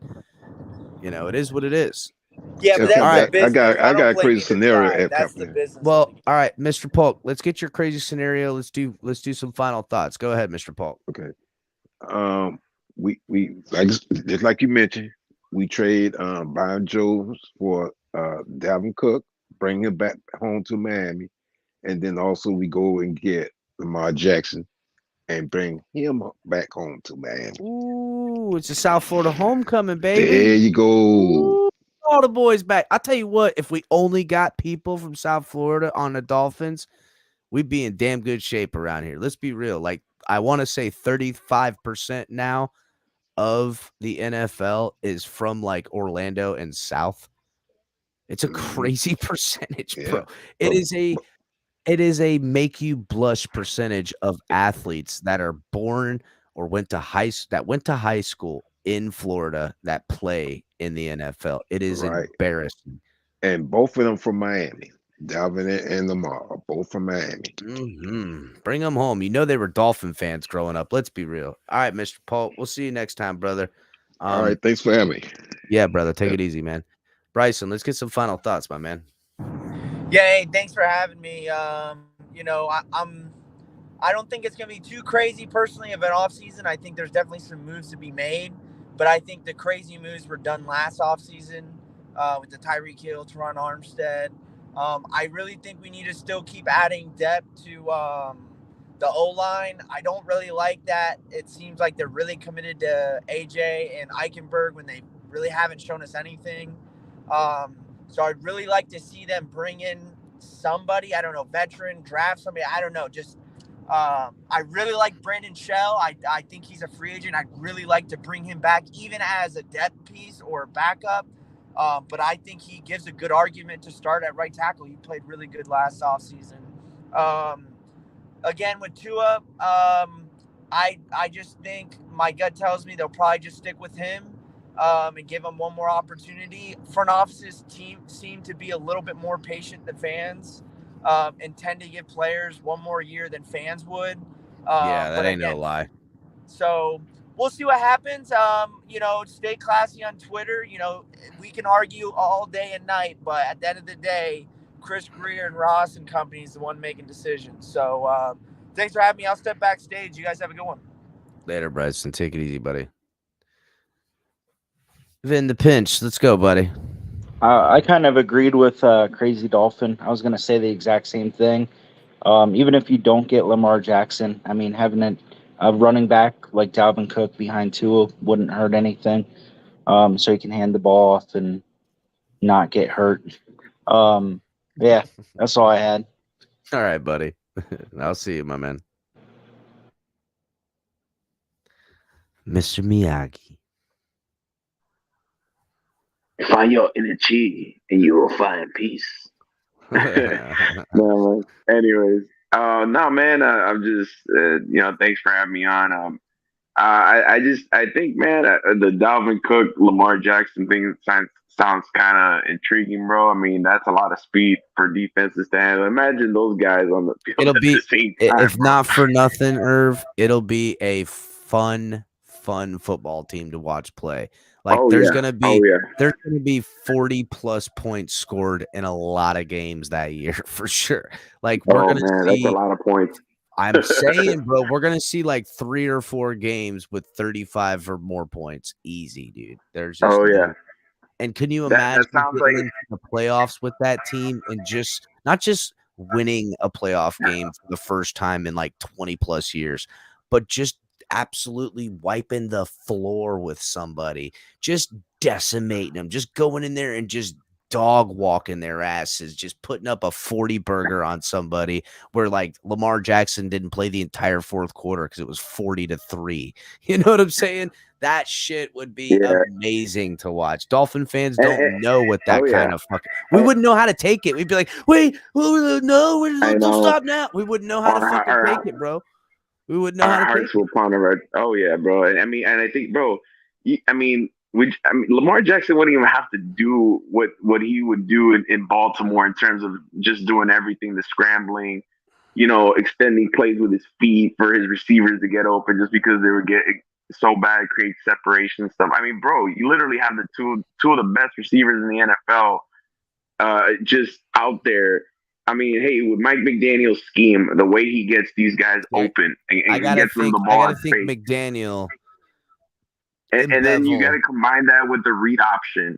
it is what it is. Yeah, but that's I got a crazy scenario. Well, all right, Mr. Polk, let's get your crazy scenario. Let's do some final thoughts. Go ahead, Mr. Polk. Okay. We like you mentioned, we trade Byron Jones for Dalvin Cook, bring him back home to Miami, and then also we go and get Lamar Jackson and bring him back home to Miami. Ooh, it's a South Florida homecoming, baby. There you go. Ooh, all the boys back. I'll tell you what, if we only got people from South Florida on the Dolphins, we'd be in damn good shape around here. Let's be real. Like, I want to say 35% now of the NFL is from like Orlando and South. It's a crazy percentage, bro. It is a make you blush percentage of athletes that are born or went to high school in Florida that play in the NFL. It is embarrassing. And both of them from Miami. Dalvin and Lamar are both from Miami. Bring them home. They were Dolphin fans growing up. Let's be real. All right, Mr. Paul. We'll see you next time, brother. All right. Thanks for having me. Yeah, brother. Take it easy, man. Bryson, let's get some final thoughts, my man. Yeah, hey, thanks for having me. I don't think it's gonna be too crazy personally of an offseason. I think there's definitely some moves to be made, but I think the crazy moves were done last offseason with the Tyreek Hill, Teron Armstead. I really think we need to still keep adding depth to the O-line. I don't really like that. It seems like they're really committed to AJ and Eichenberg when they really haven't shown us anything. So I'd really like to see them bring in somebody, I don't know, veteran, draft somebody, I don't know. Just I really like Brandon Shell. I think he's a free agent. I'd really like to bring him back even as a depth piece or backup. But I think he gives a good argument to start at right tackle. He played really good last offseason. Again, with Tua, I just think my gut tells me they'll probably just stick with him and give him one more opportunity. Front offices seem to be a little bit more patient than fans and tend to give players one more year than fans would. That ain't no lie. So we'll see what happens. Stay classy on Twitter. We can argue all day and night, but at the end of the day, Chris Greer and Ross and company is the one making decisions. So thanks for having me. I'll step backstage. You guys have a good one. Later, Bryson. Take it easy, buddy. Vin the pinch. Let's go, buddy. I kind of agreed with Crazy Dolphin. I was going to say the exact same thing. Even if you don't get Lamar Jackson, I mean, having a running back like Dalvin Cook behind Tua wouldn't hurt anything. So he can hand the ball off and not get hurt. Yeah, that's all I had. All right, buddy. I'll see you, my man. Mr. Miyagi. Find your inner chi, and you will find peace. No, man. Anyways, no, man. I'm just, thanks for having me on. I think, man, the Dalvin Cook, Lamar Jackson thing sounds kind of intriguing, bro. I mean, that's a lot of speed for defenses to handle. Imagine those guys on the field It'll be, at the same time, if not for nothing, Irv, it'll be a fun football team to watch play. Like there's gonna be 40 plus points scored in a lot of games that year for sure. Like we're gonna see, that's a lot of points. I'm saying, bro, we're gonna see like 3 or 4 games with 35 or more points, easy, dude. There's just and can you imagine getting into the playoffs with that team and just not just winning a playoff game for the first time in like 20 plus years, but just absolutely wiping the floor with somebody, just decimating them, just going in there and just dog walking their asses, just putting up a 40 burger on somebody where like Lamar Jackson didn't play the entire fourth quarter because it was 40-3. You know what I'm saying? That shit would be amazing to watch. Dolphin fans don't know what that kind of fucking. We wouldn't know how to take it. We'd be like, wait, no, don't stop now. We wouldn't know how to fucking take it, bro. We wouldn't know how to take it. Oh yeah, bro. And I mean, and I think, bro, Lamar Jackson wouldn't even have to do what he would do in Baltimore in terms of just doing everything, the scrambling, extending plays with his feet for his receivers to get open just because they were getting so bad, create separation stuff. I mean, bro, you literally have the two of the best receivers in the NFL just out there. I mean, hey, with Mike McDaniel's scheme, the way he gets these guys open and gets them the ball. I gotta think McDaniel. And then you got to combine that with the read option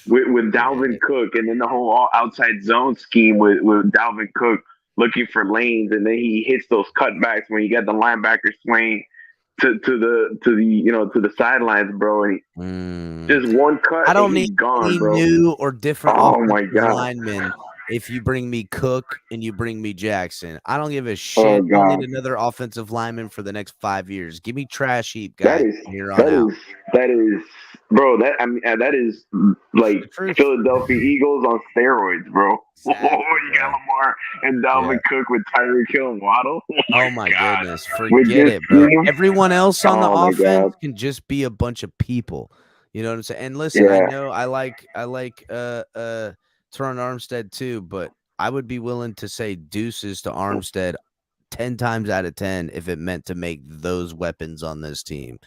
with Dalvin Cook, and then the whole outside zone scheme with Dalvin Cook looking for lanes, and then he hits those cutbacks when you get the linebacker swing to the sidelines, bro. And just one cut. I don't need any new or different linemen. If you bring me Cook and you bring me Jackson, I don't give a shit. I don't need another offensive lineman for the next 5 years. Give me trash heap guys. That is, bro. That is like Philadelphia Eagles on steroids, bro. Exactly, you got Lamar and Dalvin Cook with Tyreek Hill and Waddle. Oh my goodness, forget it, bro. Everyone else on the offense can just be a bunch of people. You know what I'm saying? And listen, I know I like Teron Armstead too, but I would be willing to say deuces to Armstead 10 times out of 10 if it meant to make those weapons on this team,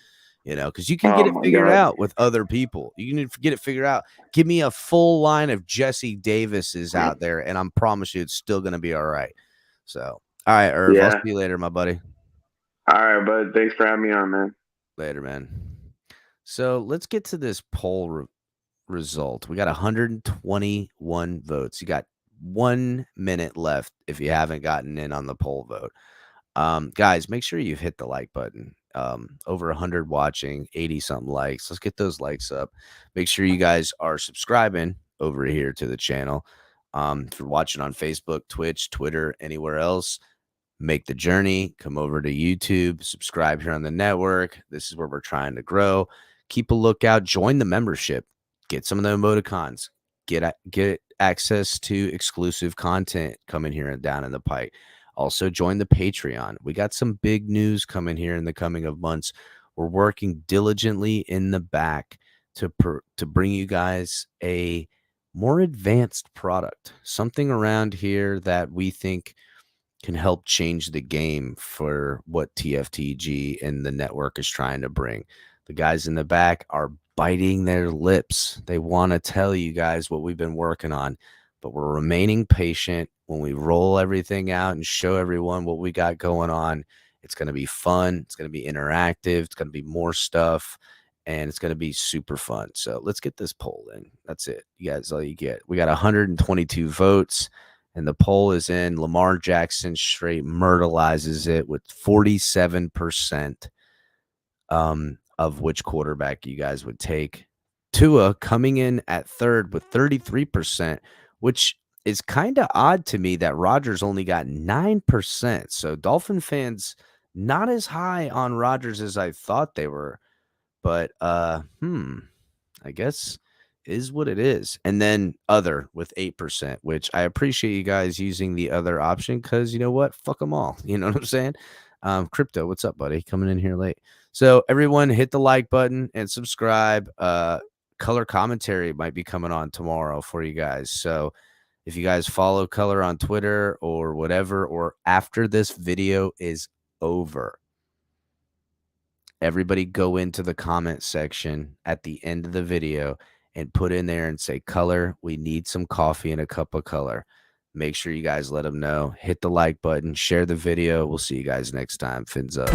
because you can get it figured out with other people. You can get it figured out. Give me a full line of Jesse Davises out there, and I promise you it's still going to be all right. So, all right, Irv, I'll see you later, my buddy. All right, bud. Thanks for having me on, man. Later, man. So let's get to this poll result. We got 121 votes. You got 1 minute left if you haven't gotten in on the poll vote. Guys, make sure you've hit the like button. Over 100 watching, 80 something likes. Let's get those likes up. Make sure you guys are subscribing over here to the channel. If you're watching on Facebook, Twitch, Twitter, anywhere else, make the journey. Come over to YouTube, subscribe here on the network. This is where we're trying to grow. Keep a lookout. Join the membership. Get some of the emoticons. Get access to exclusive content coming here and down in the pike. Also, join the Patreon. We got some big news coming here in the coming of months. We're working diligently in the back to bring you guys a more advanced product, something around here that we think can help change the game for what TFTG and the network is trying to bring. The guys in the back are biting their lips. They want to tell you guys what we've been working on, but we're remaining patient. When we roll everything out and show everyone what we got going on, it's going to be fun. It's going to be interactive. It's going to be more stuff, and it's going to be super fun. So let's get this poll in. That's it. You guys, all you get. We got 122 votes, and the poll is in. Lamar Jackson straight myrtleizes it with 47%. Of which quarterback you guys would take. Tua coming in at third with 33%, which is kind of odd to me that Rodgers only got 9%. So Dolphin fans not as high on Rodgers as I thought they were. But I guess is what it is. And then other with 8%, which I appreciate you guys using the other option because you know what? Fuck them all. You know what I'm saying? Crypto, what's up, buddy? Coming in here late. So everyone hit the like button and subscribe. Color commentary might be coming on tomorrow for you guys. So if you guys follow Color on Twitter or whatever, or after this video is over, everybody go into the comment section at the end of the video and put in there and say, Color, we need some coffee and a cup of Color. Make sure you guys let them know. Hit the like button, share the video. We'll see you guys next time. Fins up.